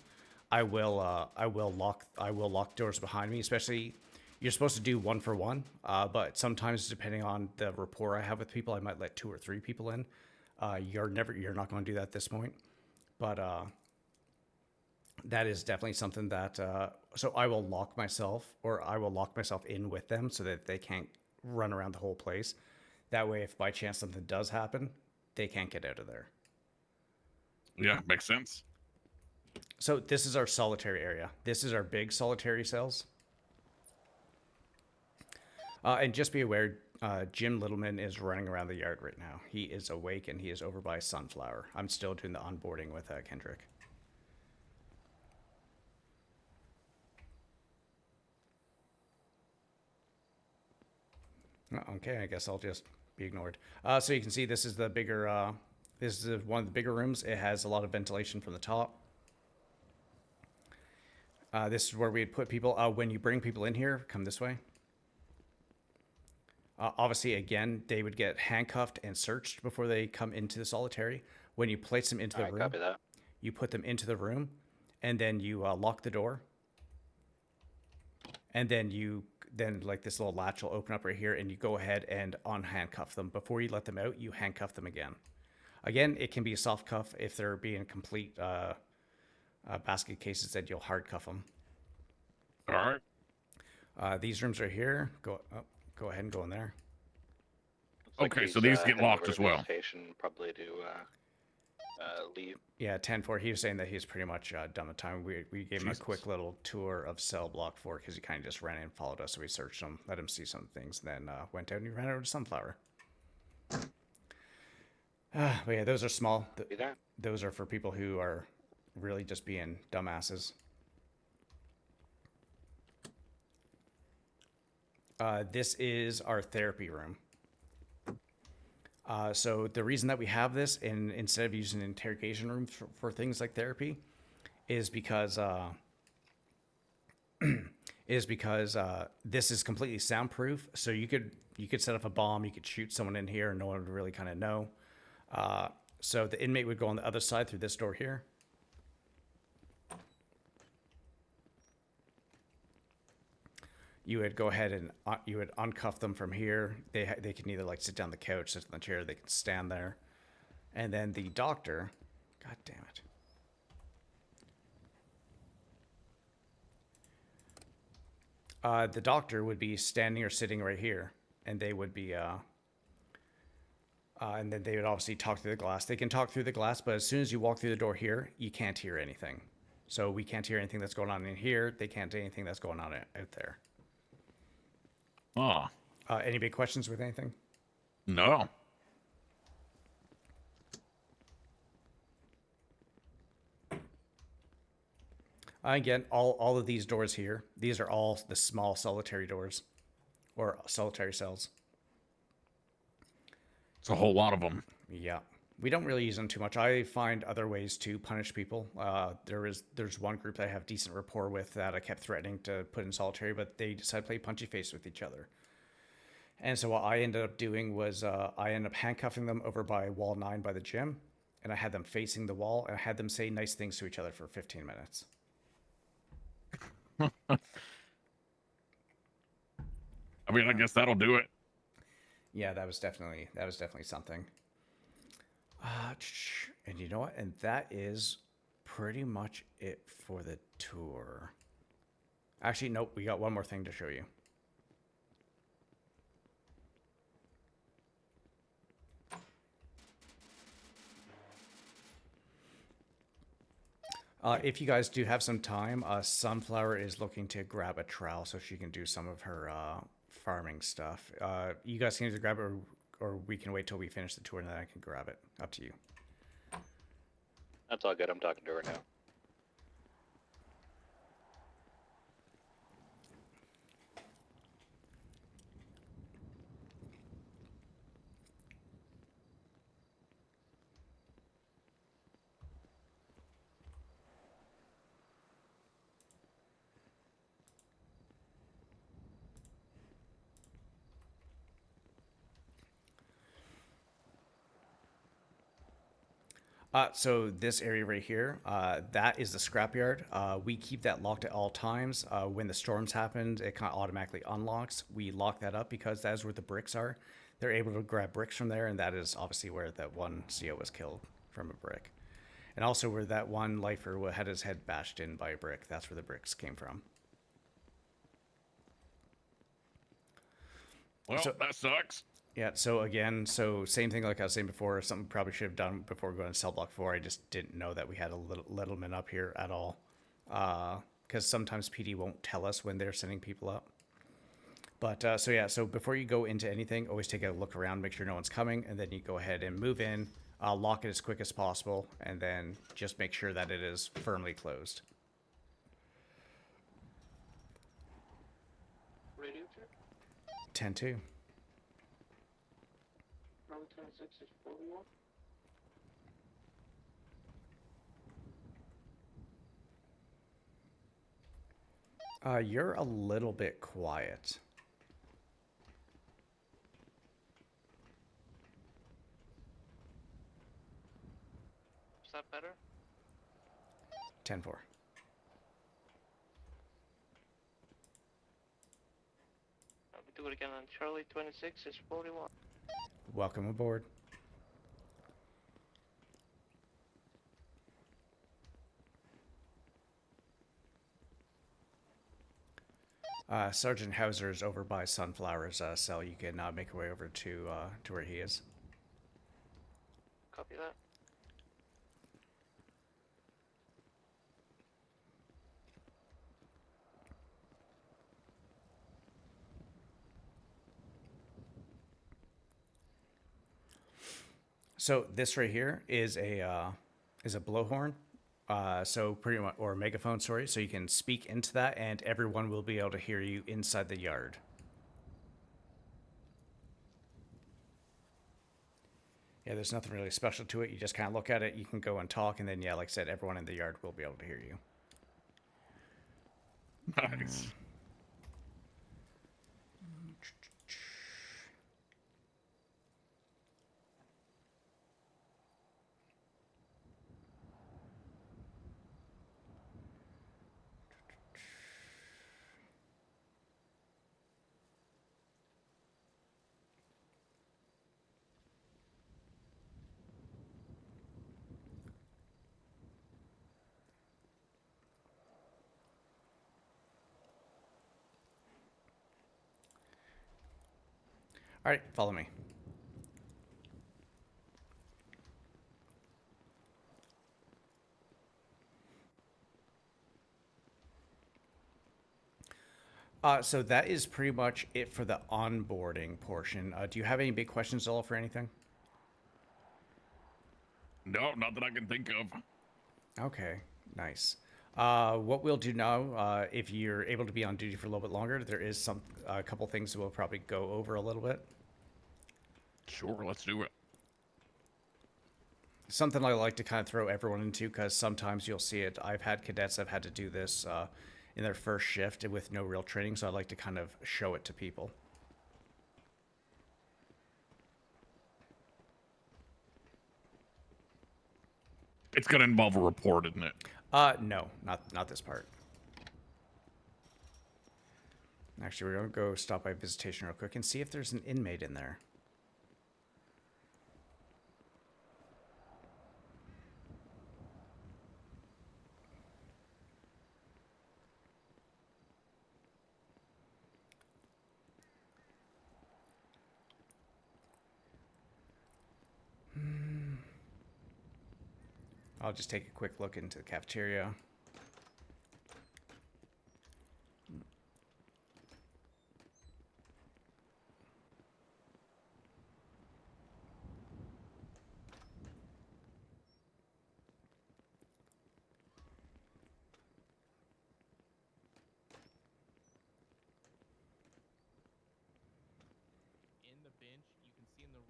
I will lock doors behind me. Especially, you're supposed to do one for one. But sometimes depending on the rapport I have with people, I might let 2 or 3 people in. You're not going to do that at this point. But that is definitely something that. So I will lock myself in with them so that they can't run around the whole place. That way, if by chance something does happen, they can't get out of there. Yeah, makes sense. So this is our solitary area. This is our big solitary cells. And just be aware, Jim Littleman is running around the yard right now. He is awake and he is over by Sunflower. I'm still doing the onboarding with Kendrick. Okay, I guess I'll just be ignored. So you can see this is the bigger, this is one of the bigger rooms. It has a lot of ventilation from the top. This is where we'd put people. When you bring people in here, come this way. Obviously, again, they would get handcuffed and searched before they come into the solitary. When you place them into the room, Copy that. you put them into the room, and then you lock the door. And then like this little latch will open up right here, and you go ahead and unhandcuff them. Before you let them out, you handcuff them again. Again, it can be a soft cuff if they're being complete basket cases, that you'll hard cuff them. All right. These rooms right here, go ahead and go in there. Okay, so these get locked as well. Probably to leave. Yeah, 10-4. He was saying that he's pretty much done the time. We gave him a quick little tour of cell block 4 because he kind of just ran in and followed us. So we searched him, let him see some things, then went out and he ran over to Sunflower. But yeah, those are small. Those are for people who are really just being dumbasses. This is our therapy room. So the reason that we have this, instead of using an interrogation room for things like therapy, is because this is completely soundproof. So you could set up a bomb, you could shoot someone in here, and no one would really kind of know. So the inmate would go on the other side through this door here. You would go ahead and you would uncuff them from here. They can either like sit down on the couch, sit on the chair, they can stand there. And then the doctor, god damn it. The doctor would be standing or sitting right here, and they would be and then they would obviously talk through the glass. They can talk through the glass, but as soon as you walk through the door here, you can't hear anything. So we can't hear anything that's going on in here. They can't hear anything that's going on out there. Oh. Any big questions with anything? No. Again, all of these doors here, these are all the small solitary doors or solitary cells. It's a whole lot of them. Yeah. We don't really use them too much. I find other ways to punish people. There's one group that I have decent rapport with that I kept threatening to put in solitary, but they decided to play punchy face with each other. And so what I ended up doing was I ended up handcuffing them over by wall 9 by the gym, and I had them facing the wall, and I had them say nice things to each other for 15 minutes. I mean, I guess that'll do it. Yeah, that was definitely something. And you know what? And that is pretty much it for the tour. Actually, nope, we got one more thing to show you. If you guys do have some time, Sunflower is looking to grab a trowel so she can do some of her farming stuff. You guys can either grab it or we can wait till we finish the tour and then I can grab it. Up to you. That's all good. I'm talking to her now. So this area right here, that is the scrapyard. We keep that locked at all times. When the storms happen, it kind of automatically unlocks. We lock that up because that is where the bricks are. They're able to grab bricks from there, and that is obviously where that one CO was killed from a brick. And also where that one lifer had his head bashed in by a brick. That's where the bricks came from. Well, that sucks. Yeah, so again, same thing like I was saying before, something we probably should have done before going to cell block 4. I just didn't know that we had a littleman up here at all. Because sometimes PD won't tell us when they're sending people up. But, so before you go into anything, always take a look around, make sure no one's coming, and then you go ahead and move in, lock it as quick as possible, and then just make sure that it is firmly closed. Radio check. 10-2. Round 26 is 41. You're a little bit quiet. Is that better? 10-4. We do it again on Charlie 26 is 41. Welcome aboard. Sergeant Hauser is over by Sunflower's cell. You can make your way over to where he is. Copy that. So this right here is a blowhorn. So pretty much, or a megaphone, sorry. So you can speak into that, and everyone will be able to hear you inside the yard. Yeah, there's nothing really special to it. You just kind of look at it. You can go and talk, and then yeah, like I said, everyone in the yard will be able to hear you. Nice. All right, follow me. So that is pretty much it for the onboarding portion. Do you have any big questions at all for anything? No, not that I can think of. Okay, nice. What we'll do now, if you're able to be on duty for a little bit longer, there is a couple things we'll probably go over a little bit. Sure, let's do it. Something I like to kind of throw everyone into, because sometimes you'll see it. I've had cadets that have had to do this in their first shift with no real training, so I like to kind of show it to people. It's going to involve a report, isn't it? No, not this part. Actually, we're going to go stop by visitation real quick and see if there's an inmate in there. I'll just take a quick look into the cafeteria.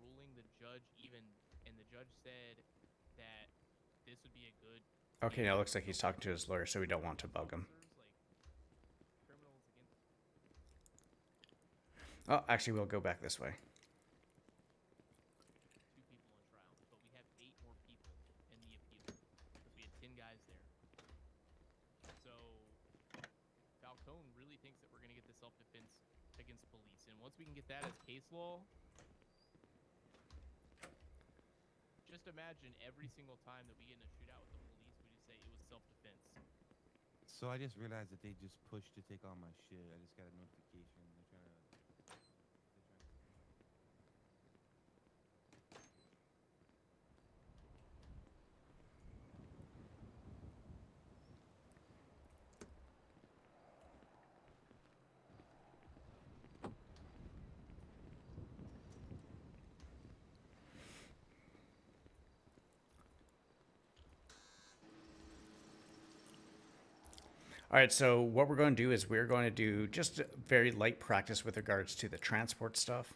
ruling, the judge said that this would be a good. Okay, now it looks like he's talking to his lawyer, so we don't want to bug him. Criminals against Oh, actually, we'll go back this way. 2 people on trial, but we have 8 more people in the appeal because we had 10 guys there. So Falcone really thinks that we're gonna get the self-defense against police, and once we can get that as case law, just imagine every single time that we get in a shootout with the police, we just say it was self-defense. So I just realized that they just pushed to take all my shit. I just got a notification. They're trying to. All right, so what we're going to do is we're going to do just very light practice with regards to the transport stuff.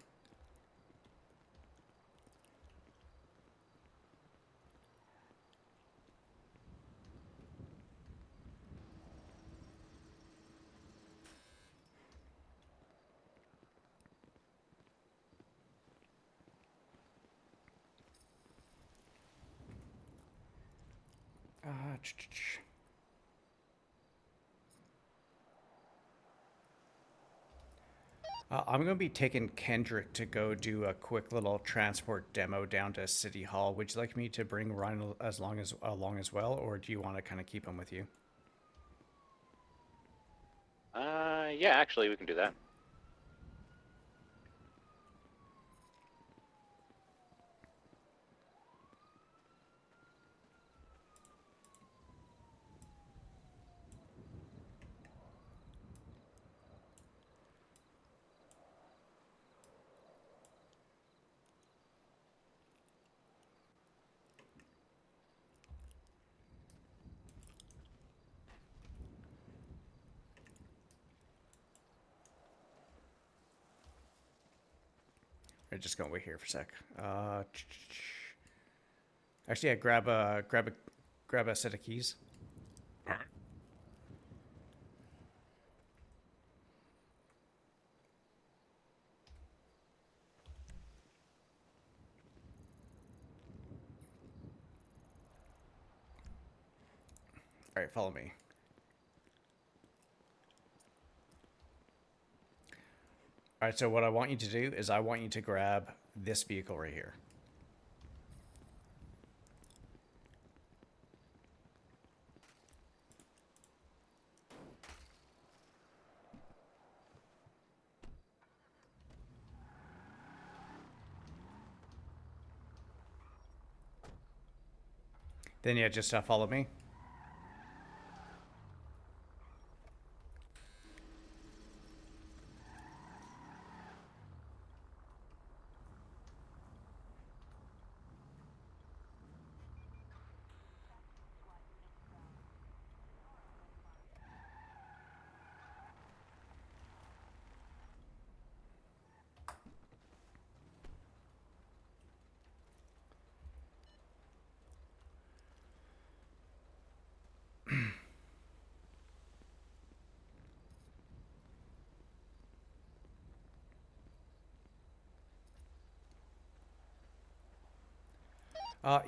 I'm going to be taking Kendrick to go do a quick little transport demo down to City Hall. Would you like me to bring Ryan along as well, or do you want to kind of keep him with you? Yeah, actually, we can do that. I'm just going to wait here for a sec. Actually, yeah, grab a set of keys. All right. All right, follow me. All right, so what I want you to do is I want you to grab this vehicle right here. Then yeah, just follow me.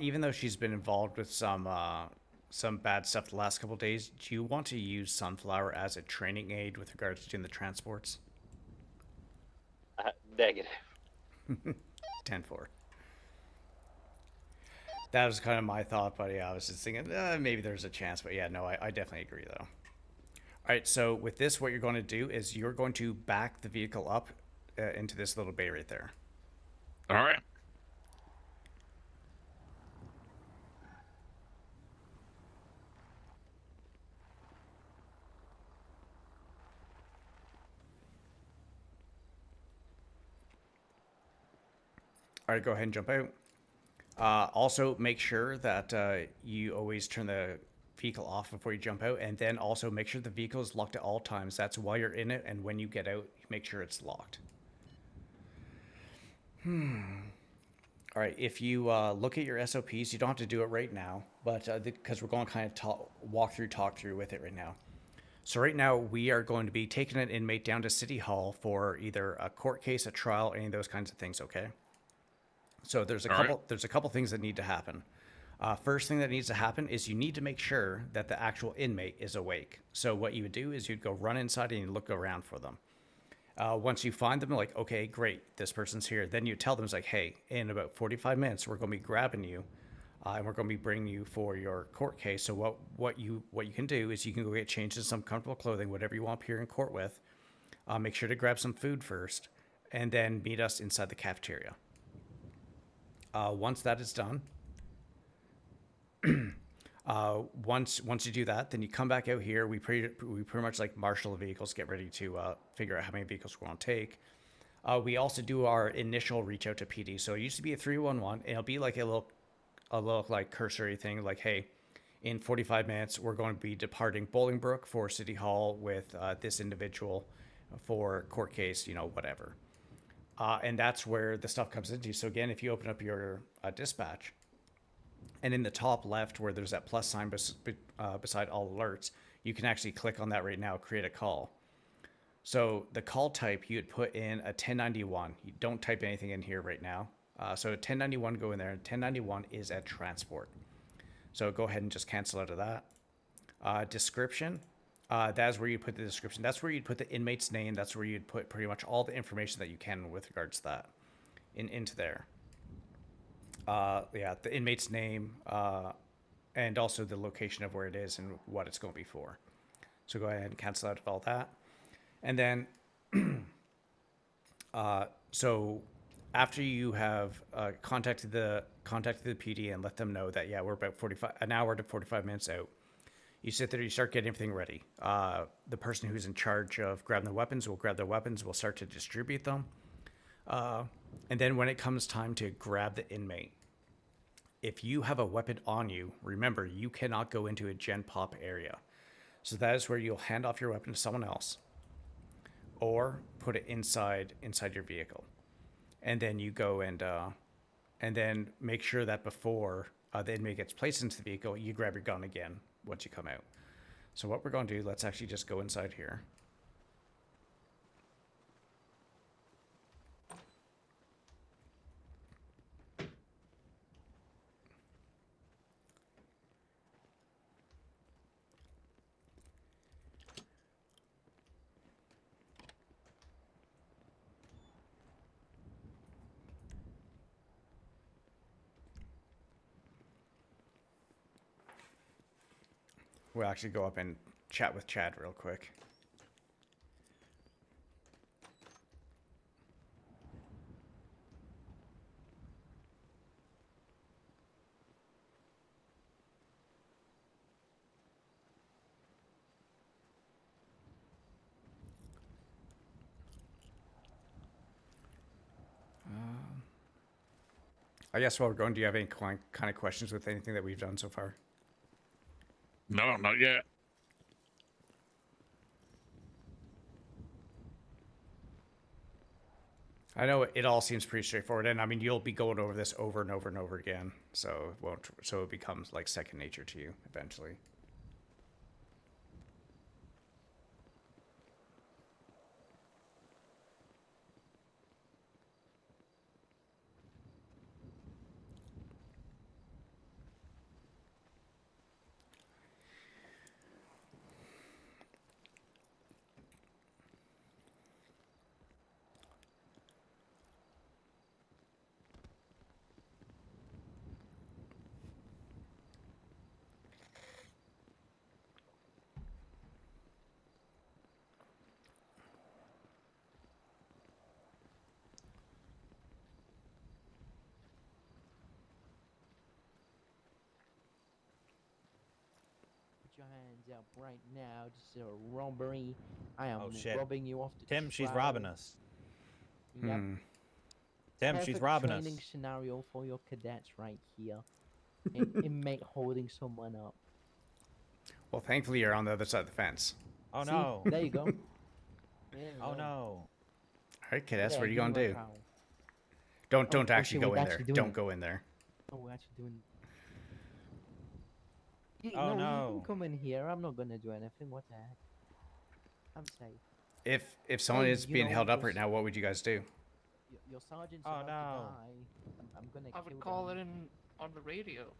Even though she's been involved with some bad stuff the last couple of days, do you want to use Sunflower as a training aid with regards to doing the transports? Negative. 10-4. That was kind of my thought, but yeah, I was just thinking maybe there's a chance, but yeah, no, I definitely agree though. All right, so with this, what you're going to do is you're going to back the vehicle up into this little bay right there. All right. All right, go ahead and jump out. Also, make sure that you always turn the vehicle off before you jump out, and then also make sure the vehicle is locked at all times. That's while you're in it, and when you get out, make sure it's locked. All right, if you look at your SOPs, you don't have to do it right now, but because we're going to kind of talk through with it right now. So right now we are going to be taking an inmate down to City Hall for either a court case, a trial, any of those kinds of things. Okay. So there's a couple things that need to happen. First thing that needs to happen is you need to make sure that the actual inmate is awake. So what you would do is you'd go run inside and you look around for them. Once you find them, like, okay, great, this person's here. Then you tell them, it's like, hey, in about 45 minutes, we're going to be grabbing you, and we're going to be bringing you for your court case. So what you can do is you can go get changed in some comfortable clothing, whatever you want to appear in court with. Make sure to grab some food first, and then meet us inside the cafeteria. Once that is done, once you do that, then you come back out here. We pretty much like marshal the vehicles, get ready to figure out how many vehicles we're going to take. We also do our initial reach out to PD. So it used to be a 311, and it'll be like a little like cursory thing, like, hey, in 45 minutes we're going to be departing Bolingbrook for City Hall with this individual for court case, whatever. And that's where the stuff comes into. So again, if you open up your dispatch, and in the top left where there's that plus sign beside all alerts, you can actually click on that right now, create a call. So the call type, you'd put in a 1091. You don't type anything in here right now. So 1091, go in there, and 1091 is at transport. So go ahead and just cancel out of that. Description, that's where you put the description. That's where you'd put the inmate's name. That's where you'd put pretty much all the information that you can with regards to that into there. The inmate's name, and also the location of where it is and what it's going to be for. So go ahead and cancel out of all that. And then, so after you have contacted the PD and let them know that, yeah, we're about an hour to 45 minutes out, you sit there, you start getting everything ready. The person who's in charge of grabbing the weapons will grab their weapons, will start to distribute them. And then when it comes time to grab the inmate, if you have a weapon on you, remember, you cannot go into a gen pop area. So that is where you'll hand off your weapon to someone else or put it inside your vehicle. And then you go and then make sure that before the inmate gets placed into the vehicle, you grab your gun again once you come out. So what we're going to do, let's actually just go inside here. We'll actually go up and chat with Chad real quick. I guess while we're going, do you have any kind of questions with anything that we've done so far? No, not yet. I know it all seems pretty straightforward, and I mean, you'll be going over this over and over and over again, so it becomes like second nature to you eventually. Your hands up right now. This is a robbery. I am Oh, shit. robbing you off the Tim, she's trial. robbing us. Yep. Tim, she's Perfect robbing us. training scenario for your cadets right here. An inmate holding someone up. Well, thankfully you're on the other side of the fence. Oh, See? no. There you go. There you Oh, go. no. All right, cadets, Yeah, what are you give gonna me my do? trowel. Don't Oh, actually shit, go we're in there. actually doing Don't it. go in there. Oh, we're actually doing. Oh, You no. can come in here. I'm not gonna do anything. What the heck? I'm safe. If someone Hey, is being held up right now, what would you guys do? Your sergeant's Oh, about to no. die. I'm gonna I kill would call them. it in on the radio.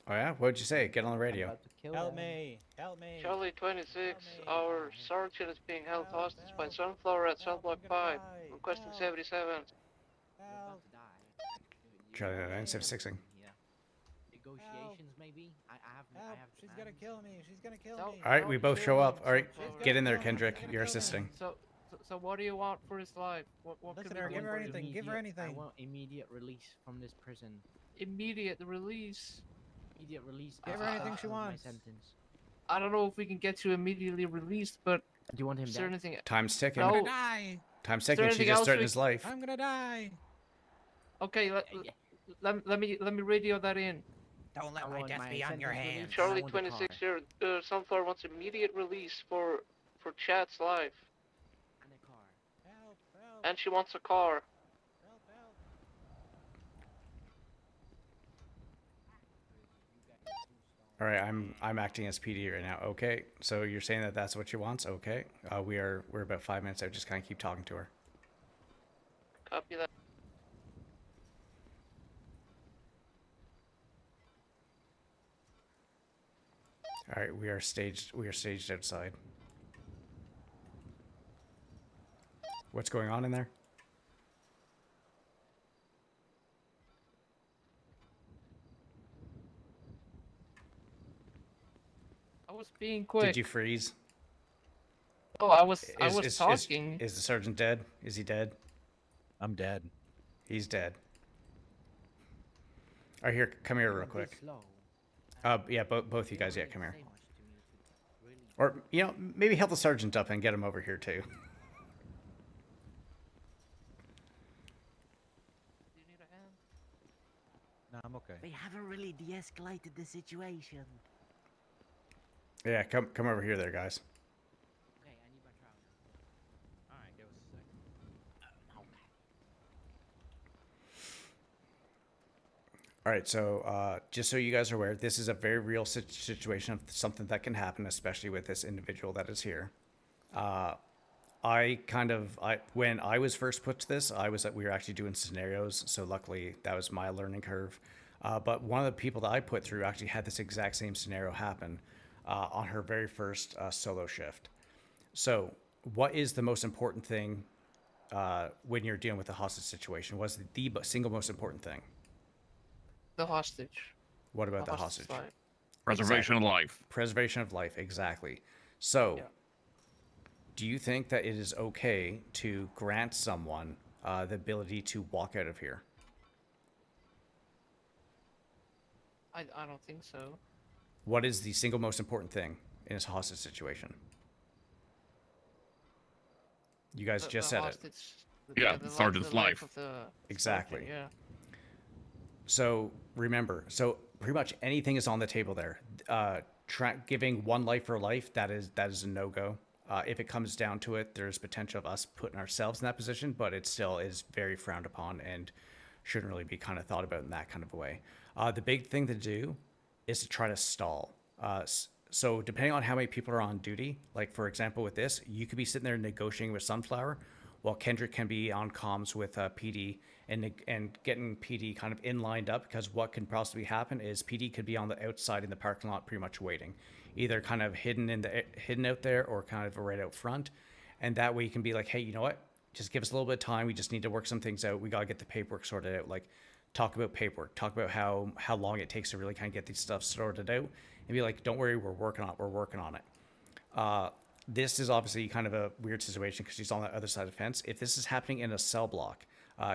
Oh yeah, what'd you say? Get on the I'm radio. about to kill Help them. me! Help me! Charlie 26, me. our sergeant is being held Help, hostage by help. Sunflower at Cell Help, Block I'm gonna 5, die. requesting Help. 77. You're Help! about to die. Charlie You're 976ing. Yeah. Negotiations, maybe. I have. Help! I have. She's gonna kill me! She's gonna kill Tell- me! All right, tell we him both to show kill up. him, All right, Sunflower. get in there, She's gonna Kendrick. kill me. You're She's gonna kill me. assisting. So what do you want for his life? What Listen can to her, we give do her for you? anything, give her anything. I want immediate release from this prison. Immediate release. Immediate release. Give her after anything she my wants. sentence. I don't know if we can get you immediately released, but Do you want him is there dead? anything? Time's ticking. No. Die! Time's Is there ticking. She anything just else started we- his life. I'm gonna die! Okay, let me radio that in. Don't let I my want death my be on your sentence hands. released. Charlie I want the 26 car. here, Sunflower wants immediate release for Chat's life. And a car. Help! Help! And she wants a car. Help! Help! All right, I'm acting as PD right now. Okay, so you're saying that that's what she wants. Okay, we're about 5 minutes out. Just kind of keep talking to her. Copy that. All right, we are staged. We are staged outside. What's going on in there? I was being quick. Did you freeze? Oh, I was talking. Is the sergeant dead? Is he dead? I'm dead. He's dead. All right, here, come here real quick. Slow. Yeah, both you guys, yeah, come here. Say much to me to really- Or, you know, maybe help the sergeant up and get him over here, too. Do you need a hand? No, I'm okay. They haven't really de-escalated the situation. Yeah, come over here there, guys. Okay, I need my trousers. Alright, give us a second. Okay. All right, so just so you guys are aware, this is a very real situation of something that can happen, especially with this individual that is here. When I was first put to this, we were actually doing scenarios, so luckily that was my learning curve. But one of the people that I put through actually had this exact same scenario happen on her very first solo shift. So, what is the most important thing when you're dealing with a hostage situation? What's the single most important thing? The hostage. What about the hostage? Life. Preservation of life. Preservation of life, exactly. So, Yeah. do you think that it is okay to grant someone the ability to walk out of here? I don't think so. What is the single most important thing in a hostage situation? You guys just said it. hostage, Yeah, the Sergeant's life. of the Exactly. sergeant, yeah. So remember, so pretty much anything is on the table there. Giving one life for life, that is a no-go. If it comes down to it, there's potential of us putting ourselves in that position, but it still is very frowned upon and shouldn't really be kind of thought about in that kind of a way. The big thing to do is to try to stall. So depending on how many people are on duty, like for example with this, you could be sitting there negotiating with Sunflower, while Kendrick can be on comms with PD and getting PD kind of in lined up, because what can possibly happen is PD could be on the outside in the parking lot pretty much waiting, either kind of hidden out there or kind of right out front, and that way you can be like, hey, you know what? Just give us a little bit of time. We just need to work some things out. We got to get the paperwork sorted out. Like, talk about paperwork. Talk about how long it takes to really kind of get these stuff sorted out. And be like, don't worry, we're working on it. We're working on it. This is obviously kind of a weird situation because she's on the other side of the fence. If this is happening in a cell block,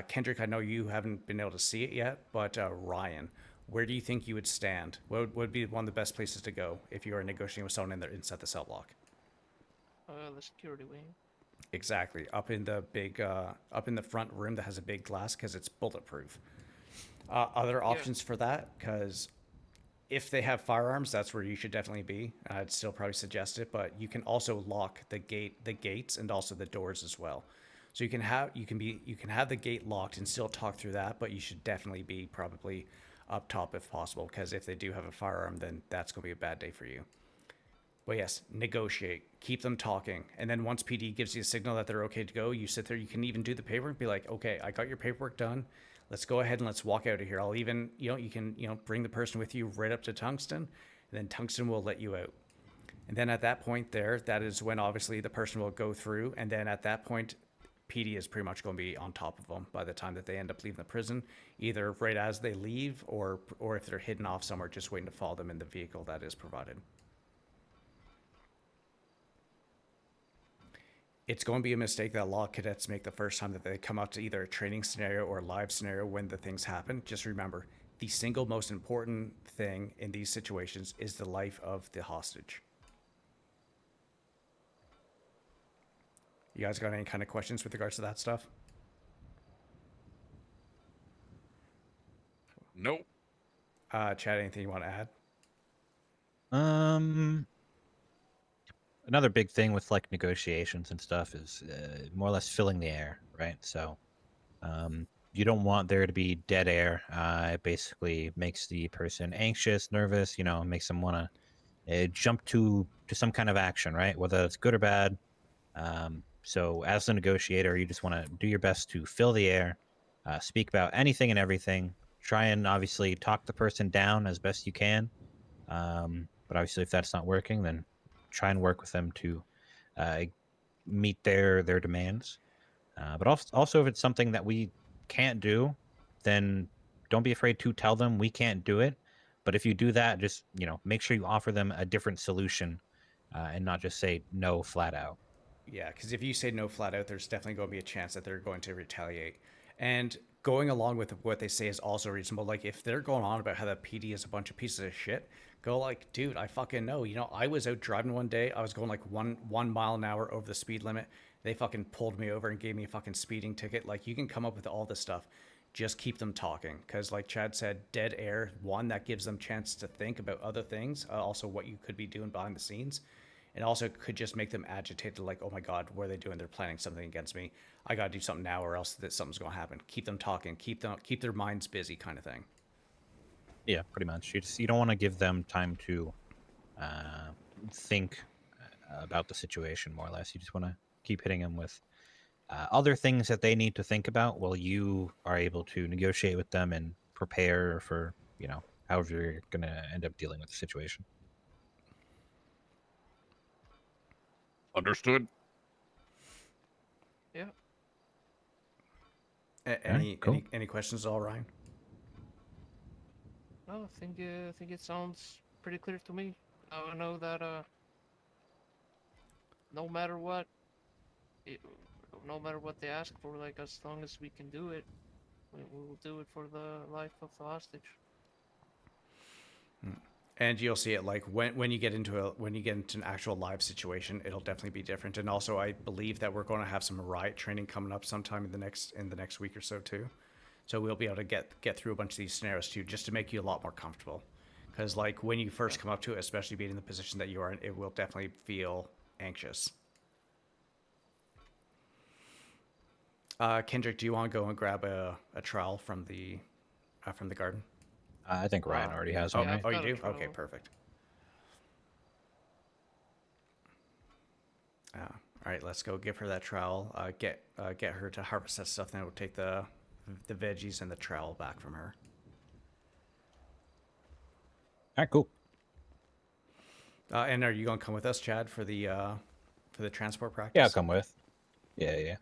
Kendrick, I know you haven't been able to see it yet, but Ryan, where do you think you would stand? What would be one of the best places to go if you are negotiating with someone inside the cell block? The security wing. Exactly, up in the front room that has a big glass because it's bulletproof. Other options for that, because if they have firearms, that's where you should definitely be. I'd still probably suggest it, but you can also lock the gates and also the doors as well. So you can have the gate locked and still talk through that, but you should definitely be probably up top if possible, because if they do have a firearm, then that's going to be a bad day for you. But yes, negotiate, keep them talking, and then once PD gives you a signal that they're okay to go, you sit there. You can even do the paperwork. Be like, okay, I got your paperwork done. Let's go ahead and let's walk out of here. I'll even, you can, bring the person with you right up to Tungsten, and then Tungsten will let you out. And then at that point that is when obviously the person will go through, and then at that point, PD is pretty much going to be on top of them by the time that they end up leaving the prison, either right as they leave or if they're hidden off somewhere, just waiting to follow them in the vehicle that is provided. It's going to be a mistake that a lot of cadets make the first time that they come out to either a training scenario or a live scenario when the things happen. Just remember, the single most important thing in these situations is the life of the hostage. You guys got any kind of questions with regards to that stuff? Nope. Chad, anything you want to add? Another big thing with like negotiations and stuff is more or less filling the air, right? So you don't want there to be dead air. It basically makes the person anxious, nervous, makes them want to jump to some kind of action, right? Whether it's good or bad. So as a negotiator, you just want to do your best to fill the air, speak about anything and everything, try and obviously talk the person down as best you can. But obviously if that's not working, then try and work with them to meet their demands. But also if it's something that we can't do, then don't be afraid to tell them we can't do it. But if you do that, just make sure you offer them a different solution and not just say no flat out. Yeah, because if you say no flat out, there's definitely going to be a chance that they're going to retaliate. And going along with what they say is also reasonable. Like, if they're going on about how the PD is a bunch of pieces of shit, go like, dude, I fucking know. I was out driving one day. I was going like one mile an hour over the speed limit. They fucking pulled me over and gave me a fucking speeding ticket. Like, you can come up with all this stuff. Just keep them talking. Because like Chad said, dead air, one, that gives them chance to think about other things. Also what you could be doing behind the scenes. And also could just make them agitated, like, oh my God, what are they doing? They're planning something against me. I got to do something now or else something's going to happen. Keep them talking, keep their minds busy kind of thing. Yeah, pretty much. You don't want to give them time to think about the situation, more or less. You just want to keep hitting them with other things that they need to think about while you are able to negotiate with them and prepare for, however you're going to end up dealing with the situation. Understood. Yeah. Any questions at all, Ryan? No, I think it sounds pretty clear to me. I know that no matter what, no matter what they ask for, like as long as we can do it, we will do it for the life of the hostage. And you'll see it like when you get into an actual live situation, it'll definitely be different. And also, I believe that we're going to have some riot training coming up sometime in the next week or so too. So we'll be able to get through a bunch of these scenarios too, just to make you a lot more comfortable. Because like when you first come up to it, especially being in the position that you are in, it will definitely feel anxious. Kendrick, do you want to go and grab a trowel from the garden? I think Ryan already has one, right? Oh, you do? Okay, perfect. All right, let's go give her that trowel. Get her to harvest that stuff, then we'll take the veggies and the trowel back from her. All right, cool. And are you going to come with us, Chad, for the transport practice? Yeah, I'll come with. Yeah.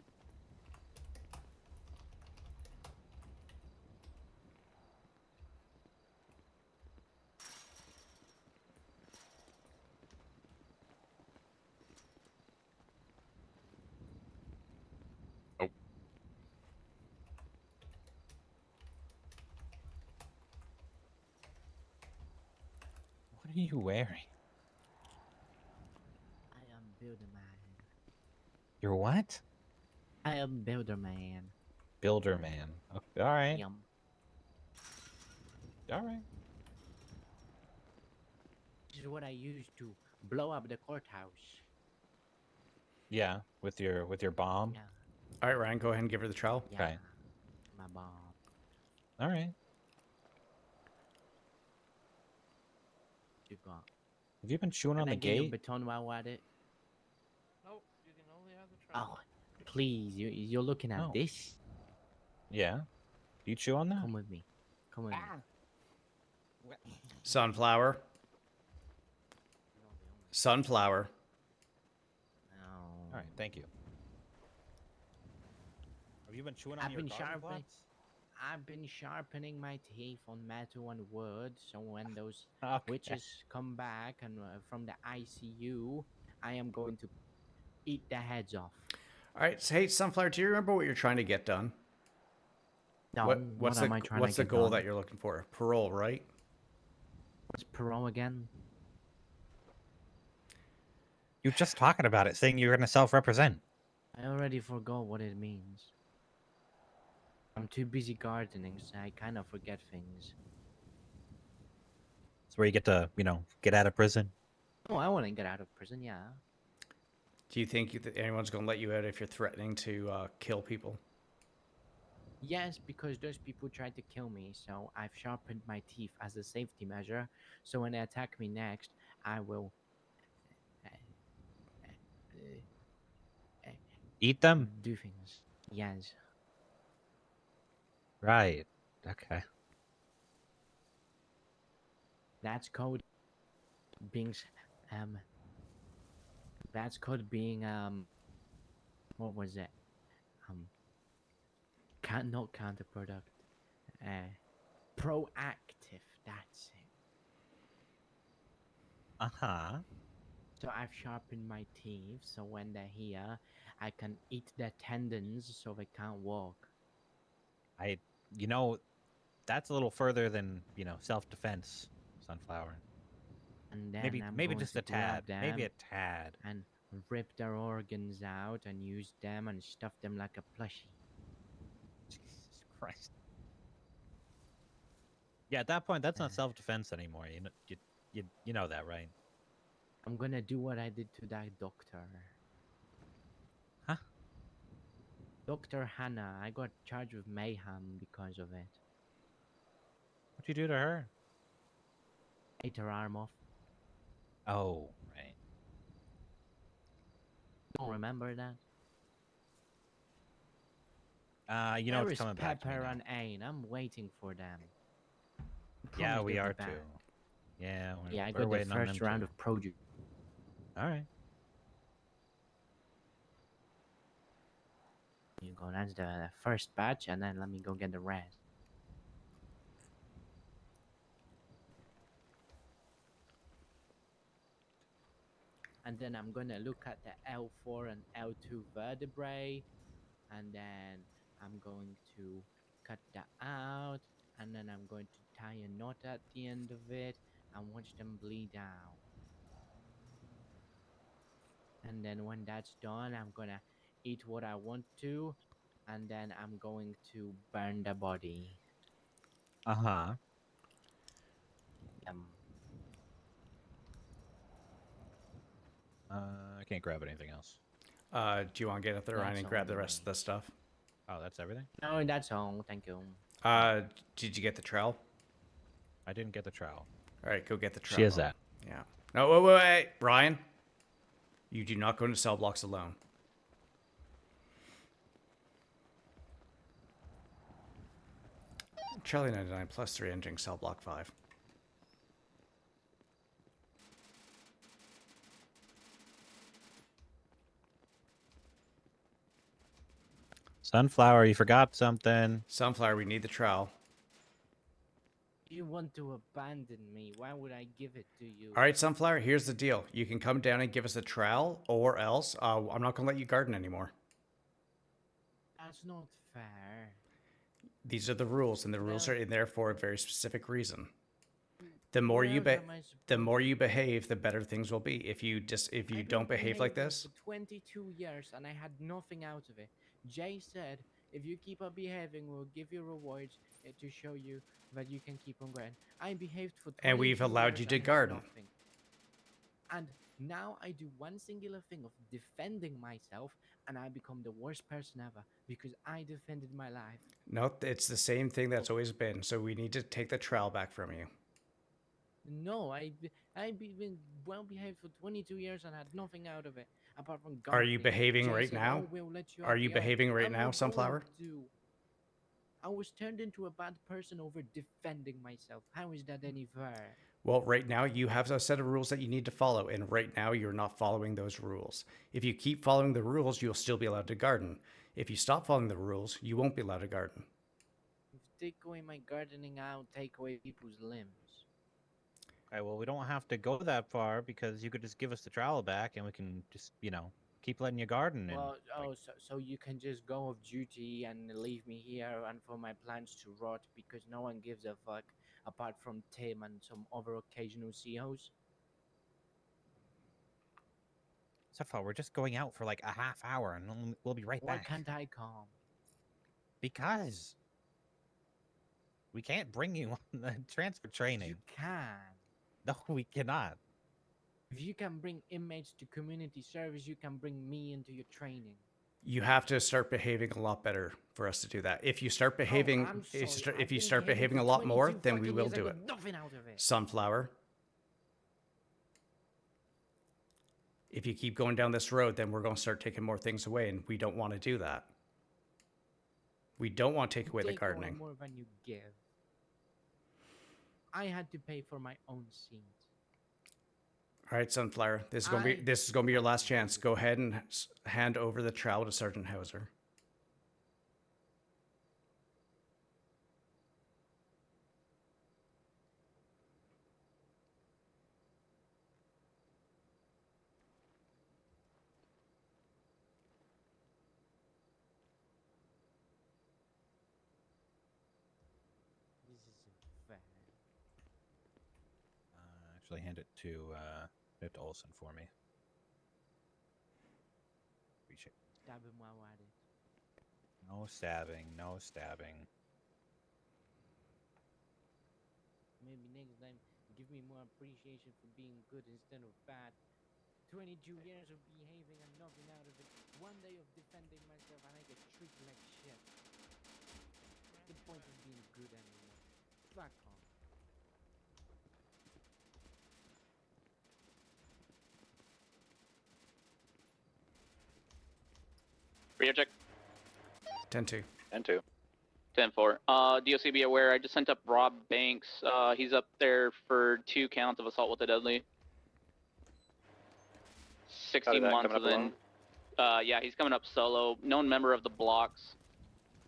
What are you wearing? I am Builder Man. You're what? I am Builder Man. Builder Man. Okay, all right. Yum. All right. This is what I use to blow up the courthouse. Yeah, with your bomb. Yeah. All right, Ryan, go ahead and give her the trowel. Yeah. Okay. My bomb. All right. You got. Have you been chewing Can on I the get your gate? baton while at it? Nope, you can only have the trowel. Oh, please. You're looking at No. this? Yeah. Do you chew on that? Come with me. Come with me. Sunflower. Sunflower. No. All right. Thank you. Have you been chewing on I've your been garden sharpening. plots? I've been sharpening my teeth on metal and wood, so when those Okay. witches come back and from the ICU, I am going to eat their heads off. All right, so, hey, Sunflower, do you remember what you're trying to get done? No, What's what am I trying what's to the get goal done? that you're looking for? Parole, right? What's parole again? You're just talking about it, saying you're going to self-represent. I already forgot what it means. I'm too busy gardening, so I kind of forget things. It's where you get to, get out of prison. Oh, I want to get out of prison, yeah. Do you think that anyone's going to let you out if you're threatening to kill people? Yes, because those people tried to kill me, so I've sharpened my teeth as a safety measure. So when they attack me next, I will Eat them? do things. Yes. Right. Okay. That's code being that's code being what was it? Not counterproductive. Proactive, that's it. Uh-huh. So I've sharpened my teeth so when they're here I can eat their tendons so they can't walk. That's a little further than, self-defense, Sunflower. And then Maybe I'm maybe going just to a tad. grab Maybe a them tad. and rip their organs out and use them and stuff them like a plushie. Jesus Christ. Yeah, at that point, that's not self-defense anymore. You know that, right? I'm gonna do what I did to that doctor. Huh? Dr. Hannah, I got charged with mayhem because of it. What'd you do to her? Ate her arm off. Oh, right. Don't remember that? What's Where is coming back to me Pepper now. and Ain? I'm waiting for them. Yeah, Promise we they'll be are back. too. Yeah, Yeah, I we're got the waiting on first them round too. of produce. All right. You go, that's the first batch, and then let me go get the rest. And then I'm gonna look at the L4 and L2 vertebrae, and then I'm going to cut that out, and then I'm going to tie a knot at the end of it and watch them bleed out. And then when that's done, I'm gonna eat what I want to, and then I'm going to burn the body. Uh-huh. I can't grab anything else. Do you want to get up there, Ryan, That's and grab the all rest of the stuff? Oh, that's everything? No, that's all. Thank you. Did you get the trowel? I didn't get the trowel. All right, go get the trowel. She has that. Yeah. No, wait, Ryan. You do not go into cell blocks alone. Charlie 99 plus 3 entering cell block 5. Sunflower, you forgot something. Sunflower, we need the trowel. You want to abandon me? Why would I give it to you? All right, Sunflower, here's the deal. You can come down and give us a trowel, or else I'm not going to let you garden anymore. That's not fair. These are the rules, and the rules Well- are in there for a very specific reason. The more Where you else am I the more you behave, the better things will be. If you I've been don't behave like behaving this, for 22 years and I had nothing out of it. Jay said, if you keep on behaving, we'll give you rewards to show you that you can keep on growing. I behaved for 22 and we've allowed years you and to had garden. nothing. And Now I do one singular thing of defending myself, and I become the worst person ever because I defended my life. No, it's the same thing that's always been. So we need to take the trowel back from you. No, I've been well behaved for 22 years and had nothing out of it apart from Are you gardening. behaving Jay right said, now? "Oh, we'll let you Are out you the earth," behaving right and now, we're going Sunflower? to. I was turned into a bad person over defending myself. How is that any fair? Well, right now you have a set of rules that you need to follow, and right now you're not following those rules. If you keep following the rules, you'll still be allowed to garden. If you stop following the rules, you won't be allowed to garden. If you take away my gardening out, take away people's limbs. Okay, well, we don't have to go that far because you could just give us the trowel back and we can just, keep letting you garden. And Well, so you can just go off duty and leave me here and for my plants to rot because no one gives a fuck apart from Tim and some other occasional CEOs? so far, we're just going out for like a half hour and we'll be right Why back. can't I come? Because we can't bring you on the transfer training. You can. No, we cannot. If you can bring inmates to community service, you can bring me into your training. You have to start behaving a lot better for us to do that. If you start behaving, I'm if sorry, you I've been start behaving behaving a for lot more, 22 then we fucking will years, I do got it. nothing out of it. Sunflower. If you keep going down this road, then we're going to start taking more things away, and we don't want to do that. We don't want to take away the Take away gardening. more than you give. I had to pay for my own sins. All right, Sunflower. This is going to be your last chance. Go ahead and hand over the trowel to Sergeant Hauser. This isn't fair. Actually, hand it to Olson for me. Appreciate it. Stab him while at it. No stabbing. No stabbing. Maybe next time, give me more appreciation for being good instead of bad. 22 years of behaving and nothing out of it. One day of defending myself and I get treated like shit. What's the point of being good anymore? Fuck off. Radio check. 10-2. And 2. 10-4. DOC be aware, I just sent up Rob Banks. He's up there for 2 counts of assault with a deadly. 60 months and then... yeah, he's coming up solo. Known member of the blocks.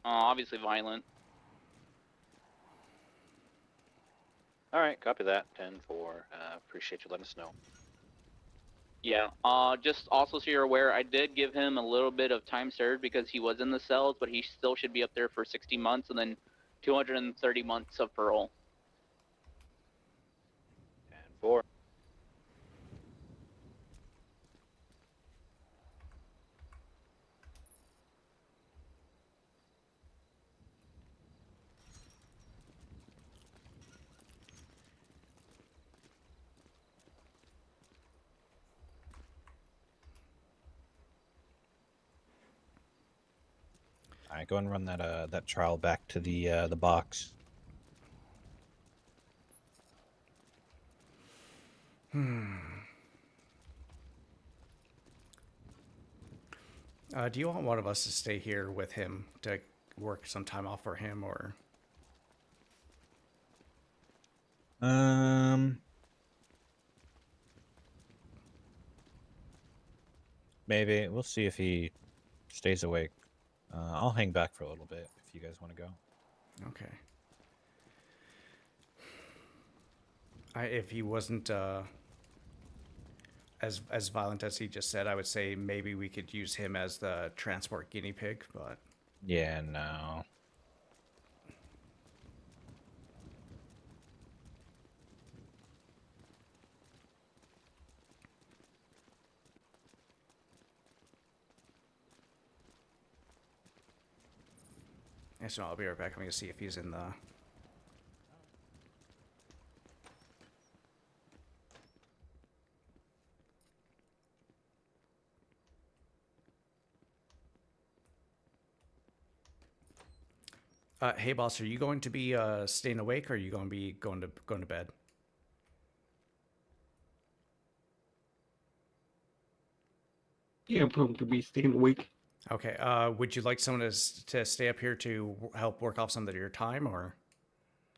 Obviously violent. Alright, copy that. 10-4. Appreciate you letting us know. Yeah, just also so you're aware, I did give him a little bit of time served because he was in the cells, but he still should be up there for 60 months and then 230 months of parole. 10-4. All right, go and run that trial back to the box. Do you want one of us to stay here with him to work some time off for him, or? Maybe we'll see if he stays awake. I'll hang back for a little bit if you guys want to go. Okay. If he wasn't as violent as he just said, I would say maybe we could use him as the transport guinea pig, but Yeah, no. yeah, so I'll be right back. I'm gonna see if he's in the. Hey boss, are you going to be staying awake, or are you going to be going to bed? Yeah, I'm going to be staying awake. Okay. Would you like someone to stay up here to help work off some of your time, or?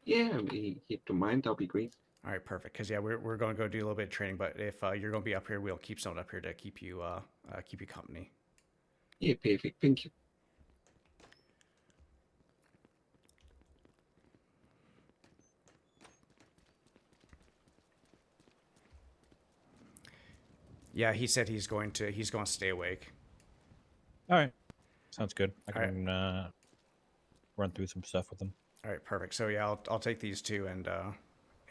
Yeah, if you don't mind, that'll be great. All right, perfect. Because yeah, we're going to go do a little bit of training, but if you're going to be up here, we'll keep someone up here to keep you company. Yeah, perfect. Thank you. Yeah, he said he's going to stay awake. All right, sounds good. I All right. can run through some stuff with them. All right, perfect. So yeah, I'll take these two and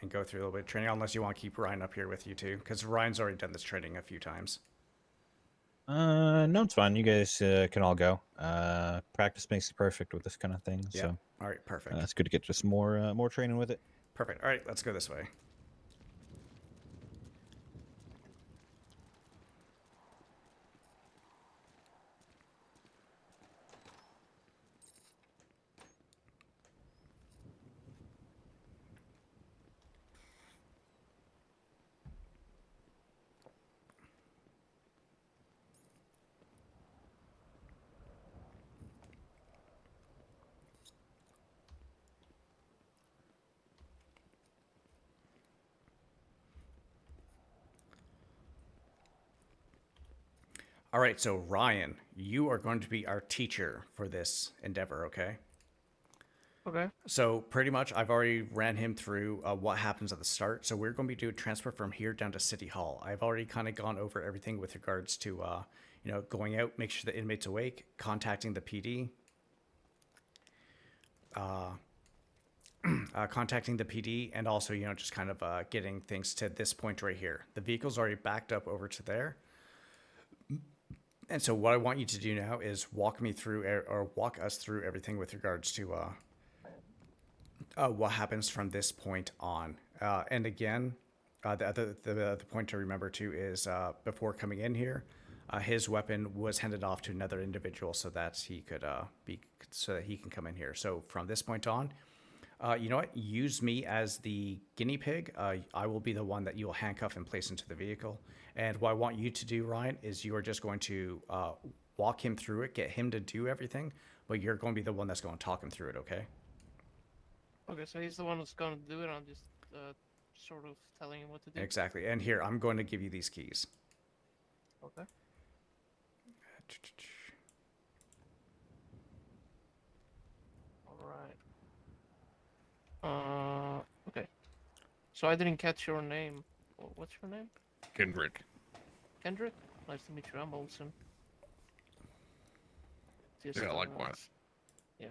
go through a little bit of training, unless you want to keep Ryan up here with you too, because Ryan's already done this training a few times. No, it's fine. You guys can all go. Practice makes it perfect with this kind of thing. Yeah. So All right, perfect. it's good to get just more training with it. Perfect. All right, let's go this way. All right, so Ryan, you are going to be our teacher for this endeavor, okay? Okay. So pretty much, I've already ran him through what happens at the start. So we're going to be doing transfer from here down to City Hall. I've already kind of gone over everything with regards to, going out, make sure the inmate's awake, contacting the PD, and also, just kind of getting things to this point right here. The vehicle's already backed up over to there. And so what I want you to do now is walk us through everything with regards to what happens from this point on. And again, the point to remember too is before coming in here, his weapon was handed off to another individual so that he could so that he can come in here. So from this point on, you know what? Use me as the guinea pig. I will be the one that you will handcuff and place into the vehicle. And what I want you to do, Ryan, is you are just going to walk him through it, get him to do everything, but you're going to be the one that's going to talk him through it, okay? Okay, so he's the one who's going to do it. I'm just sort of telling him what to do. Exactly. And here, I'm going to give you these keys. Okay. All right. Okay. So I didn't catch your name. What's your name? Kendrick. Kendrick? Nice to meet you. I'm Olsen. Just, Yeah, likewise. Yeah.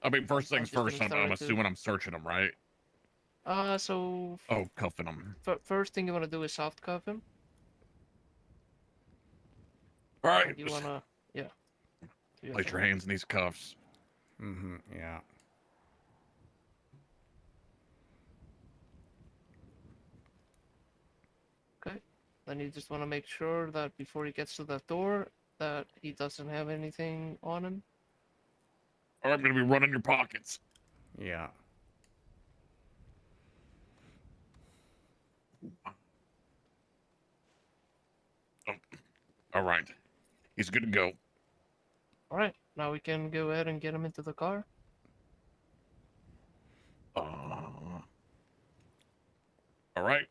I mean, first things just first, gonna I'm start to- assuming I'm searching him, right? So Oh, cuffing him. first thing you want to do is soft cuff him. All right. You want to, yeah. Place your hands in these cuffs. Mm-hmm, yeah. Okay. Then you just want to make sure that before he gets to that door, that he doesn't have anything on him. All right, I'm going to be running your pockets. Yeah. Oh, all right. He's good to go. All right. Now we can go ahead and get him into the car. All right.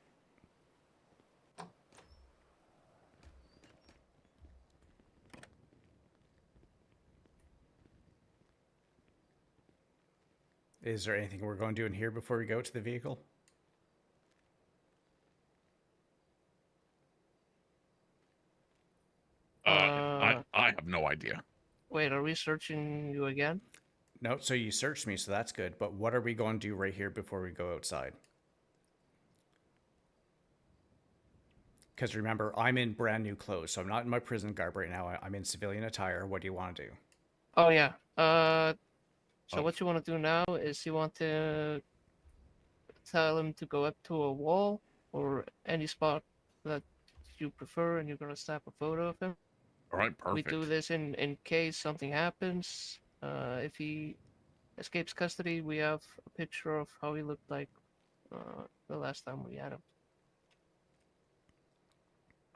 Is there anything we're going to do in here before we go to the vehicle? I have no idea. Wait, are we searching you again? No, so you searched me, so that's good. But what are we going to do right here before we go outside? Because remember, I'm in brand new clothes, so I'm not in my prison garb right now. I'm in civilian attire. What do you want to do? Oh yeah. So what you want to do now is you want to tell him to go up to a wall or any spot that you prefer, and you're gonna snap a photo of him. All right, perfect. We do this in case something happens. If escapes custody, we have a picture of how he looked like the last time we had him.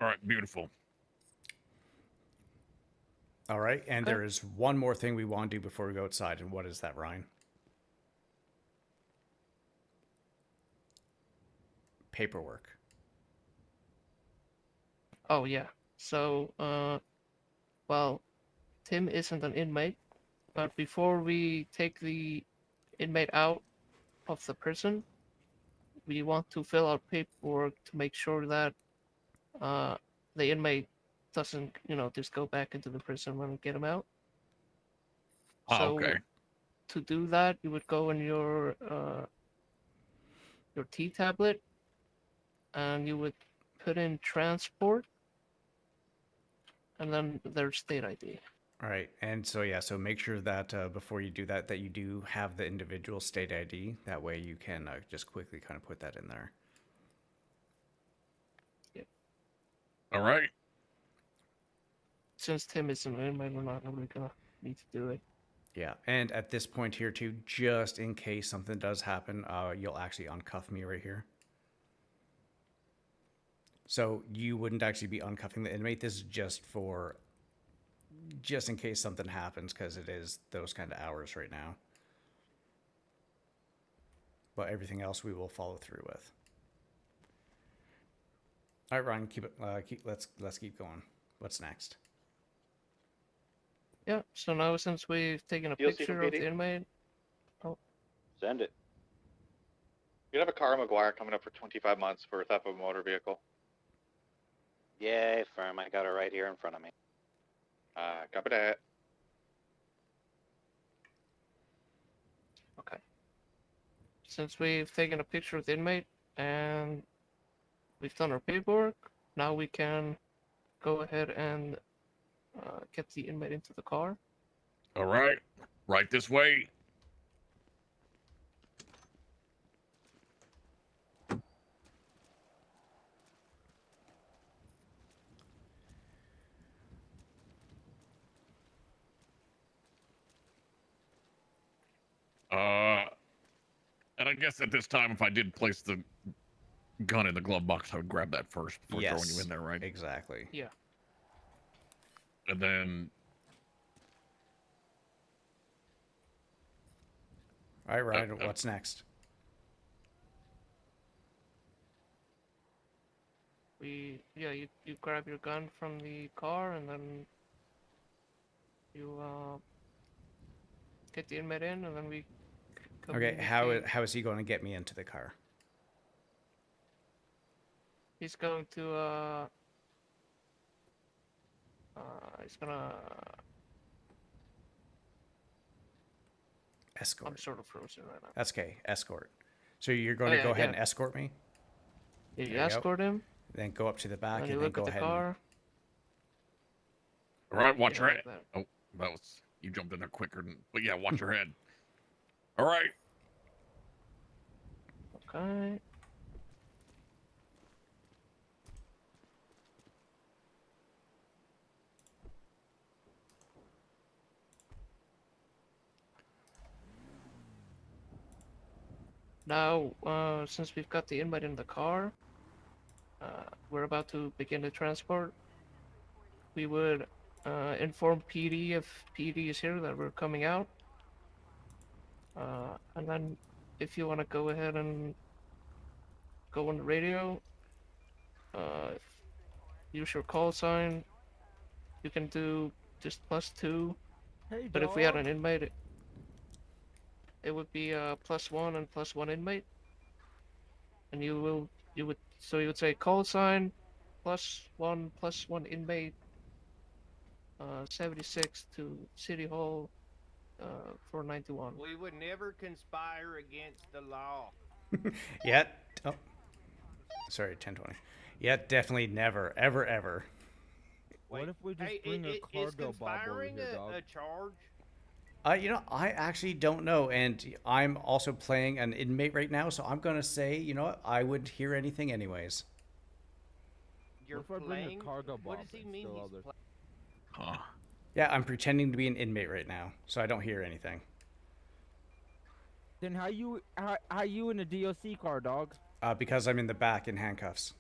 All right, beautiful. All right, and Okay. there is one more thing we want to do before we go outside, and what is that, Ryan? Paperwork. Oh yeah. So well, Tim isn't an inmate, but before we take the inmate out of the prison, we want to fill out paperwork to make sure that the inmate doesn't, just go back into the prison when we get him out. So Okay. to do that, you would go in your T tablet, and you would put in transport, and then there's state ID. All right, and so yeah, so make sure that before you do that, that you do have the individual state ID. That way you can just quickly kind of put that in there. Yep. All right. Since Tim is an inmate, we're not really gonna need to do it. Yeah, and at this point here too, just in case something does happen, you'll actually uncuff me right here. So you wouldn't actually be uncuffing the inmate. This is just in case something happens, because it is those kind of hours right now. But everything else we will follow through with. All right, Ryan, let's keep going. What's next? Yeah. So now since we've taken a DLC picture from of the PD? inmate, Send it. You have a car, McGuire, coming up for 25 months for theft of a motor vehicle. Yay, firm. I got it right here in front of me. Copy that. okay. Since we've taken a picture of the inmate and we've done our paperwork, now we can go ahead and get the inmate into the car. All right. Right this way. And I guess at this time, if I did place the gun in the glove box, I would grab that first before throwing you in there, right? Exactly. Yeah. And then... All right, Ryan, what's next? You grab your gun from the car, and then you get the inmate in, and then we Okay, how is he going to get me into the car? he's going to he's gonna Escort. I'm sort of frozen right now. That's okay. Escort. So you're going to go ahead and escort me? Yeah, you escort him. Then go up to the back And and you then look go at the ahead. car. All right, watch your like head. Oh, that was... You jumped in there quicker than... But yeah, watch your head. All right. Okay. Now, since we've got the inmate in the car, we're about to begin the transport. We would inform PD if PD is here that we're coming out. And then if you want to go ahead and go on the radio, use your call sign. You can do just +2. Hey, but if we had an inmate, it would be +1 and +1 inmate. And you would say call sign +1 inmate 76 to City Hall 491. We would never conspire against the law. Yeah. Oh. Sorry, 1020. Yeah, definitely never, ever, ever. What if we just bring a cargo bob over here, dog? A charge? You know, I actually don't know, and I'm also playing an inmate right now, so I'm gonna say, you know what, I would hear anything anyways. You're What if I bring a playing? cargo What bob does he and mean steal he's other- playing? Huh. Yeah, I'm pretending to be an inmate right now, so I don't hear anything. Then how you in the DOC car, dog? Because I'm in the back in handcuffs.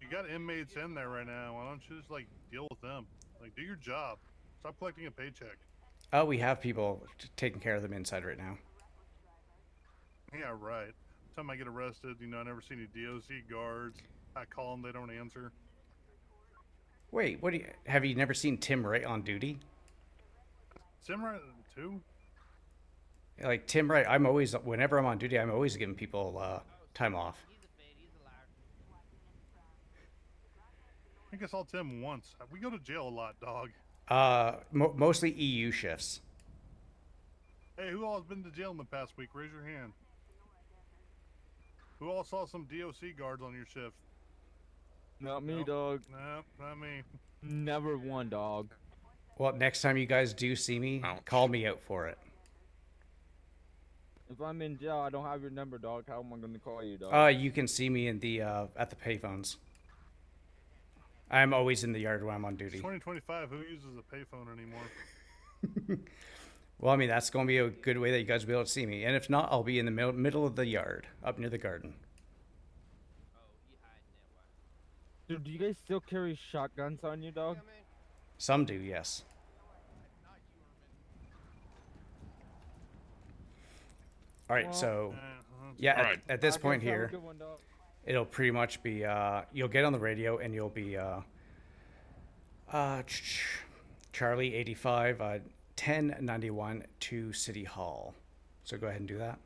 You got inmates in there right now. Why don't you just like deal with them? Like, do your job. Stop collecting a paycheck. Oh, we have people taking care of them inside right now. Yeah, right. Time I get arrested, I never see any DOC guards. I call them, they don't answer. Wait, have you never seen Tim Wright on duty? Tim Wright too? Like Tim Wright, whenever I'm on duty, I'm always giving people time off. I think I saw Tim once. We go to jail a lot, dog. Mostly EU shifts. Hey, who all has been to jail in the past week? Raise your hand. Who all saw some DOC guards on your shift? Not me, dog. No, not me. Never one, dog. Well, next time you guys do see me, call me out for it. If I'm in jail, I don't have your number, dog. How am I going to call you, dog? You can see me in the at the payphones. I'm always in the yard when I'm on duty. 2025, who uses a payphone anymore? Well, I mean, that's going to be a good way that you guys will be able to see me. And if not, I'll be in the middle of the yard, up near the garden. Dude, do you guys still carry shotguns on you, dog? Some do, yes. All right, so yeah, Alright. at this point Have a here, good one, dog. it'll pretty much be you'll get on the radio and you'll be Charlie 85 1091 to City Hall. So go ahead and do that.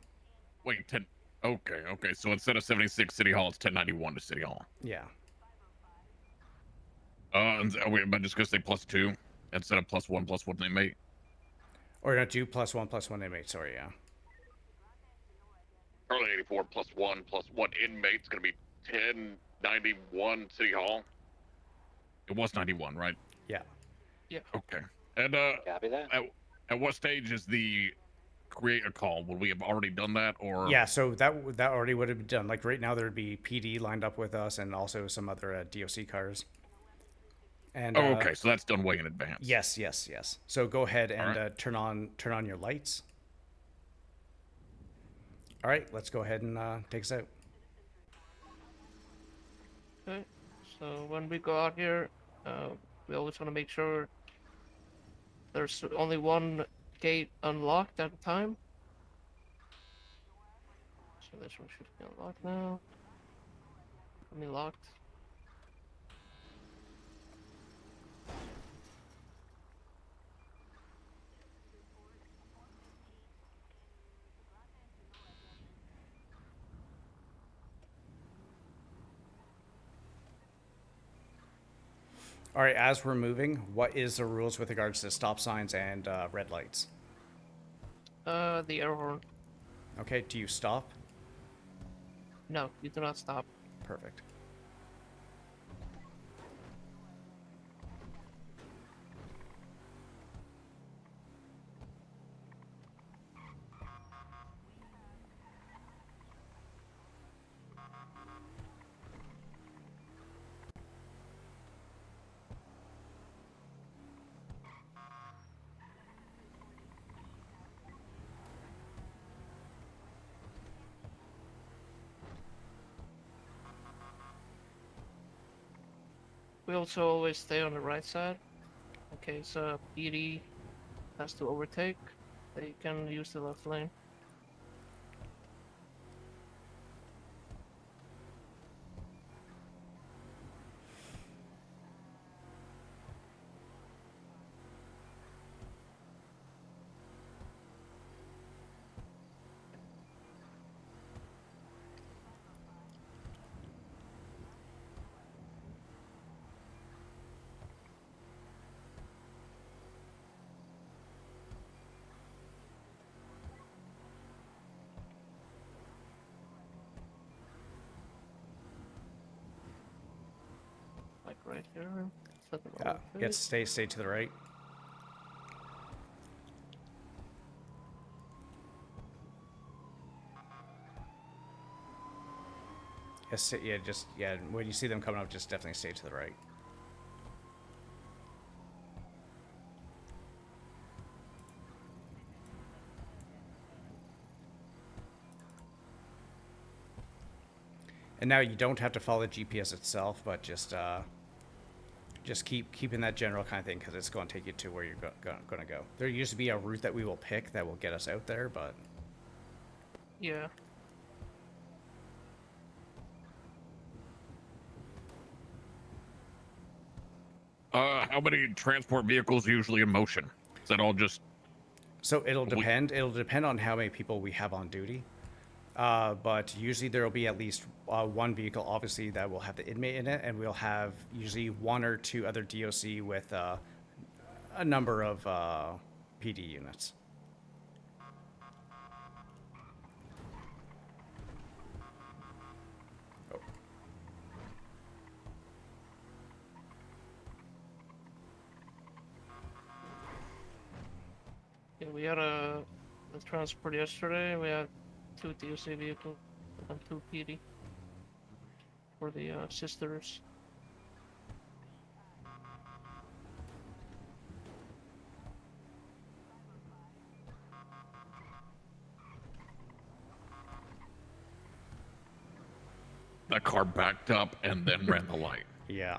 Wait, 10. Okay. So instead of 76 City Hall, it's 1091 to City Hall. Yeah. Wait, am I just gonna say +2 instead of +1 inmate? Or not do +1 inmate. Sorry, yeah. Charlie 84 +1 inmate is gonna be 1091 City Hall. It was 91, right? Yeah. Yeah. Okay. And Copy that. at what stage is the create a call? Would we have already done that, or? Yeah, so that already would have been done. Like right now, there would be PD lined up with us, and also some other DOC cars. And okay, so that's done way in advance. Yes. So go ahead and right. turn on your lights. All right, let's go ahead and take us out. Okay. So when we go out here, we always want to make sure there's only one gate unlocked at a time. So this one should be unlocked now. Let me locked. All right, as we're moving, what is the rules with regards to stop signs and red lights? The air horn. Okay, do you stop? No, you do not stop. Perfect. We also always stay on the right side. In case PD has to overtake, they can use the left lane. Like right here. Set them Yeah, over yes, stay to the right. Yes, yeah. When you see them coming up, just definitely stay to the right. And now you don't have to follow the GPS itself, but just keeping that general kind of thing, because it's going to take you to where you're going to go. There used to be a route that we will pick that will get us out there, but Yeah. How many transport vehicles are usually in motion? Is that all just? So it'll depend. It'll depend on how many people we have on duty. But usually there will be at least one vehicle, obviously, that will have the inmate in it, and we'll have usually one or two other DOC with a number of PD units. Yeah, we had a transport yesterday. We had 2 DOC vehicles and 2 PD for the sisters. That car backed up and then ran the light. Yeah.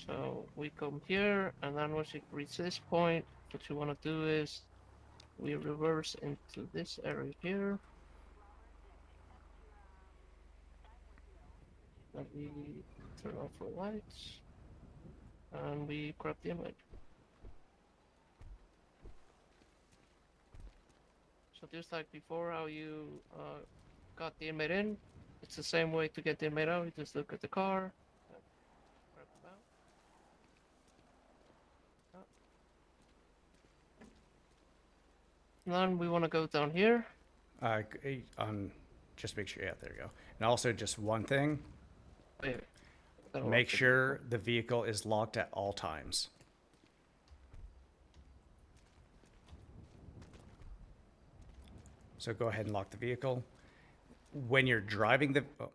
So we come here, and then once you reach this point, what you want to do is we reverse into this area here. Then we turn off the lights, and we grab the inmate. So just like before, how you got the inmate in, it's the same way to get the inmate out. You just look at the car, grab them out. And then we want to go down here. Just make sure. Yeah, there you go. And also, just one thing. Wait, Make sure the vehicle is locked at all times. So go ahead and lock the vehicle. When you're driving the... Oh.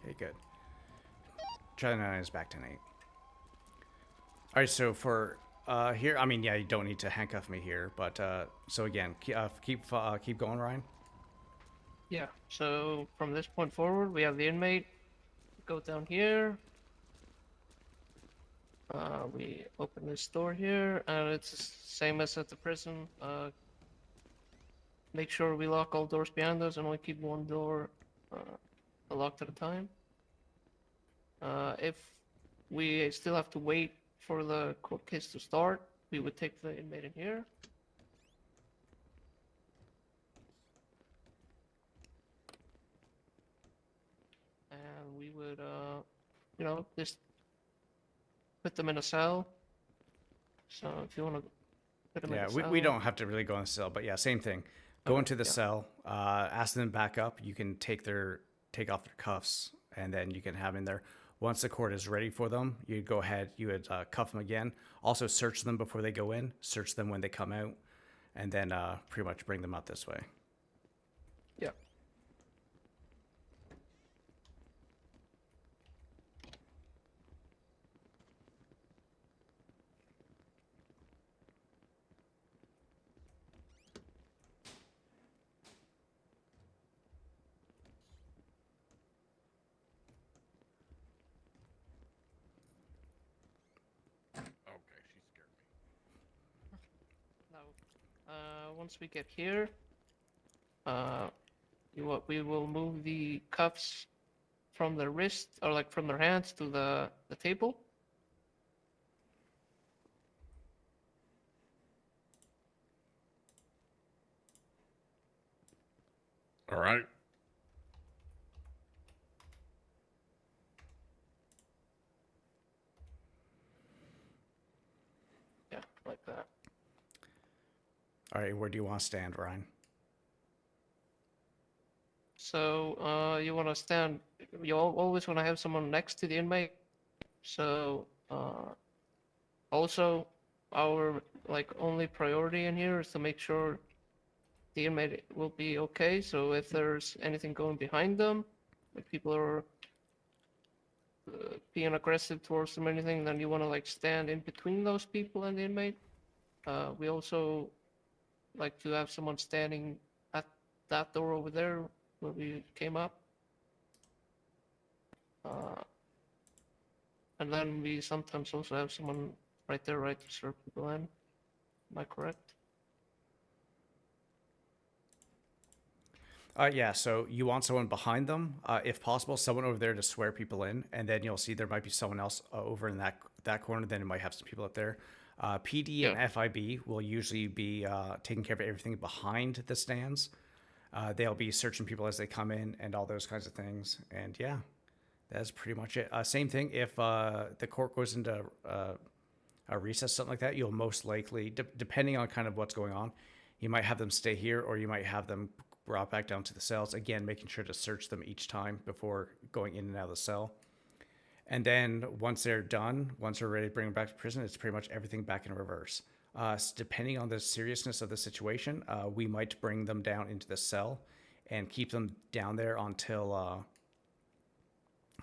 Okay, good. Charlie 9 is back to 8. All right, so for here, I mean, yeah, you don't need to handcuff me here, but so again, keep going, Ryan. Yeah. So from this point forward, we have the inmate. Go down here. We open this door here, and it's the same as at the prison. Make sure we lock all doors behind us and only keep one door locked at a time. If we still have to wait for the court case to start, we would take the inmate in here. And we would, you know, just put them in a cell. So if you want to put them in Yeah, a cell. we don't have to really go in the cell, but yeah, same thing. Go Okay, into the yeah. cell, ask them back up. You can take off their cuffs, and then you can have them in there. Once the court is ready for them, you go ahead, you would cuff them again. Also search them before they go in, search them when they come out, and then pretty much bring them out this way. Yeah. Okay, she scared me. Now, once we get here, we will move the cuffs from their wrist, or like from their hands to the table. All right. Yeah, like that. All right, where do you want to stand, Ryan? So you want to stand. You always want to have someone next to the inmate. So also, our like only priority in here is to make sure the inmate will be okay. So if there's anything going behind them, if people are being aggressive towards them or anything, then you want to like stand in between those people and the inmate. We also like to have someone standing at that door over there where we came up. And then we sometimes also have someone right there, right, to serve people in. Am I correct? Yeah, so you want someone behind them, if possible, someone over there to swear people in, and then you'll see there might be someone else over in that corner. Then it might have some people up there. PD and FIB will usually be taking care of everything behind the stands. They'll be searching people as they come in and all those kinds of things. And yeah, that's pretty much it. Same thing if the court goes into a recess, something like that, you'll most likely, depending on kind of what's going on, you might have them stay here, or you might have them brought back down to the cells. Again, making sure to search them each time before going in and out of the cell. And then once they're done, once we're ready to bring them back to prison, it's pretty much everything back in reverse. Depending on the seriousness of the situation, we might bring them down into the cell and keep them down there until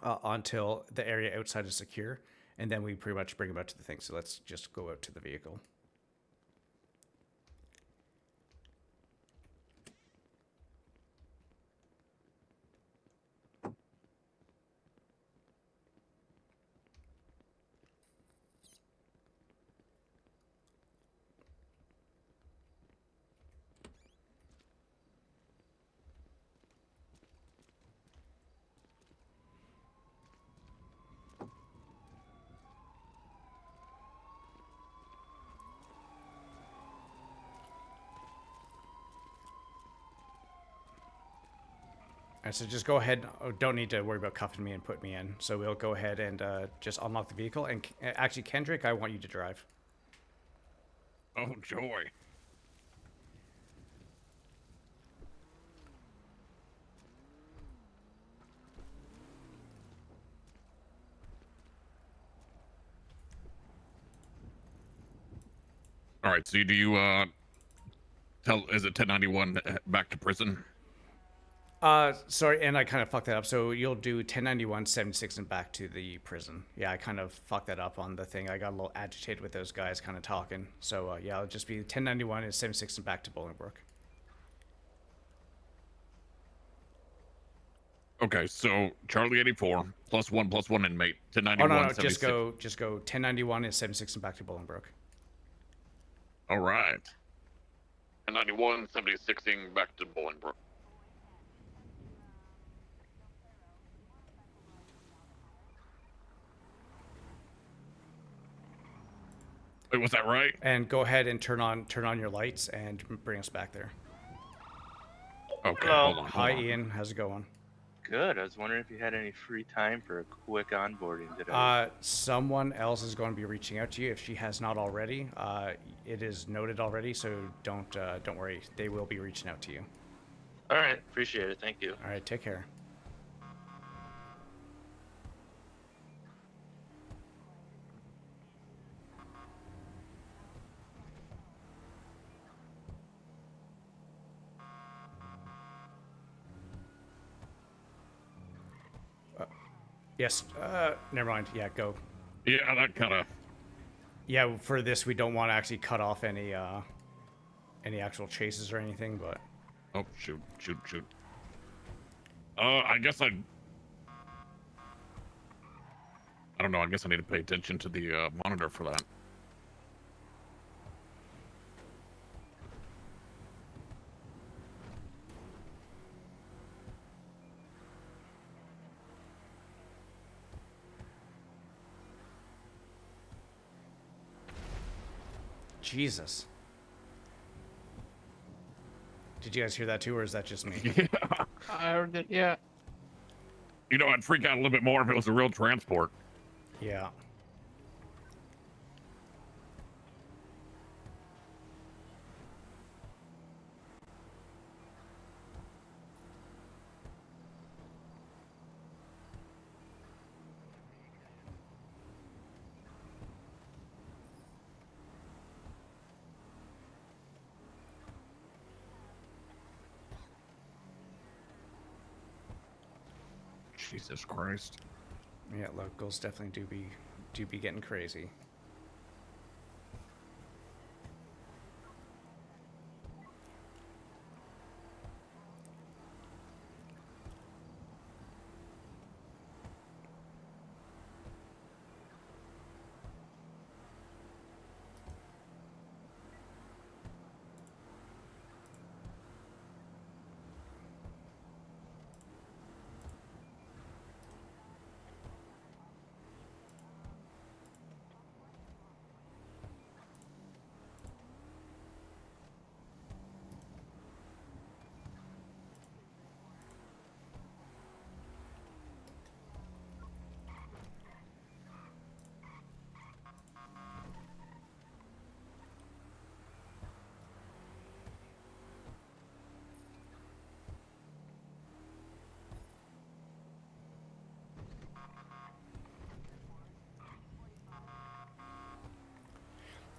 the area outside is secure. And then we pretty much bring them out to the thing. So let's just go out to the vehicle. And so just go ahead. Don't need to worry about cuffing me and putting me in. So we'll go ahead and just unlock the vehicle. And actually, Kendrick, I want you to drive. Oh, joy. All right, so do you is it 1091 back to prison? Sorry, and I kind of fucked that up. So you'll do 1091, 76, and back to the prison. Yeah, I kind of fucked that up on the thing. I got a little agitated with those guys kind of talking. So yeah, it'll just be 1091 and 76 and back to Bolingbroke. Okay, so Charlie 84 +1 inmate. Oh 1091. no, 76. just go 1091 and 76 and back to Bolingbroke. All right. 1091, 76ing back to Bolingbroke. Wait, was that right? And go ahead and turn on your lights and bring us back there. Okay, Hello. hold on. Hi, Ian. How's it going? Good. I was wondering if you had any free time for a quick onboarding today. Someone else is going to be reaching out to you if she has not already. It is noted already, so don't worry. They will be reaching out to you. All right. Appreciate it. Thank you. All right, take care. Yes. Never mind. Yeah, go. Yeah, that kind of. Yeah, for this we don't want to actually cut off any actual chases or anything, but. Oh shoot! I guess I don't know. I guess I need to pay attention to the monitor for that. Jesus. Did you guys hear that too, or is that just me? Yeah. I heard it. Yeah. You know, I'd freak out a little bit more if it was a real transport. Yeah. Jesus Christ. Yeah, locals definitely do be getting crazy.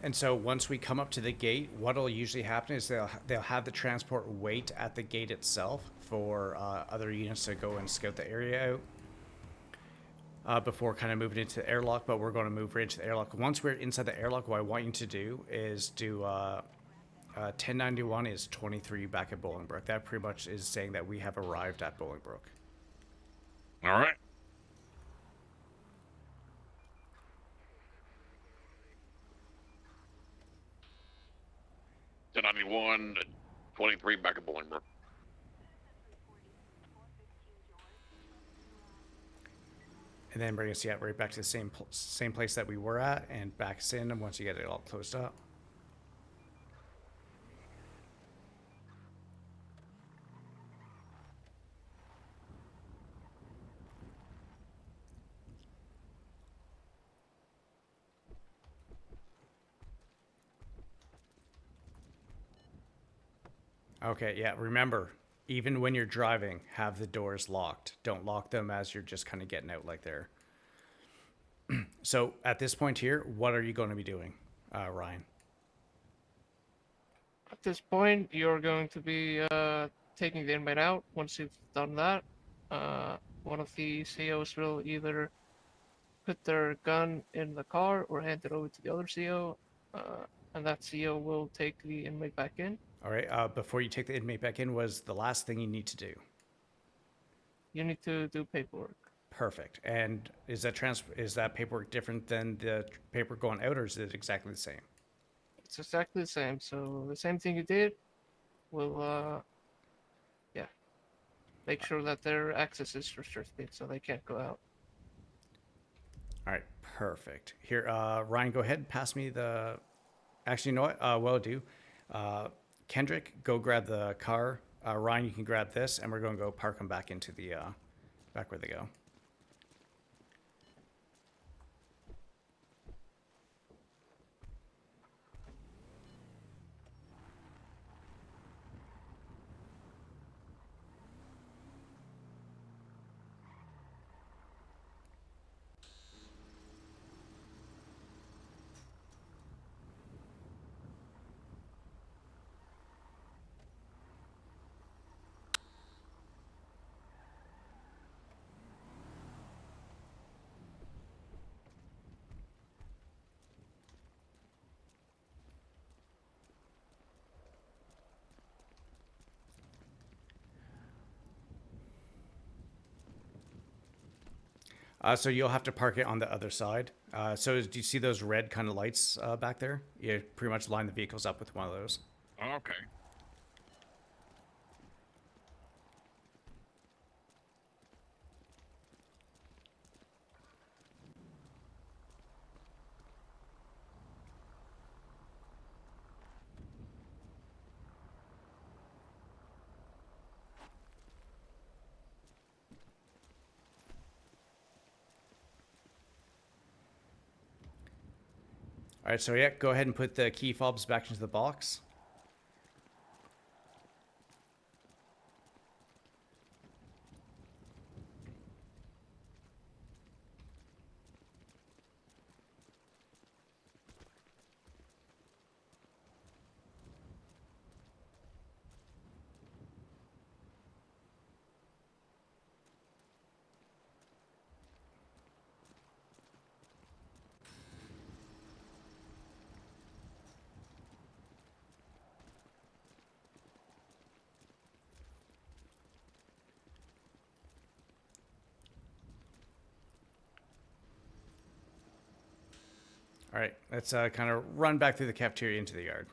And so once we come up to the gate, what'll usually happen is they'll have the transport wait at the gate itself for other units to go and scout the area out before kind of moving into the airlock. But we're going to move right into the airlock. Once we're inside the airlock, what I want you to do is do 1091 is 23 back at Bolingbroke. That pretty much is saying that we have arrived at Bolingbroke. All right. '91, 23 back at Bolingbroke. And then bring us right back to the same place that we were at and back us in. And once you get it all closed up. Okay, yeah, remember, even when you're driving, have the doors locked. Don't lock them as you're just kind of getting out like there. So at this point here, what are you going to be doing, Ryan? At this point, you're going to be taking the inmate out. Once you've done that, one of the COs will either put their gun in the car or hand it over to the other CO, and that CO will take the inmate back in. All right. Before you take the inmate back in, was the last thing you need to do? You need to do paperwork. Perfect. And is that paperwork different than the paperwork going out, or is it exactly the same? It's exactly the same. So the same thing you did will, yeah, make sure that their access is restricted so they can't go out. All right, perfect. Here, Ryan, go ahead and pass me the. Actually, you know what? Well, do. Kendrick, go grab the car. Ryan, you can grab this, and we're going to go park them back into the back where they go. So you'll have to park it on the other side. So do you see those red kind of lights back there? You pretty much line the vehicles up with one of those. Okay. All right, so yeah, go ahead and put the key fobs back into the box. All right, let's kind of run back through the cafeteria into the yard.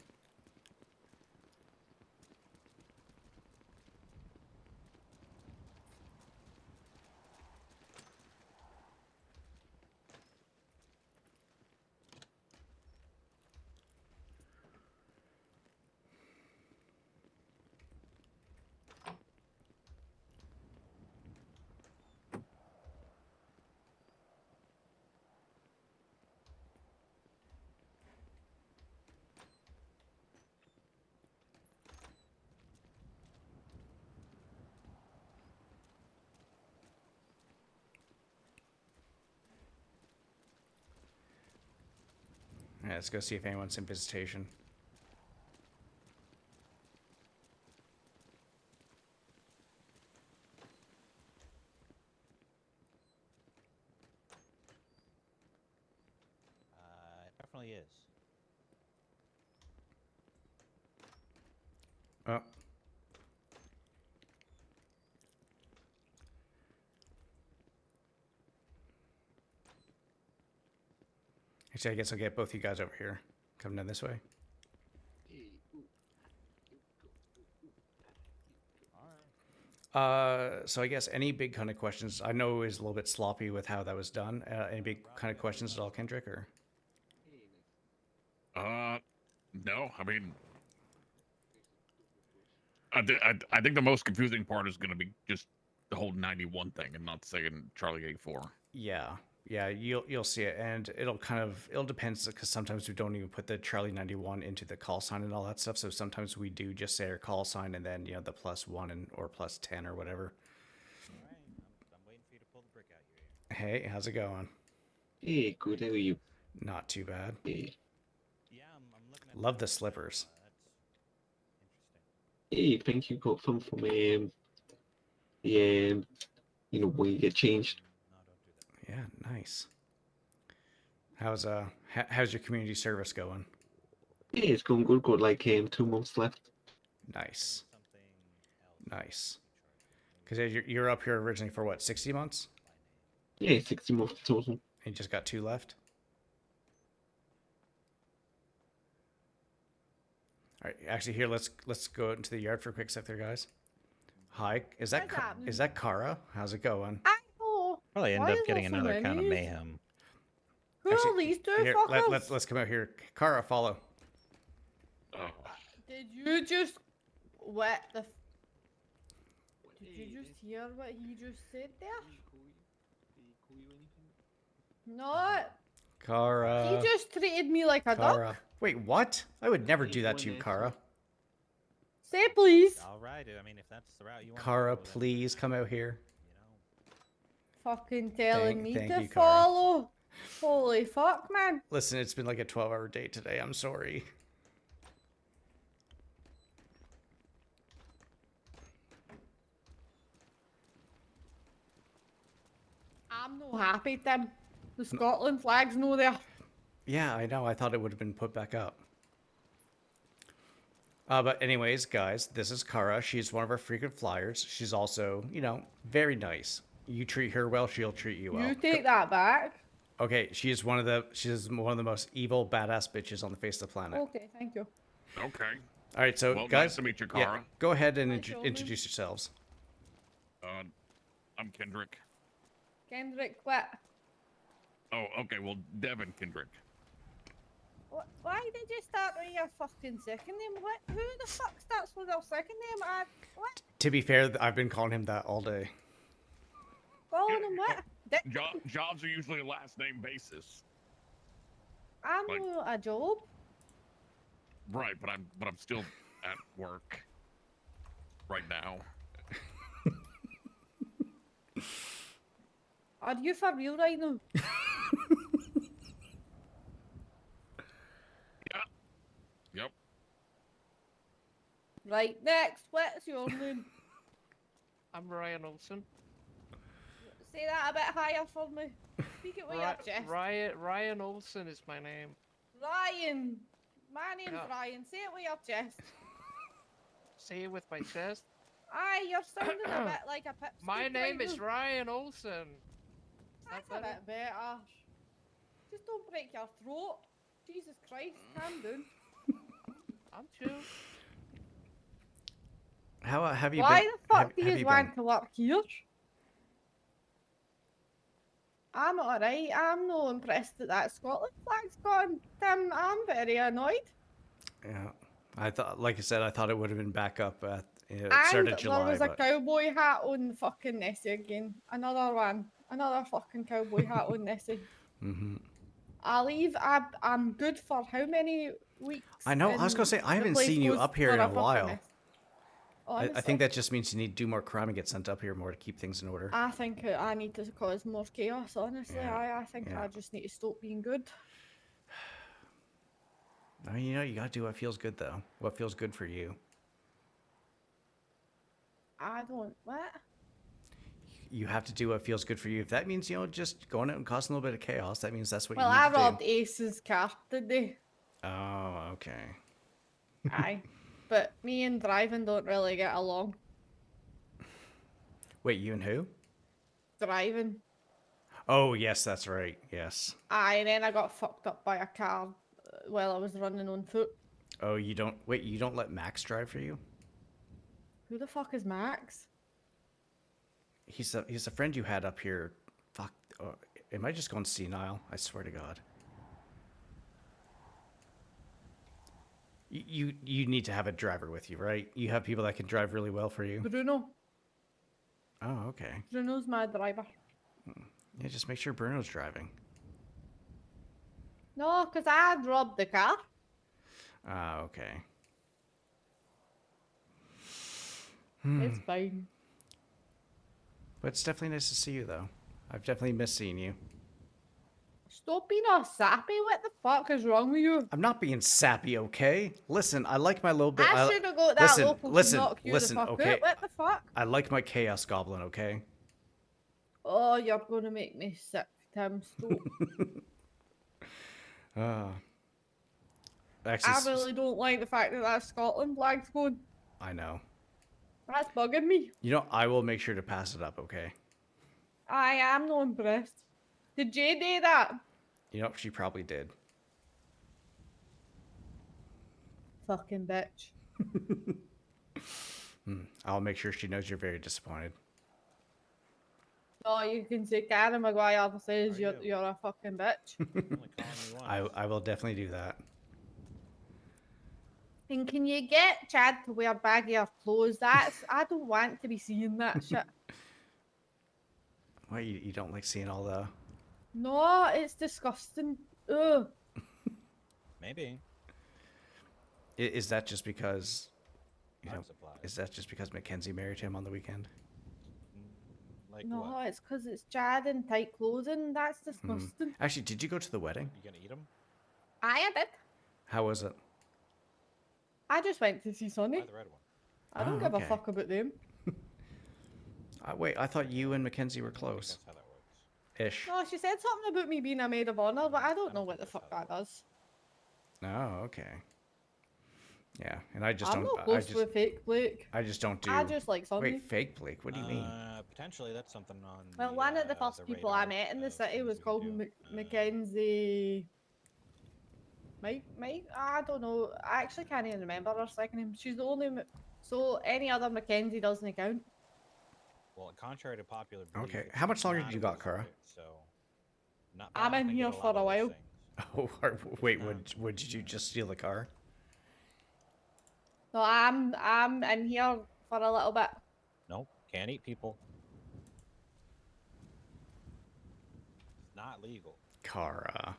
All right, let's go see if anyone's in visitation. It definitely is. Oh. Actually, I guess I'll get both you guys over here. Come down this way. So I guess any big kind of questions. I know it was a little bit sloppy with how that was done. Any big kind of questions at all, Kendrick, or? No. I mean, I think the most confusing part is going to be just the whole 91 thing and not saying Charlie 84. Yeah, yeah, you'll see it, and it'll depend because sometimes we don't even put the Charlie 91 into the call sign and all that stuff. So sometimes we do just say our call sign and then the +1 or +10 or whatever. All right, I'm waiting for you to pull the brick out your ear. Hey, how's it going? Hey, good. How are you? Not too bad. Hey. Yeah, I'm looking at. Love the slippers. That's interesting. Hey, thank you. Got some from the when you get changed. Yeah, nice. How's your community service going? Yeah, it's going good. Got like 2 months left. Nice. Nice. Because you're up here originally for what, 60 months? Yeah, 60 months total. And you just got 2 left? All right, actually, here let's go out into the yard for a quick sec, there, guys. Hi, is that Kara? How's it going? Oh, Probably end why up is there getting so another kind of many? mayhem. Who are these two Here, fuckers? let's come out here. Kara, follow. Did you just what the? Did you just hear what he just said there? No. Kara. He just treated me like a Kara. duck. Wait, what? I would never do that to you, Kara. Say please. All right. I mean, if that's the route you want. Kara, please come out here. Fucking telling me Thank to you, Kara. follow. Holy fuck, man. Listen, it's been like a 12-hour day today. I'm sorry. I'm no happy, Tim. The Scotland flag's no there. Yeah, I know. I thought it would have been put back up. But anyways, guys, this is Kara. She's one of our frequent flyers. She's also, very nice. You treat her well, she'll treat you well. You take that back. Okay, she's one of the most evil, badass bitches on the face of the planet. Okay, thank you. Okay. All right, so Well, guys, nice to meet you, yeah, Kara. go ahead and Nice to meet you. introduce yourselves. I'm Kendrick. Kendrick, what? Oh, okay. Well, Devin Kendrick. Why did you start with your fucking second name? What? Who the fuck starts with their second name? What? To be fair, I've been calling him that all day. Calling him what? Jobs are usually a last name basis. I'm Like- not a job. Right, but I'm still at work right now. Are you for real right now? Yep. Right, next. What's your name? I'm Ryan Olson. Say that a bit higher for me. Speak it with your chest. Ryan Olson is my name. Ryan. My name's Yeah. Ryan. Say it with your chest. Say it with my chest. Aye, you're sounding a bit like a pipsqueak. My name right is now. Ryan Olson. That's a bit better. Just don't break your throat. Jesus Christ, calm down. I'm chill. How have you Why been? the fuck do have you you want been? to work here? I'm alright. I'm not impressed that that Scotland flag's gone. Tim, I'm very annoyed. Yeah, I thought, like I said, I thought it would have been back up at And start of July. there was a but... cowboy hat on fucking Nessie again. Another one. Another fucking cowboy hat on Nessie. Mhm. I leave. I'm good for how many weeks? I know. I was gonna say I and the haven't place seen you goes up here in for a fucking while. mess. I Honestly. think that just means you need to do more crime and get sent up here more to keep things in order. I think I need to cause more chaos, honestly. Yeah, I think yeah. I just need to stop being good. I mean, you gotta do what feels good, though. What feels good for you. I don't. What? You have to do what feels good for you. If that means, just going out and causing a little bit of chaos, that means that's what Well, you I need to robbed do. Ace's car today. Oh, okay. Aye. But me and driving don't really get along. Wait, you and who? Driving. Oh, yes, that's right. Yes. Aye, and then I got fucked up by a car while I was running on foot. Oh, you don't. Wait, you don't let Max drive for you? Who the fuck is Max? He's a friend you had up here. Fuck. Oh, am I just going senile? I swear to God. You need to have a driver with you, right? You have people that can drive really well for you. Bruno. Oh, okay. Bruno's my driver. Yeah, just make sure Bruno's driving. No, because I robbed the car. Ah, okay. It's fine. But it's definitely nice to see you, though. I've definitely missed seeing you. Stop being all sappy. What the fuck is wrong with you? I'm not being sappy, okay? Listen, I like my little bit. I should have got that listen, local to listen, knock you listen, the fuck okay? out. What the fuck? I like my chaos goblin, okay? Oh, you're gonna make me sick, Tim. Stop. Actually, I really don't like the fact that that Scotland flag's going. I know. That's bugging me. You know, I will make sure to pass it up, okay? I am not impressed. Did Jay do that? You know, she probably did. Fucking bitch. I'll make sure she knows you're very disappointed. Oh, you can say Karen McGuire says you're a fucking bitch. I will definitely do that. And can you get Chad to wear baggier clothes? I don't want to be seeing that shit. Why, you don't like seeing all the... No, it's disgusting. Ugh. Maybe. Is that just because... You know, Art supplies. is that just because Mackenzie married him on the weekend? Like No, what? it's because it's Chad in tight clothing. That's disgusting. Actually, did you go to the wedding? You gonna eat them? I did. How was it? I just went to see Sonny. Buy the red one. I don't Oh, give a okay. fuck about them. Wait, I thought you and Mackenzie were close. That's how that works. Ish. No, she said something about me being a maid of honor, but I don't know what the fuck that does. Oh, okay. Yeah, and I just I'm don't... not close with fake Blake. I just don't do... I just like Sonny. Wait, fake Blake? What do you mean? Potentially, that's something on. Well, one of the first people I met in the city was called Mackenzie. Mike? I don't know. I actually can't even remember her second name. She's the only. So any other Mackenzie doesn't count. Well, contrary to popular belief. Okay, it's how much longer not do you a got, wizard, Kara? So, not I'm in here for a while. Oh, wait, would you just steal the car? So I'm in here for a little bit. Nope, can't eat people. It's not legal. Kara.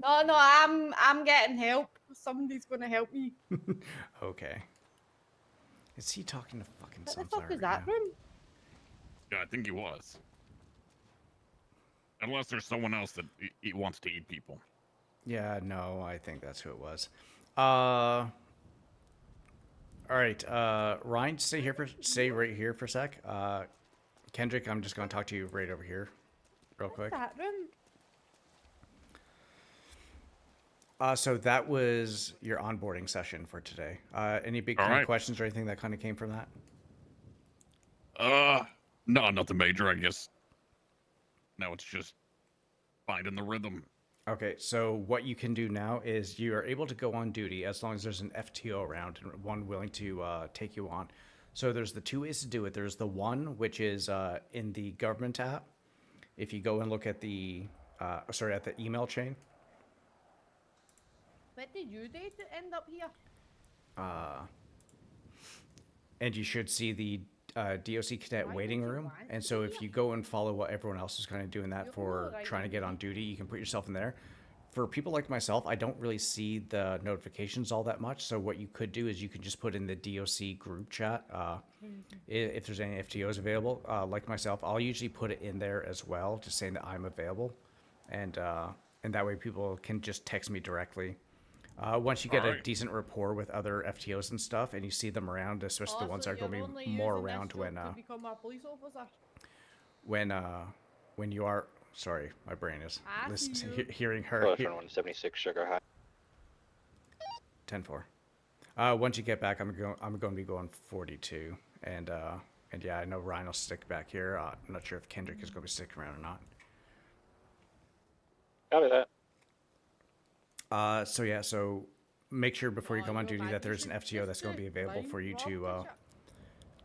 No, I'm getting help. Somebody's gonna help me. Okay. Is he talking to fucking What the Sunflower fuck is right that now? room? Yeah, I think he was. Unless there's someone else that he wants to eat people. Yeah, no, I think that's who it was. All right, Ryan, stay right here for a sec. Kendrick, I'm just gonna talk to you right over here, real quick. That room. So that was your onboarding session for today. Any big All kind of right. questions or anything that kind of came from that? No, nothing major, I guess. Now it's just finding the rhythm. Okay, so what you can do now is you are able to go on duty as long as there's an FTO around and one willing to take you on. So there's the two ways to do it. There's the one, which is in the government app. If you go and look at the, at the email chain. What did you do to end up here? And you should see the DOC cadet waiting room. And so if you go and follow what everyone else is kind of doing that for trying to get on duty, you can put yourself in there. For people like myself, I don't really see the notifications all that much. So what you could do is you can just put in the DOC group chat if there's any FTOs available. Like myself, I'll usually put it in there as well, just saying that I'm available. And that way people can just text me directly. Once you get a decent rapport with other FTOs and stuff, and you see them around, especially the ones that are going to be more around become a police officer. when you are. Sorry, my brain is I see you. hearing her. Close on 176 Sugar High. 10-4. Once you get back, I'm going to be going 42, and yeah, I know Ryan will stick back here. I'm not sure if Kendrick is going to be sticking around or not. Copy that. So yeah, so make sure before you come on duty that there's an FTO that's going to be available for you to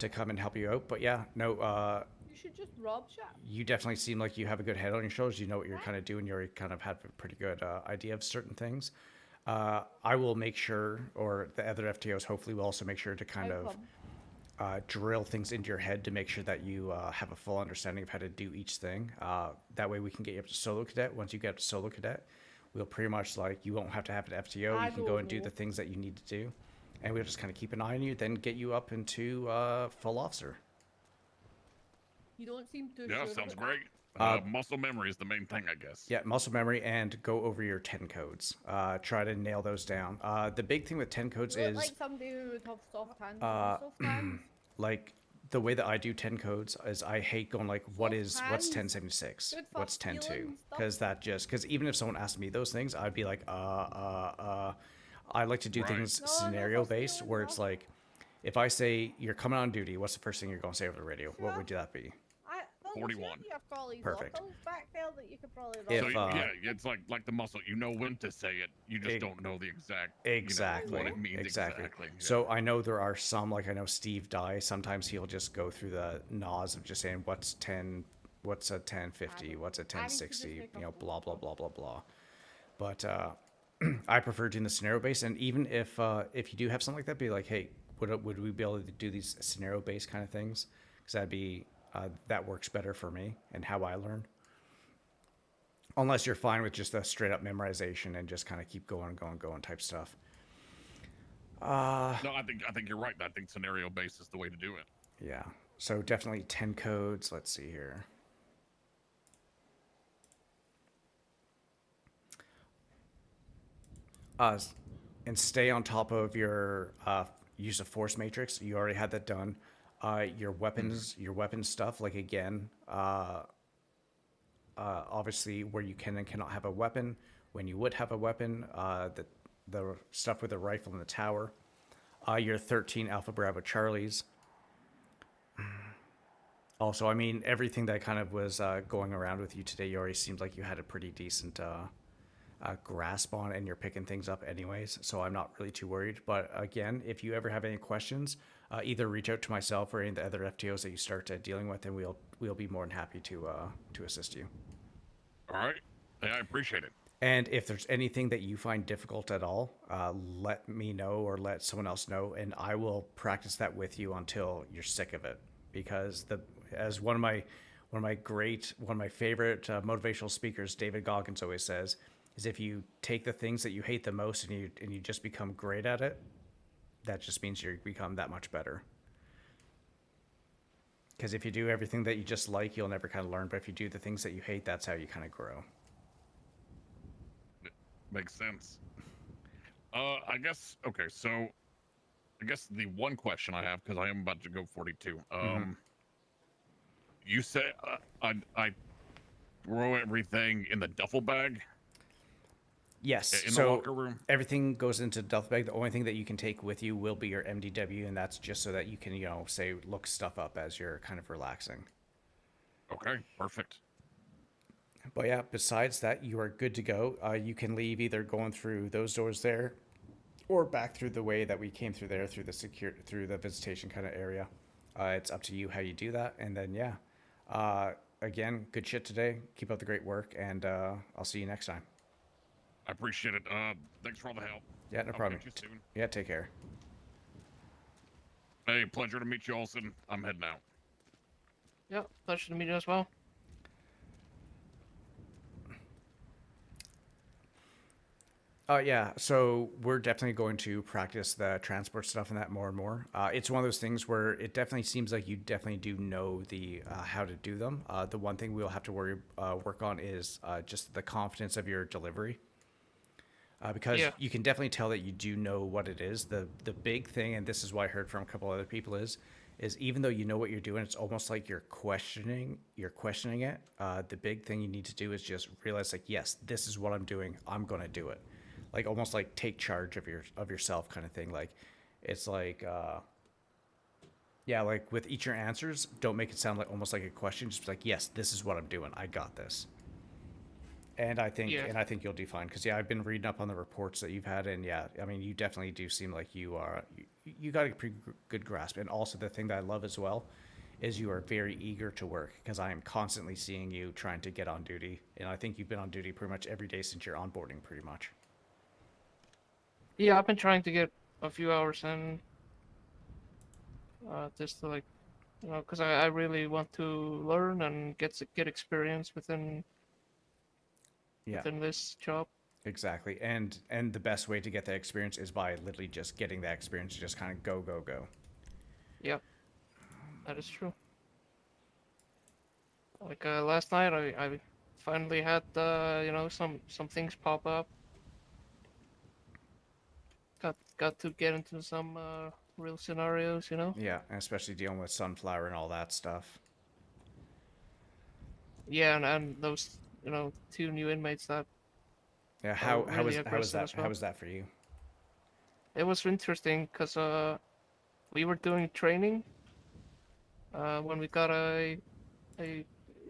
come and help you out. But yeah, no, You should just rob shit. you definitely seem like you have a good head on your shoulders. You know what you're kind of doing. You kind of have a pretty good idea of certain things. I will make sure, or the other FTOs hopefully will also make sure to kind of drill things into your head to make sure that you have a full understanding of how to do each thing. That way we can get you up to solo cadet. Once you get up to solo cadet, we'll pretty much you won't have to have an FTO. You can go and do the things that you need to do. And we'll just kind of keep an eye on you, then get you up into full officer. You don't seem too Yeah, sure sounds about great. Muscle memory is the main thing, I guess. Yeah, muscle memory, and go over your 10 codes. Try to nail those down. The big thing with 10 codes You look is like somebody who would have soft hands. Do you have soft hands? like the way that I do 10 codes is I hate going like what's hands. 1076, Good for what's 102, feeling stuff. because even if someone asked me those things, I'd be like I like to do things No, scenario for based, feeling where it's stuff. like if I say you're coming on duty, what's the first thing you're going to say over the radio? What would that be? Well, 41. You have probably Perfect. locals back there that you could probably If, run. So yeah, it's like the muscle. You know when to say it. You just don't know the exact. Exactly. You know, what it means exactly. Yeah. So I know there are some, like I know Steve Dye, sometimes he'll just go through the NOS of just saying what's a 1050, what's a 1060, blah blah blah blah blah. But I prefer doing the scenario based, and even if you do have something like that, be like, hey, would we be able to do these scenario based kind of things? Because that works better for me and how I learn. Unless you're fine with just a straight up memorization and just kind of keep going type stuff. No, I think you're right. I think scenario based is the way to do it. Yeah. So definitely 10 codes. Let's see here. And stay on top of your use of force matrix. You already had that done. Your weapons, your weapon stuff. Like again, obviously where you can and cannot have a weapon. When you would have a weapon, the stuff with the rifle in the tower. Your 13 Alpha Bravo Charlies. Also, I mean, everything that kind of was going around with you today, you already seemed like you had a pretty decent grasp on, and you're picking things up anyways, so I'm not really too worried. But again, if you ever have any questions, either reach out to myself or any of the other FTOs that you start dealing with, and we'll be more than happy to assist you. All right. Hey, I appreciate it. And if there's anything that you find difficult at all, let me know or let someone else know, and I will practice that with you until you're sick of it. Because as one of my favorite motivational speakers, David Goggins, always says, is if you take the things that you hate the most and you just become great at it, that just means you become that much better. Because if you do everything that you just like, you'll never kind of learn. But if you do the things that you hate, that's how you kind of grow. Makes sense. I guess, okay, so I guess the one question I have, because I am about to go 42. You said I throw everything in the duffel bag? Yes. In so the locker room? Everything goes into the duffel bag. The only thing that you can take with you will be your MDW, and that's just so that you can, say, look stuff up as you're kind of relaxing. Okay, perfect. But yeah, besides that, you are good to go. You can leave either going through those doors there, or back through the way that we came through there, through the visitation kind of area. It's up to you how you do that. And then yeah, again, good shit today. Keep up the great work, and I'll see you next time. I appreciate it. Thanks for all the help. Yeah, no problem. Catch you soon. Yeah, take care. Hey, pleasure to meet you, Olsen. I'm heading out. Yep, pleasure to meet you as well. Yeah, so we're definitely going to practice the transport stuff and that more and more. It's one of those things where it definitely seems like you definitely do know the how to do them. The one thing we'll have to work on is just the confidence of your delivery. Because you can definitely tell that you do know what it is. The big thing, and this is what I heard from a couple other people, is even though you know what you're doing, it's almost like you're questioning it. The big thing you need to do is just realize, like, yes, this is what I'm doing. I'm gonna do it. Like almost like take charge of yourself kind of thing. Like it's like yeah, like with each of your answers, don't make it sound like almost like a question. Just be like, yes, this is what I'm doing. I got this. And I think you'll do fine, because I've been reading up on the reports that you've had, and yeah, I mean, you definitely do seem like you got a pretty good grasp. And also the thing that I love as well is you are very eager to work, because I am constantly seeing you trying to get on duty, and I think you've been on duty pretty much every day since you're onboarding, pretty much. Yeah, I've been trying to get a few hours in, just to because I really want to learn and get experience within this job. Exactly, and the best way to get that experience is by literally just getting that experience, just kind of go. Yep, that is true. Like last night, I finally had you know, some things pop up. Got to get into some real scenarios, you know. Yeah, and especially dealing with Sunflower and all that stuff. Yeah, and those, you know, 2 new inmates that Yeah, are how really how was aggressive that as well. for you? It was interesting because we were doing training when we got a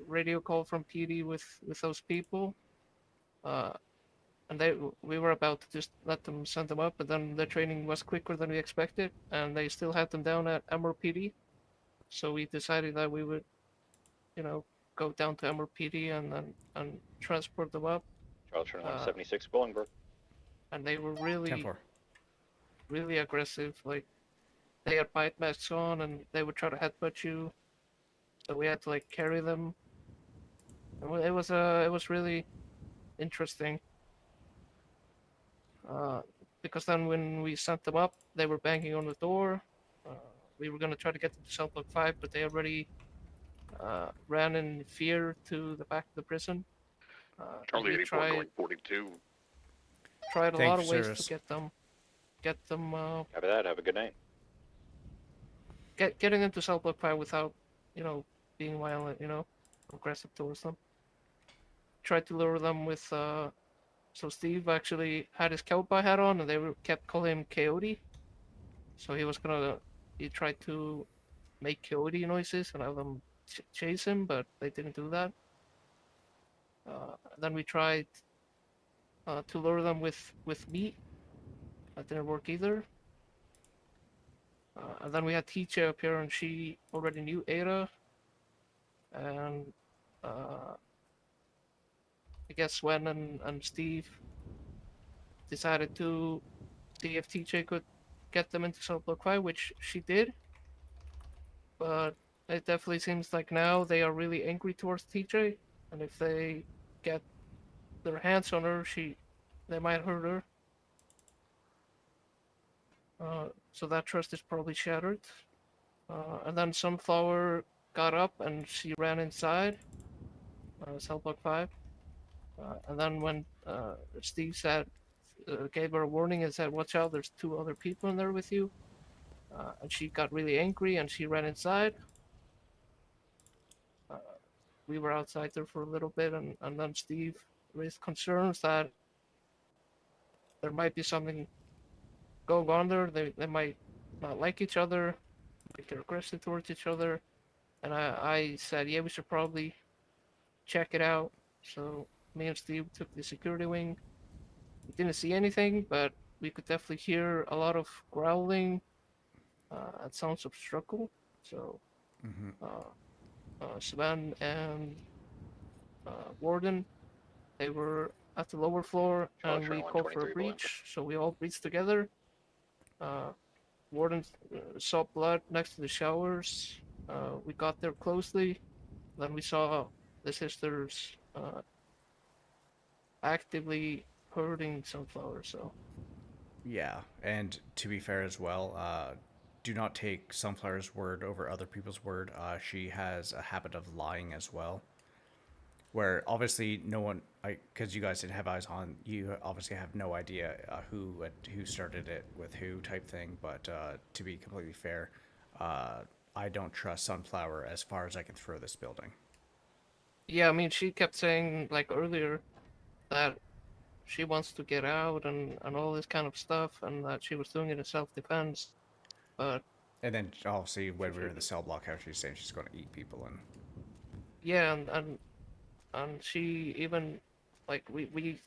radio call from PD with those people, uh, and we were about to just let them send them up, but then the training was quicker than we expected, and they still had them down at MRPD. So we decided that we would, you know, go down to MRPD and then and transport them up. Charlton Uh, 176 Bolingbroke. and they were really 10-4. really aggressive. Like they had bite masks on, and they would try to headbutt you. So we had to like carry them. It was really interesting. Because then when we sent them up, they were banging on the door. Uh, we were gonna try to get them to cell block 5, but they already ran in fear to the back of the prison. Charlie We 84 going 42. tried a Thank lot you of for ways service. to get them. Have that. Have a good night. Getting them to cell block 5 without, you know, being violent, you know, aggressive towards them. Tried to lure them with so Steve actually had his cowboy hat on, and kept calling him Coyote. So he tried to make Coyote noises and have them chase him, but they didn't do that. Then we tried to lure them with meat. That didn't work either. And then we had TJ up here, and she already knew Ada. And I guess Sven and Steve decided to see if TJ could get them into Cell Block 5, which she did. But it definitely seems like now they are really angry towards TJ, and if they get their hands on her, they might hurt her. So that trust is probably shattered. And then Sunflower got up and she ran inside Cell Block 5. And then when Steve gave her a warning and said, "Watch out, there's 2 other people in there with you," and she got really angry and she ran inside. We were outside there for a little bit, and then Steve raised concerns that there might be something going on there. They might not like each other, like they're aggressive towards each other. And I said, yeah, we should probably check it out. So me and Steve took the security wing. We didn't see anything, but we could definitely hear a lot of growling and sounds of struggle. So Sven and Warden, they were at the lower floor, and we called for a breach. So we all breached together. Warden saw blood next to the showers. We got there closely. Then we saw the sisters actively hurting Sunflower. So Yeah, and to be fair as well, do not take Sunflower's word over other people's word. She has a habit of lying as well. Where obviously no one, because you guys didn't have eyes on, you obviously have no idea who started it with who type thing. But to be completely fair, I don't trust Sunflower as far as I can throw this building. yeah, I mean, she kept saying like earlier that she wants to get out and all this kind of stuff, and that she was doing it in self-defense. But And then obviously when we were in the cell block house, she's saying she's going to eat people and. yeah, and she even like we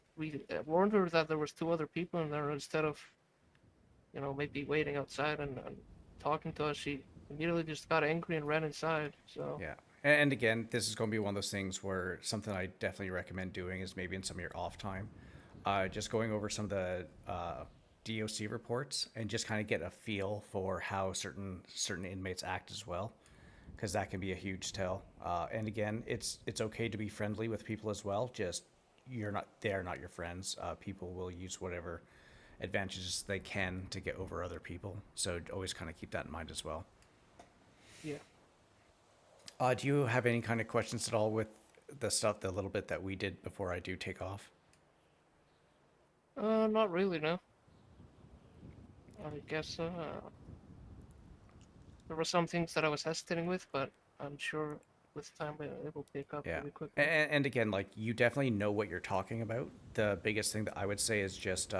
warned her that there was 2 other people in there. Instead of, you know, maybe waiting outside and talking to us, she immediately just got angry and ran inside. So Yeah. And again, this is going to be one of those things where something I definitely recommend doing is maybe in some of your off time, just going over some of the DOC reports and just kind of get a feel for how certain inmates act as well, because that can be a huge tell. And again, it's okay to be friendly with people as well. Just they're not your friends. People will use whatever advantages they can to get over other people. So always kind of keep that in mind as well. yeah. Do you have any kind of questions at all with the stuff, the little bit that we did before I do take off? Not really, no. I guess there were some things that I was hesitating with, but I'm sure with time it will pick up Yeah. really quickly. And again, like, you definitely know what you're talking about. The biggest thing that I would say is just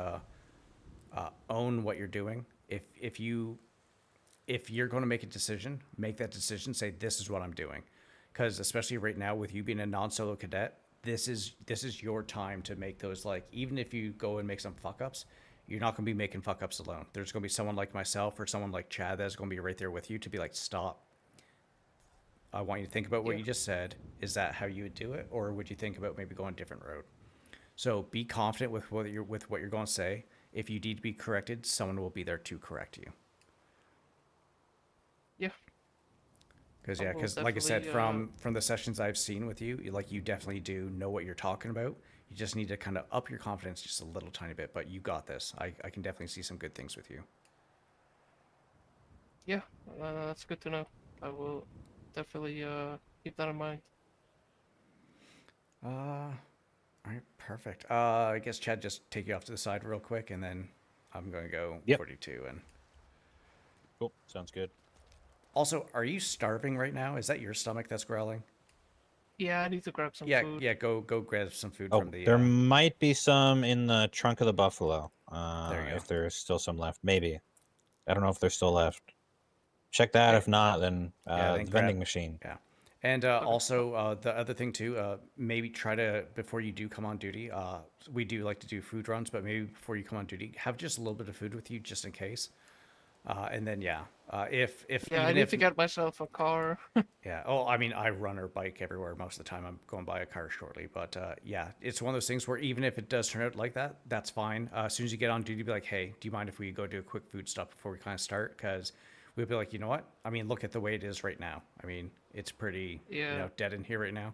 own what you're doing. If you're going to make a decision, make that decision. Say, this is what I'm doing, because especially right now with you being a non-solo cadet, this is your time to make those. Like, even if you go and make some fuck ups, you're not going to be making fuck ups alone. There's going to be someone like myself or someone like Chad that's going to be right there with you to be like, stop. I want you to think about what you just said. Is that how you would do it, or would you think about maybe going a different road? So be confident with what you're going to say. If you need to be corrected, someone will be there to correct you. Yeah. Because like I said, from the sessions I've seen with you, you definitely do know what you're talking about. You just need to kind of up your confidence just a little tiny bit, but you got this. I can definitely see some good things with you. Yeah, that's good to know. I will definitely keep that in mind. All right, perfect. I guess Chad, just take you off to the side real quick, and then I'm going to go 42. And cool, sounds good. Also, are you starving right now? Is that your stomach that's growling? Yeah, I need to grab some yeah, food. Yeah, go grab some food Oh, from the. there might be some in the trunk of the buffalo. There you go. If there's still some left, maybe. I don't know if there's still left. Check that. If not, then then the grab- vending machine. Yeah. And also, the other thing too, maybe try to, before you do come on duty, we do like to do food runs, but maybe before you come on duty, have just a little bit of food with you just in case. And then if Yeah, I need to get myself a car. yeah. Oh, I mean, I run or bike everywhere most of the time. I'm going to buy a car shortly, but yeah, it's one of those things where even if it does turn out like that, that's fine. As soon as you get on duty, be like, hey, do you mind if we go do a quick food stop before we kind of start? Because we'll be like, you know what? I mean, look at the way it is right now. I mean, it's pretty dead in here right now.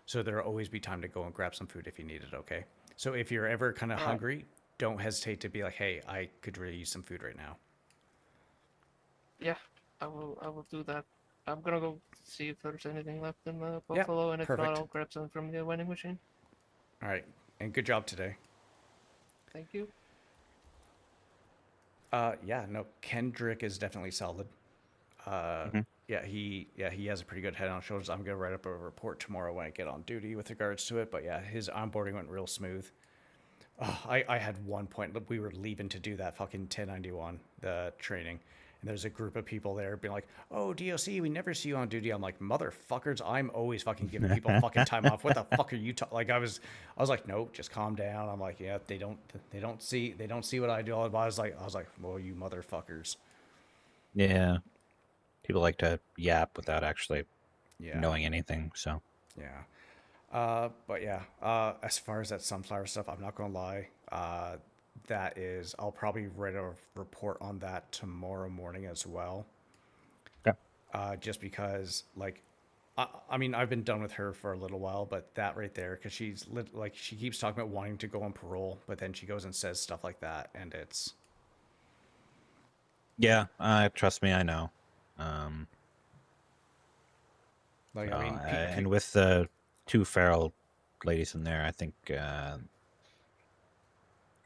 So there'll always be time to go and grab some food if you need it. Okay. So if you're ever kind of hungry, don't hesitate to be like, hey, I could really use some food right now. Yeah, I will do that. I'm gonna go see if there's anything left in the buffalo, and if not, I'll grab some from the vending machine. All right, and good job today. Thank you. Yeah, no, Kendrick is definitely solid. Yeah, he has a pretty good head on shoulders. I'm gonna write up a report tomorrow when I get on duty with regards to it. But yeah, his onboarding went real smooth. I had one point, we were leaving to do that fucking 1091, the training, and there's a group of people there being like, oh, DOC, we never see you on duty. I'm like, motherfuckers, I'm always fucking giving people fucking time off. What the fuck are you talking? Like, I was like, no, just calm down. I'm like, yeah, they don't see what I do. I was like, well, you motherfuckers. Yeah. People like to yap without actually knowing anything, so. Yeah. But yeah, as far as that sunflower stuff, I'm not gonna lie. That is, I'll probably write a report on that tomorrow morning as well. Okay. Just because, like, I mean, I've been done with her for a little while, but that right there, because she keeps talking about wanting to go on parole, but then she goes and says stuff like that, and it's. Yeah, trust me, I know. Like, I mean, and with the two feral ladies in there, I think gonna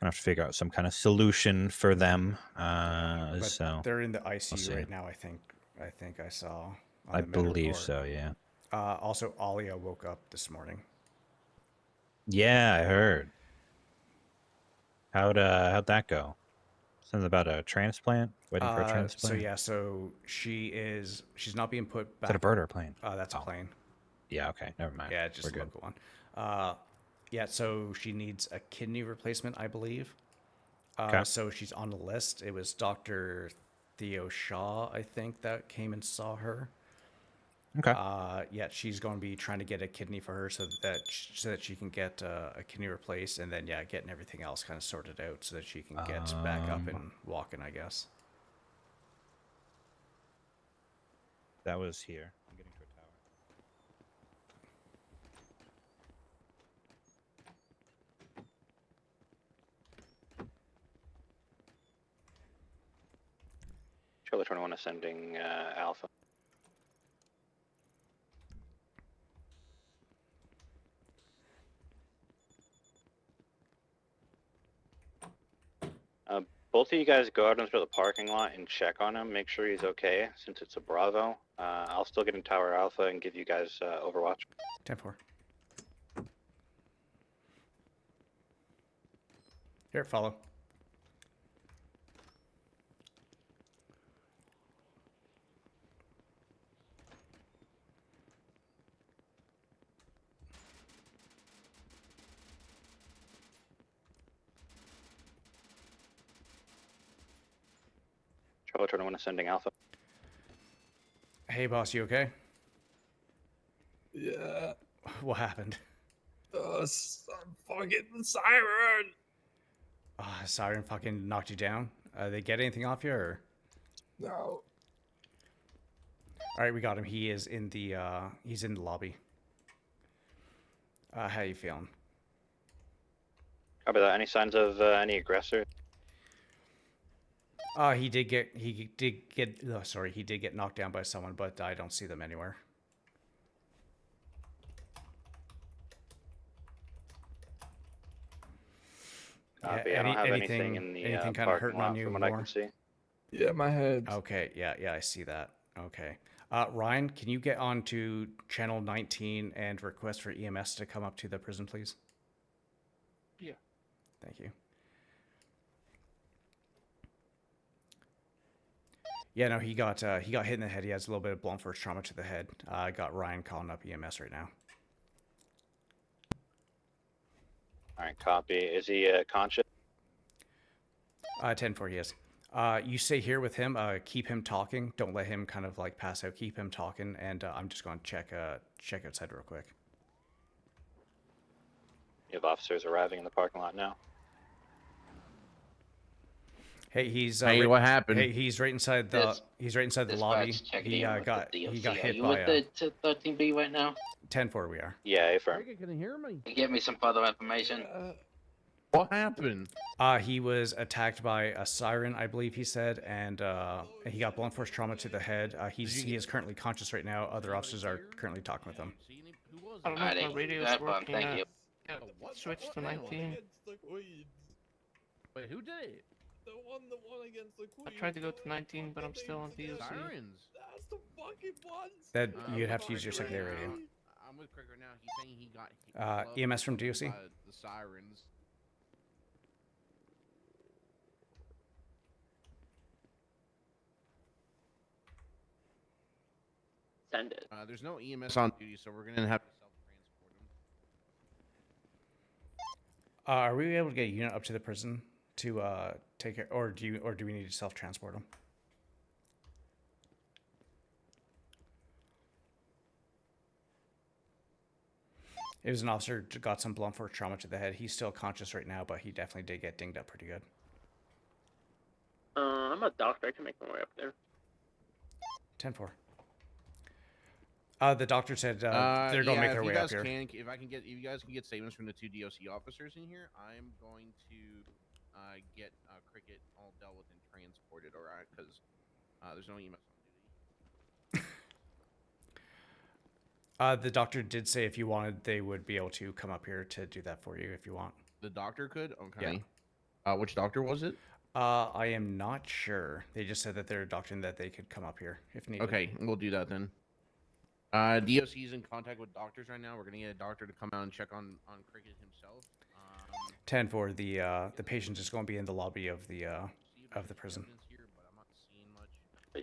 have to figure out some kind of solution for them. But so they're in the ICU we'll right now. I think I saw. On I the med believe report. so. Yeah. Also, Alia woke up this morning. Yeah, I heard. How'd that go? Something about a transplant? Waiting for a transplant? So she's not being put back. Is that a bird or a plane? That's a plane. Yeah, okay, never mind. Yeah, just a local one. Yeah, so she needs a kidney replacement, I believe. So she's on the list. It was Dr. Theo Shaw, I think, that came and saw her. Okay. Yeah, she's going to be trying to get a kidney for her so that she can get a kidney replaced, and then getting everything else kind of sorted out so that she can get back up and walking, I guess. That was here. I'm getting to a tower. Charlie 21 is sending Alpha. both of you guys go out into the parking lot and check on him, make sure he's okay, since it's a Bravo. I'll still get in Tower Alpha and give you guys Overwatch. 10-4. Here, follow. Charlie 21 ascending Alpha. Hey, boss, you okay? Yeah. What happened? I'm fucking the siren. Siren fucking knocked you down. They get anything off you, or? No. All right, we got him. He is in the he's in the lobby. How you feeling? Copy that. Any signs of any aggressor? He did get knocked down by someone, but I don't see them anywhere. Copy. I don't have anything in the anything kind of parking hurting lot on you from what more? I can see. Yeah, my head. Okay, yeah, I see that. Okay. Ryan, can you get on to channel 19 and request for EMS to come up to the prison, please? Yeah. Thank you. Yeah, no, he got hit in the head. He has a little bit of blunt force trauma to the head. I got Ryan calling up EMS right now. All right, copy. Is he conscious? 10-4, he is. You stay here with him. Keep him talking. Don't let him kind of like pass out. Keep him talking, and I'm just going to check outside real quick. You have officers arriving in the parking lot now. Hey, he's Hey, what happened? Hey, he's right inside the lobby. He got hit by a 13B right now? 10-4. We are. Yeah, affirm. Can you hear me? Give me some further information. What happened? He was attacked by a siren, I believe he said, and he got blunt force trauma to the head. He is currently conscious right now. Other officers are currently talking with him. I don't know if my radio's That one, working. thank you. Yeah, switch to 19. Wait, who did it? The one against the I queen. tried to go to 19, but I'm still on DLC. Sirens. That's the fucking ones. That you'd have to use your secondary radio. I'm with Craig right now. He's saying he got hit EMS from DOC. by the sirens. Send it. There's no EMS on duty, so we're gonna have to self-transport him. Are we able to get a unit up to the prison to take care, or do we need to self-transport him? It was an officer who got some blunt force trauma to the head. He's still conscious right now, but he definitely did get dinged up pretty good. I'm a doctor. I can make my way up there. 10-4. The doctor said they're going to make their way up here. If you guys can get statements from the 2 DOC officers in here, I'm going to get Cricket all dealt with and transported. All right, because there's no EMS on duty. The doctor did say if you wanted, they would be able to come up here to do that for you if you want. The doctor could. Okay. Yeah. Which doctor was it? I am not sure. They just said that they're a doctor and that they could come up here if needed. Okay, we'll do that then. DOC is in contact with doctors right now. We're gonna get a doctor to come out and check on Cricket himself. 10-4. The patient is going to be in the lobby of the prison. Here, but I'm not seeing much. I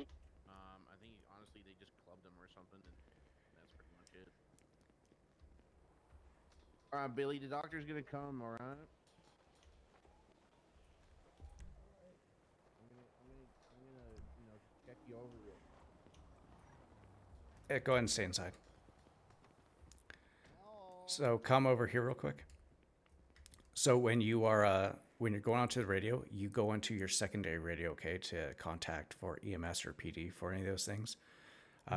think honestly they just clubbed him or something, and that's pretty much it. All right, Billy, the doctor's gonna come. All right. I'm gonna check you over real. Go ahead and stay inside. So come over here real quick. So when you're going onto the radio, you go into your secondary radio, okay, to contact for EMS or PD for any of those things.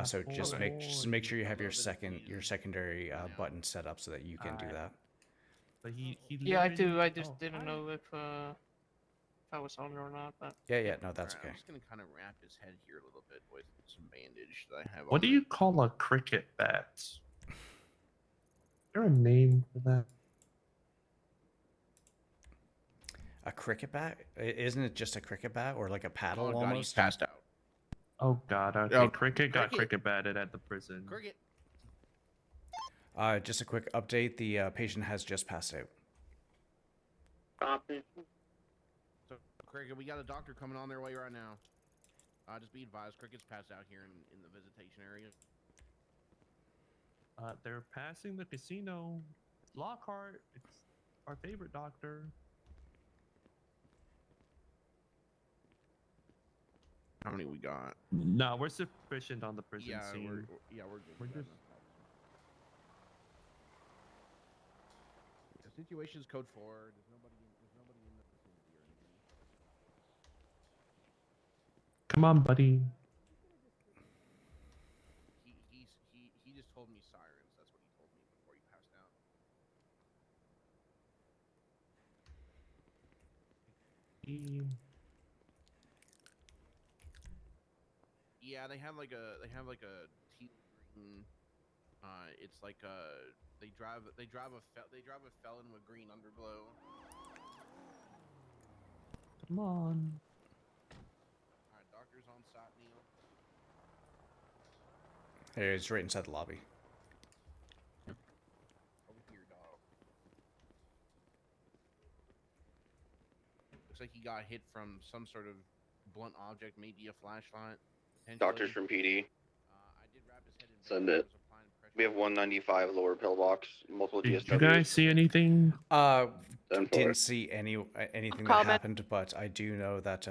So just make sure you have your secondary button set up so that you can do that. But Yeah, I do. I just didn't know if I was on or not. But Yeah, no, that's okay. I'm just gonna kind of wrap his head here a little bit with some bandage that I have. What do you call a cricket bat? Is there a name for that? A cricket bat? Isn't it just a cricket bat or like a paddle Oh god, almost? he's passed out. Oh god, okay. Oh, Cricket got Cricket. cricket batted at the prison. Cricket. Just a quick update. The patient has just passed out. Copy. So, Cricket, we got a doctor coming on their way right now. Just be advised, Cricket's passed out here in the visitation area. They're passing the casino. It's Lockhart. It's our favorite doctor. How many we got? No, we're sufficient on the prison Yeah, scene. we're good. We're We got just- no problem. The situation's code 4. There's nobody in the vicinity or anything. Come on, buddy. He just told me sirens. That's what he told me before he passed out. Yeah, they have like a teal green. It's like they drive a felon with green underglow. Come on. All right, doctor's on site, Neil. Hey, it's right inside the lobby. Over here, dog. Looks like he got hit from some sort of blunt object, maybe a flashlight. Doctors from PD. I did wrap his head in Send it. We have 195 lower pillbox, multiple Did DSWs. you guys see anything? Didn't see anything that comment. happened, but I do know that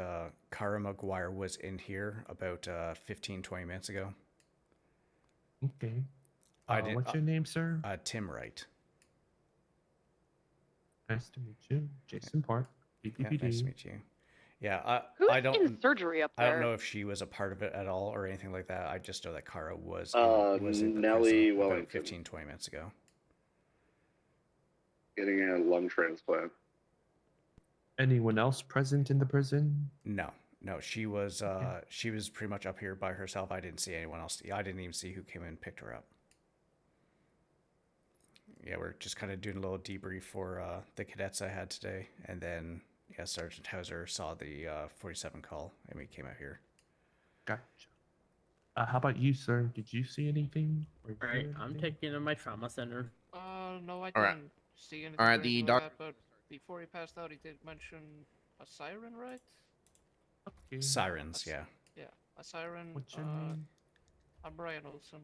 Kara McGuire was in here about 15-20 minutes ago. Okay. I didn't. What's your name, sir? Tim Wright. Nice to meet you. Jason Park. Yeah, BPPD. nice to meet you. Yeah, Who's I don't. in surgery up I there? don't know if she was a part of it at all or anything like that. I just know that Kara was in the Nellie prison about Wellington. 15-20 minutes ago. Getting a lung transplant. Anyone else present in the prison? No, she was pretty much up here by herself. I didn't see anyone else. I didn't even see who came in and picked her up. Yeah, we're just kind of doing a little debrief for the cadets I had today, and then Sergeant Hauser saw the 47 call, and we came out here. Gotcha. How about you, sir? Did you see anything? Or All right, hear I'm anything? taking you to my trauma center. No, I All right. didn't see anything. All right, or the anything doc- like that, but before he passed out, he did mention a siren, right? Okay. Sirens, yeah. Yeah, a siren. What's your name? I'm Brian Olson.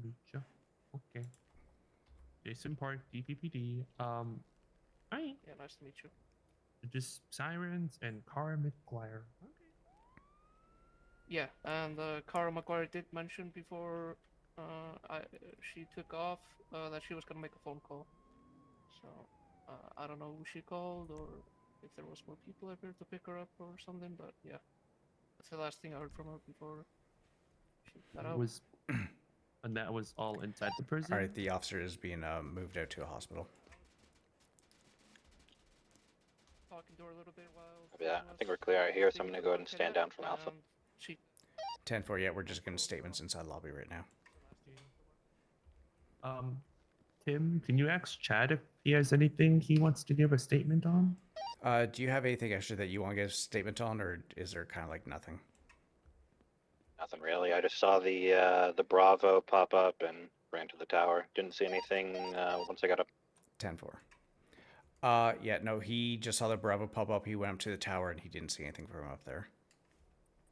Lucha. Okay. Jason Park, DPPD. Hi. Yeah, nice to meet you. Just sirens and Kara McGuire. Yeah, and Cara McGuire did mention before she took off that she was gonna make a phone call. So I don't know who she called or if there was more people up here to pick her up or something, but yeah, that's the last thing I heard from her before she got out. And that was all inside the prison? All right, the officer is being moved out to a hospital. Talking to her a little bit while. Yeah, I think we're clear out here, so I'm gonna go ahead and stand down from Alpha. She 10-4, yeah, we're just getting statements inside lobby right now. Tim, can you ask Chad if he has anything he wants to give a statement on? Do you have anything extra that you want to give a statement on, or is there kind of like nothing? Nothing really. I just saw the Bravo pop up and ran to the tower. Didn't see anything once I got up. 10-4. Yeah, no, he just saw the Bravo pop up. He went up to the tower and he didn't see anything from up there.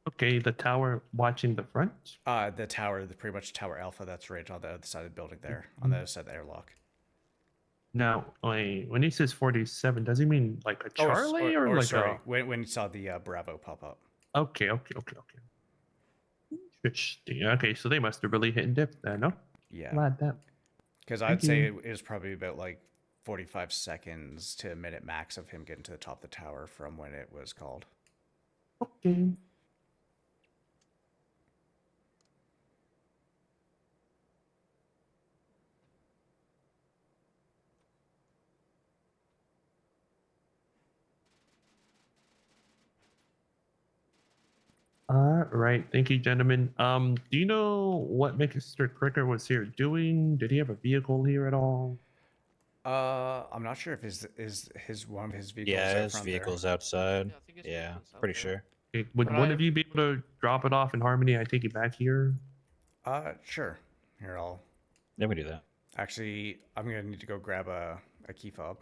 Okay, the tower watching the front? The tower, pretty much Tower Alpha, that's right on the other side of the building there, on the other side of the airlock. Now, when he says 47, does he mean like a Charlie or like sorry, a... when he saw the Bravo pop up. Okay. Interesting. Okay, so they must have really hit and dipped then, no? Yeah. Glad that. Because I'd say it was probably about like 45 seconds to a minute max of him getting to the top of the tower from when it was called. Okay. All right, thank you, gentlemen. Do you know what Mr. Cricker was here doing? Did he have a vehicle here at all? I'm not sure if his one of his vehicles Yeah, out his front vehicle's outside. I think his Yeah, vehicle's out pretty there. sure. Okay, would one of you be able to drop it off in Harmony? I take it back here. there. Sure. Here, I'll. Then we do that. Actually, I'm gonna need to go grab a key fob.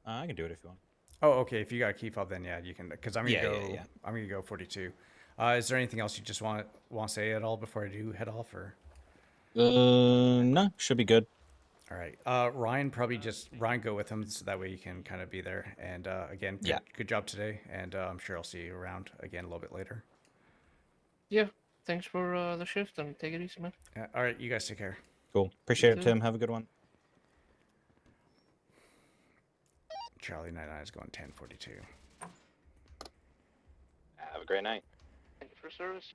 I can do it if you want. Oh, okay. If you got a key fob, then yeah, you can. Because I'm gonna Yeah, go. yeah. I'm gonna go 42. Is there anything else you just want to say at all before I do head off, or? No, should be good. All right. Ryan, Ryan, go with him so that way you can kind of be there. And again, good job today. And I'm sure I'll see you around again a little bit later. Yeah. Thanks for the shift and take it easy, man. Yeah, all right. You guys take care. Cool. Appreciate it, too. Tim. Have a good one. Charlie 99 is going 1042. Have a great night. Thank you for service.